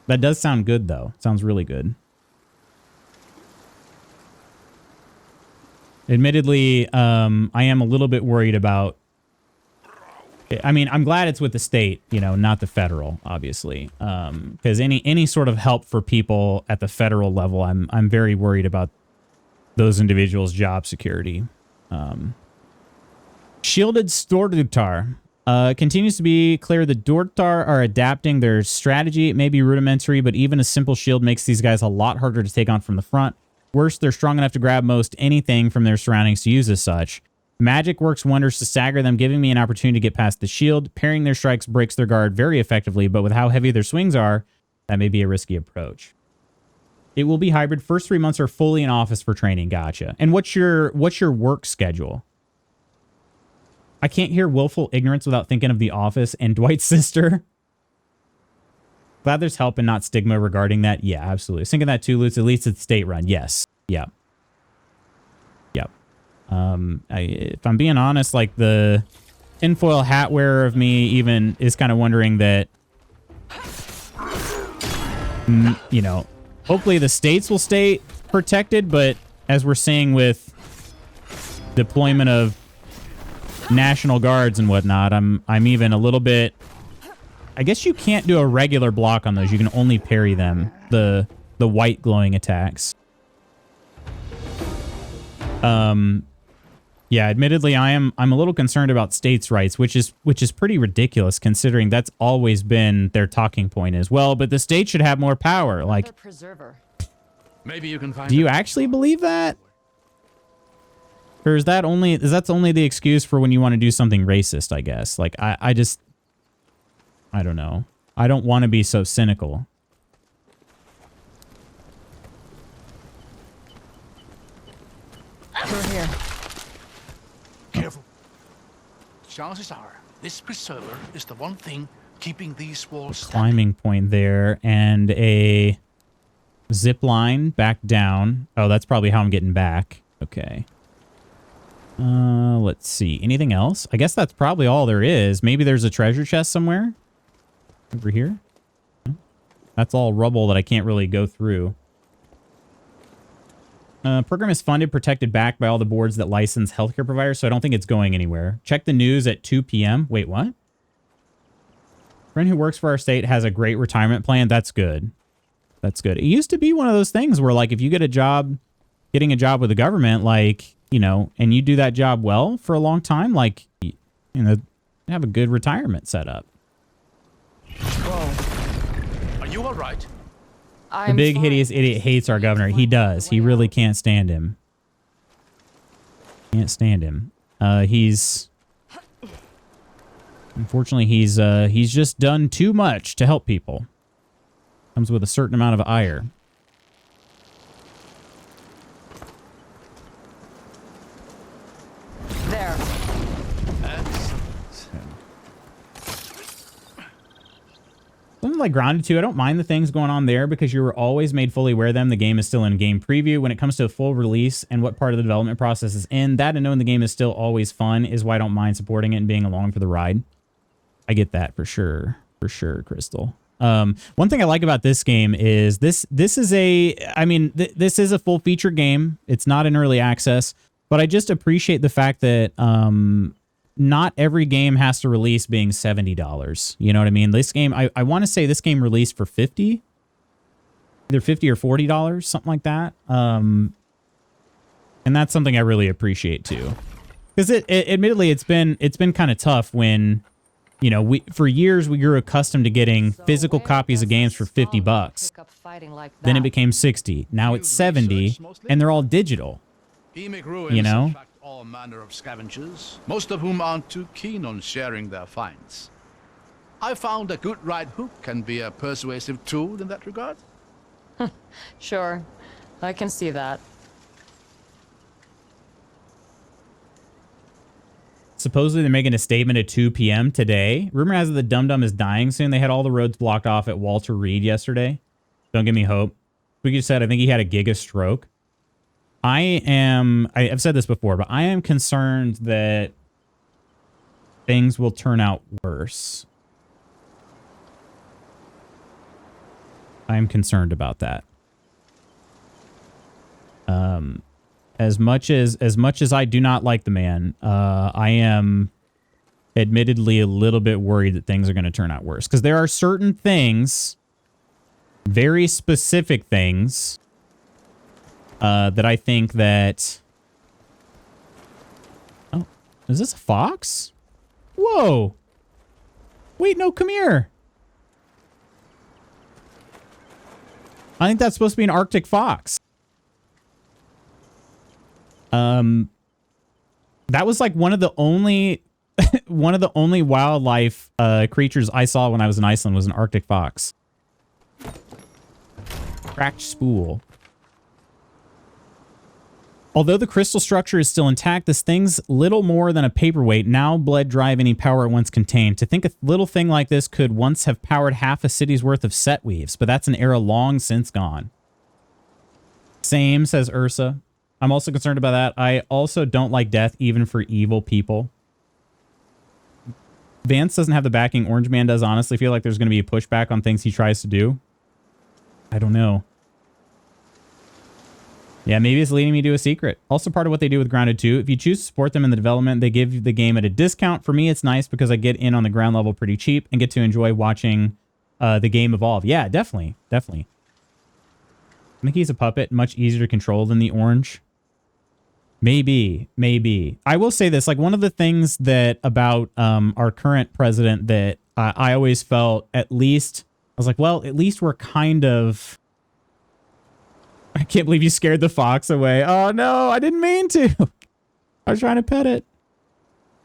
That does sound good though. Sounds really good. Admittedly, I am a little bit worried about, I mean, I'm glad it's with the state, you know, not the federal, obviously. Because any sort of help for people at the federal level, I'm very worried about those individuals' job security. Shielded Stordutar. Continues to be clear the Dortar are adapting their strategy. It may be rudimentary, but even a simple shield makes these guys a lot harder to take on from the front. Worse, they're strong enough to grab most anything from their surroundings to use as such. Magic works wonders to stagger them, giving me an opportunity to get past the shield. Parrying their strikes breaks their guard very effectively, but with how heavy their swings are, that may be a risky approach. It will be hybrid. First 3 months are fully in office for training. Gotcha. And what's your work schedule? I can't hear willful ignorance without thinking of The Office and Dwight's sister. Glad there's help and not stigma regarding that. Yeah, absolutely. Thinking that too, Lutz. At least it's state run. Yes. Yep. Yep. If I'm being honest, like the tinfoil hat wearer of me even is kind of wondering that, you know, hopefully the states will stay protected, but as we're seeing with deployment of National Guards and whatnot, I'm even a little bit, I guess you can't do a regular block on those. You can only parry them, the white glowing attacks. Yeah, admittedly, I'm a little concerned about states' rights, which is pretty ridiculous considering that's always been their talking point as well. But the state should have more power. Like, Maybe you can find. do you actually believe that? Or is that only the excuse for when you want to do something racist, I guess? Like, I don't know. I don't want to be so cynical. We're here. Careful. Chances are this preserver is the one thing keeping these walls standing. Climbing point there and a zip line back down. Oh, that's probably how I'm getting back. Okay. Let's see. Anything else? I guess that's probably all there is. Maybe there's a treasure chest somewhere over here. That's all rubble that I can't really go through. Program is funded, protected, backed by all the boards that license healthcare providers, so I don't think it's going anywhere. Check the news at 2 p.m. Wait, what? Friend who works for our state has a great retirement plan. That's good. That's good. It used to be one of those things where, like, if you get a job, getting a job with the government, like, you know, and you do that job well for a long time, like, you know, have a good retirement set up. Whoa. Are you all right? The big hideous idiot hates our governor. He does. He really can't stand him. Can't stand him. Unfortunately, he's just done too much to help people. Comes with a certain amount of ire. There. Something like Grounded 2, I don't mind the things going on there because you were always made fully aware of them. The game is still in game preview. When it comes to a full release and what part of the development process is in, that and knowing the game is still always fun is why I don't mind supporting it and being along for the ride. I get that for sure. For sure, Crystal. One thing I like about this game is this is a full feature game. It's not in early access, but I just appreciate the fact that not every game has to release being $70. You know what I mean? This game, I want to say this game released for 50, either 50 or $40, something like that. And that's something I really appreciate too. Because admittedly, it's been kind of tough when, you know, for years we grew accustomed to getting physical copies of games for $50. Then it became 60. Now it's 70, and they're all digital. You know? Attract all manner of scavengers, most of whom aren't too keen on sharing their finds. I found a good right hook can be a persuasive tool in that regard. Sure, I can see that. Supposedly they're making a statement at 2 p.m. today. Rumor has it the Dum Dum is dying soon. They had all the roads blocked off at Walter Reed yesterday. Don't give me hope. Like said, I think he had a giga stroke. I've said this before, but I am concerned that things will turn out worse. I'm concerned about that. As much as I do not like the man, I am admittedly a little bit worried that things are going to turn out worse. Because there are certain things, very specific things, that I think that... Oh, is this a fox? Whoa! Wait, no, come here! I think that's supposed to be an Arctic fox. That was like one of the only wildlife creatures I saw when I was in Iceland was an Arctic fox. Cracked spool. Although the crystal structure is still intact, this thing's little more than a paperweight now bled dry of any power it once contained. To think a little thing like this could once have powered half a city's worth of set weaves, but that's an era long since gone. Same, says Ursa. I'm also concerned about that. I also don't like death, even for evil people. Vance doesn't have the backing Orange Man does. Honestly, feel like there's going to be a pushback on things he tries to do. I don't know. Yeah, maybe it's leading me to a secret. Also part of what they do with Grounded 2. If you choose to support them in the development, they give the game at a discount. For me, it's nice because I get in on the ground level pretty cheap and get to enjoy watching the game evolve. Yeah, definitely. Definitely. I think he's a puppet, much easier to control than the orange. Maybe. I will say this, like one of the things that about our current president that I always felt I was like, well, at least we're kind of... I can't believe you scared the fox away. Oh no, I didn't mean to. I was trying to pet it.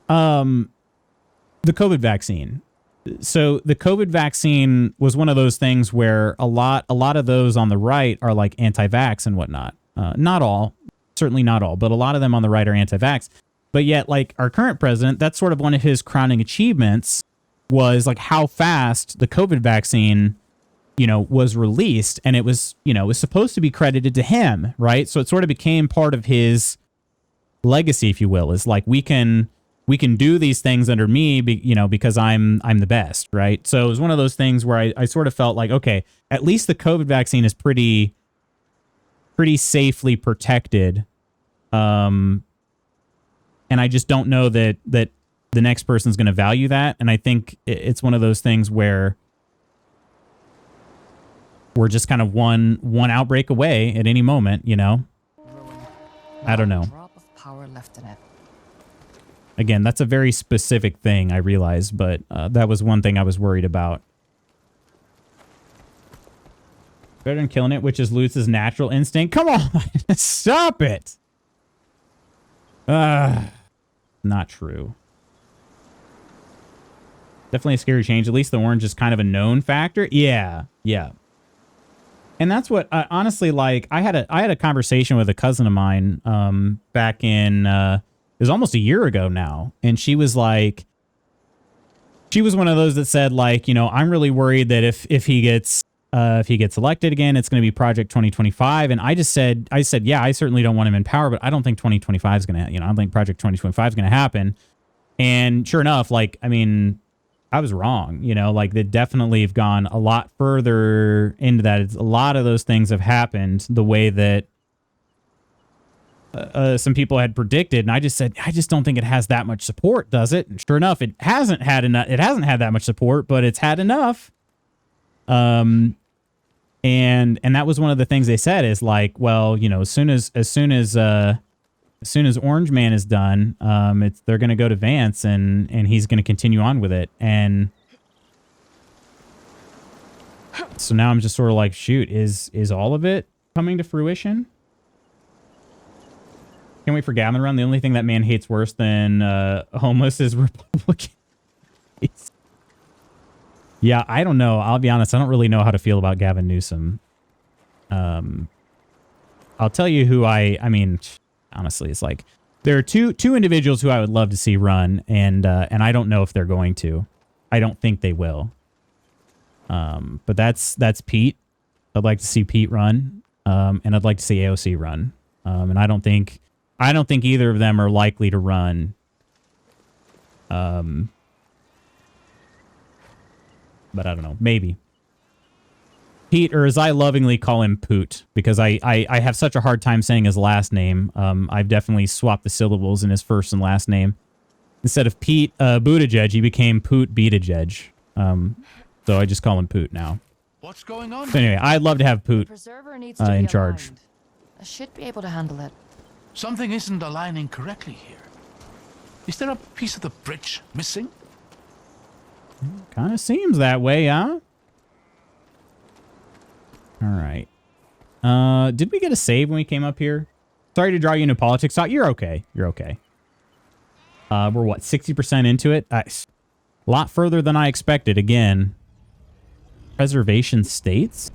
The COVID vaccine. So the COVID vaccine was one of those things where a lot of those on the right are like anti-vax and whatnot. Not all, certainly not all, but a lot of them on the right are anti-vax. But yet, like our current president, that's sort of one of his crowning achievements was like how fast the COVID vaccine, you know, was released, and it was, you know, was supposed to be credited to him, right? So it sort of became part of his legacy, if you will, is like we can do these things under me, you know, because I'm the best, right? So it was one of those things where I sort of felt like, okay, at least the COVID vaccine is pretty safely protected, and I just don't know that the next person's going to value that, and I think it's one of those things where we're just kind of one outbreak away at any moment, you know? I don't know. Drop of power left in it. Again, that's a very specific thing, I realize, but that was one thing I was worried about. Better than killing it, which is Lutz's natural instinct. Come on! Stop it! Not true. Definitely a scary change. At least the orange is kind of a known factor. Yeah. And that's what, honestly, like, I had a conversation with a cousin of mine back in, it was almost a year ago now. And she was like, she was one of those that said, like, you know, I'm really worried that if he gets elected again, it's going to be Project 2025. And I said, yeah, I certainly don't want him in power, but I don't think 2025 is going to, you know, I don't think Project 2025 is going to happen. And sure enough, like, I mean, I was wrong, you know, like they definitely have gone a lot further into that. A lot of those things have happened the way that some people had predicted, and I just said, I just don't think it has that much support, does it? And sure enough, it hasn't had enough. It hasn't had that much support, but it's had enough. And that was one of the things they said is like, well, you know, as soon as Orange Man is done, they're going to go to Vance and he's going to continue on with it. And so now I'm just sort of like, shoot, is all of it coming to fruition? Can't wait for Gavin to run. The only thing that man hates worse than homeless is Republicans. Yeah, I don't know. I'll be honest. I don't really know how to feel about Gavin Newsom. I'll tell you who I mean, honestly, it's like there are two individuals who I would love to see run, and I don't know if they're going to. I don't think they will. But that's Pete. I'd like to see Pete run, and I'd like to see AOC run. And I don't think either of them are likely to run. But I don't know. Maybe. Pete, or as I lovingly call him, Poot, because I have such a hard time saying his last name. I've definitely swapped the syllables in his first and last name. Instead of Pete Buttigieg, he became Poot Buttigieg. So I just call him Poot now. What's going on? So anyway, I'd love to have Poot Preserver needs to be in charge. aligned. I should be able to handle it. Something isn't aligning correctly here. Is there a piece of the bridge missing? Kind of seems that way, huh? All right. Did we get a save when we came up here? Sorry to draw you into politics. You're okay. You're okay. We're what, 60% into it? A lot further than I expected. Again, preservation states.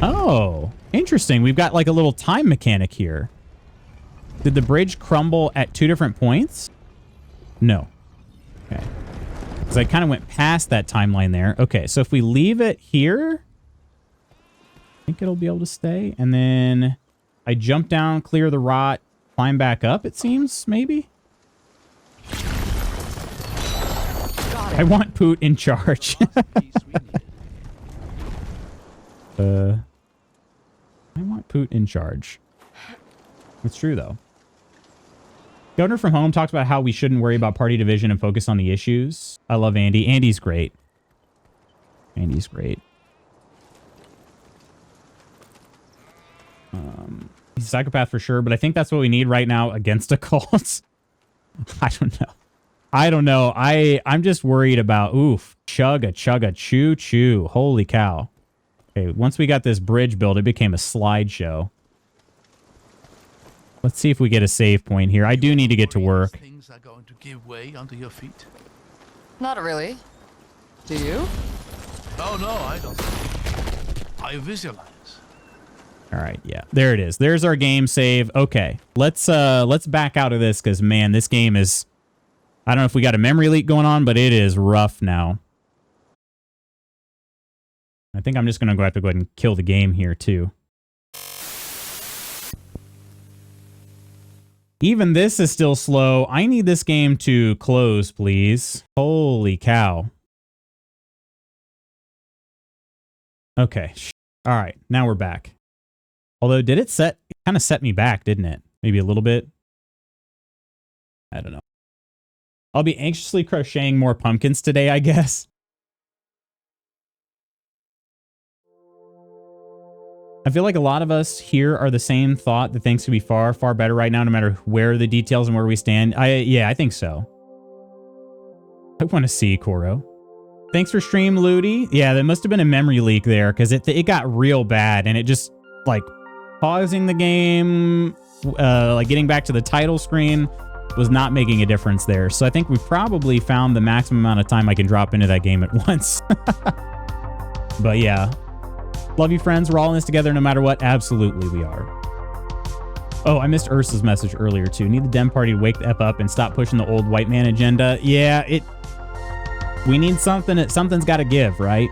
Oh, interesting. We've got like a little time mechanic here. Did the bridge crumble at 2 different points? No. Okay. Because I kind of went past that timeline there. Okay, so if we leave it here, I think it'll be able to stay. And then I jump down, clear the rot, climb back up, it seems, maybe? I want Poot in charge. I want Poot in charge. It's true, though. Governor from Home talks about how we shouldn't worry about party division and focus on the issues. I love Andy. Andy's great. Andy's great. He's a psychopath for sure, but I think that's what we need right now against a cult. I don't know. I don't know. I'm just worried about, oof, chugga, choo, choo. Holy cow. Okay, once we got this bridge built, it became a slideshow. Let's see if we get a save point here. I do need to get to work. Things are going to give way under your feet. Not really. Do you? Oh no, I don't. I visualize. All right, yeah. There it is. There's our game save. Okay. Let's back out of this cuz man, this game is, I don't know if we got a memory leak going on, but it is rough now. I think I'm just going to have to go ahead and kill the game here too. Even this is still slow. I need this game to close, please. Holy cow. Okay. All right. Now we're back. Although, did it kind of set me back, didn't it? Maybe a little bit. I don't know. I'll be anxiously crocheting more pumpkins today, I guess. I feel like a lot of us here are the same thought that things could be far, far better right now, no matter where the details and where we stand. Yeah, I think so. I want to see Koro. Thanks for stream, Ludi. Yeah, there must have been a memory leak there because it got real bad and it just like pausing the game, like getting back to the title screen was not making a difference there. So I think we probably found the maximum amount of time I can drop into that game at once. But yeah. Love you, friends. We're all in this together no matter what. Absolutely, we are. Oh, I missed Ursa's message earlier, too. Need the Dem Party to wake the F up and stop pushing the old white man agenda. Yeah, we need something. Something's got to give, right?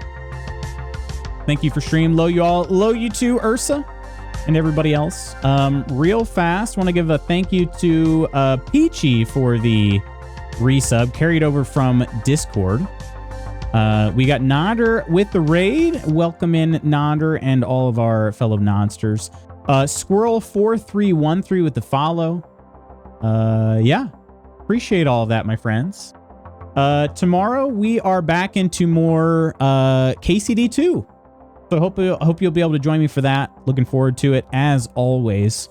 Thank you for stream. Low you all. Low you too, Ursa. And everybody else. Real fast, want to give a thank you to Peachy for the resub carried over from Discord. We got Nodder with the raid. Welcome in, Nodder, and all of our fellow Nodsters. Squirrel4313 with the follow. Yeah. Appreciate all of that, my friends. Tomorrow we are back into more KCD2. So I hope you'll be able to join me for that. Looking forward to it as always.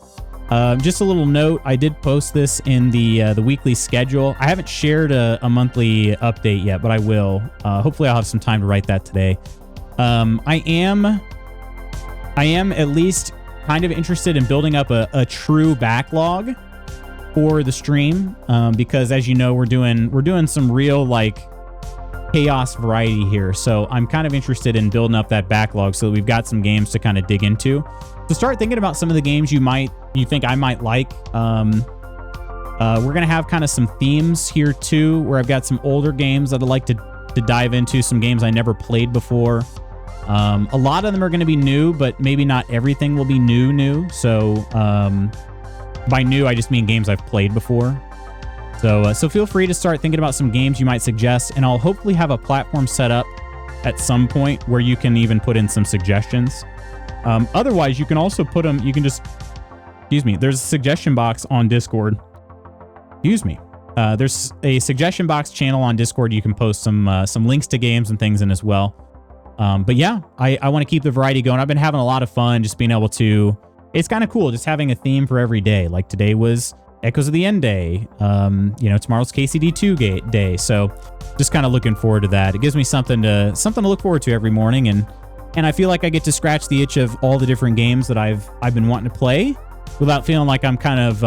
Just a little note, I did post this in the weekly schedule. I haven't shared a monthly update yet, but I will. Hopefully I'll have some time to write that today. I am at least kind of interested in building up a true backlog for the stream, because as you know, we're doing some real like chaos variety here. So I'm kind of interested in building up that backlog so that we've got some games to kind of dig into. To start thinking about some of the games you think I might like. We're gonna have kind of some themes here too, where I've got some older games that I'd like to dive into, some games I never played before. A lot of them are going to be new, but maybe not everything will be new. So by new, I just mean games I've played before. So feel free to start thinking about some games you might suggest, and I'll hopefully have a platform set up at some point where you can even put in some suggestions. Otherwise, you can also put them, you can just, there's a suggestion box on Discord. There's a suggestion box channel on Discord. You can post some links to games and things in as well. But yeah, I want to keep the variety going. I've been having a lot of fun just being able to, it's kind of cool just having a theme for every day. Like today was Echoes of the End Day. Tomorrow's KCD2 day. So just kind of looking forward to that. It gives me something to look forward to every morning. And I feel like I get to scratch the itch of all the different games that I've been wanting to play without feeling like I'm kind of,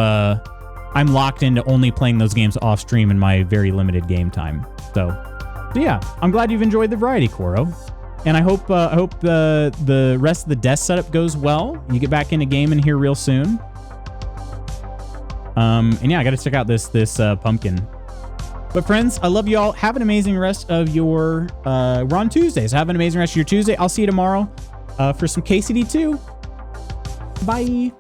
I'm locked into only playing those games off stream in my very limited game time. So yeah, I'm glad you've enjoyed the variety, Koro. And I hope the rest of the desk setup goes well. You get back into gaming here real soon. And yeah, I got to check out this pumpkin. But friends, I love you all. Have an amazing rest of your, we're on Tuesdays. Have an amazing rest of your Tuesday. I'll see you tomorrow for some KCD2. Bye.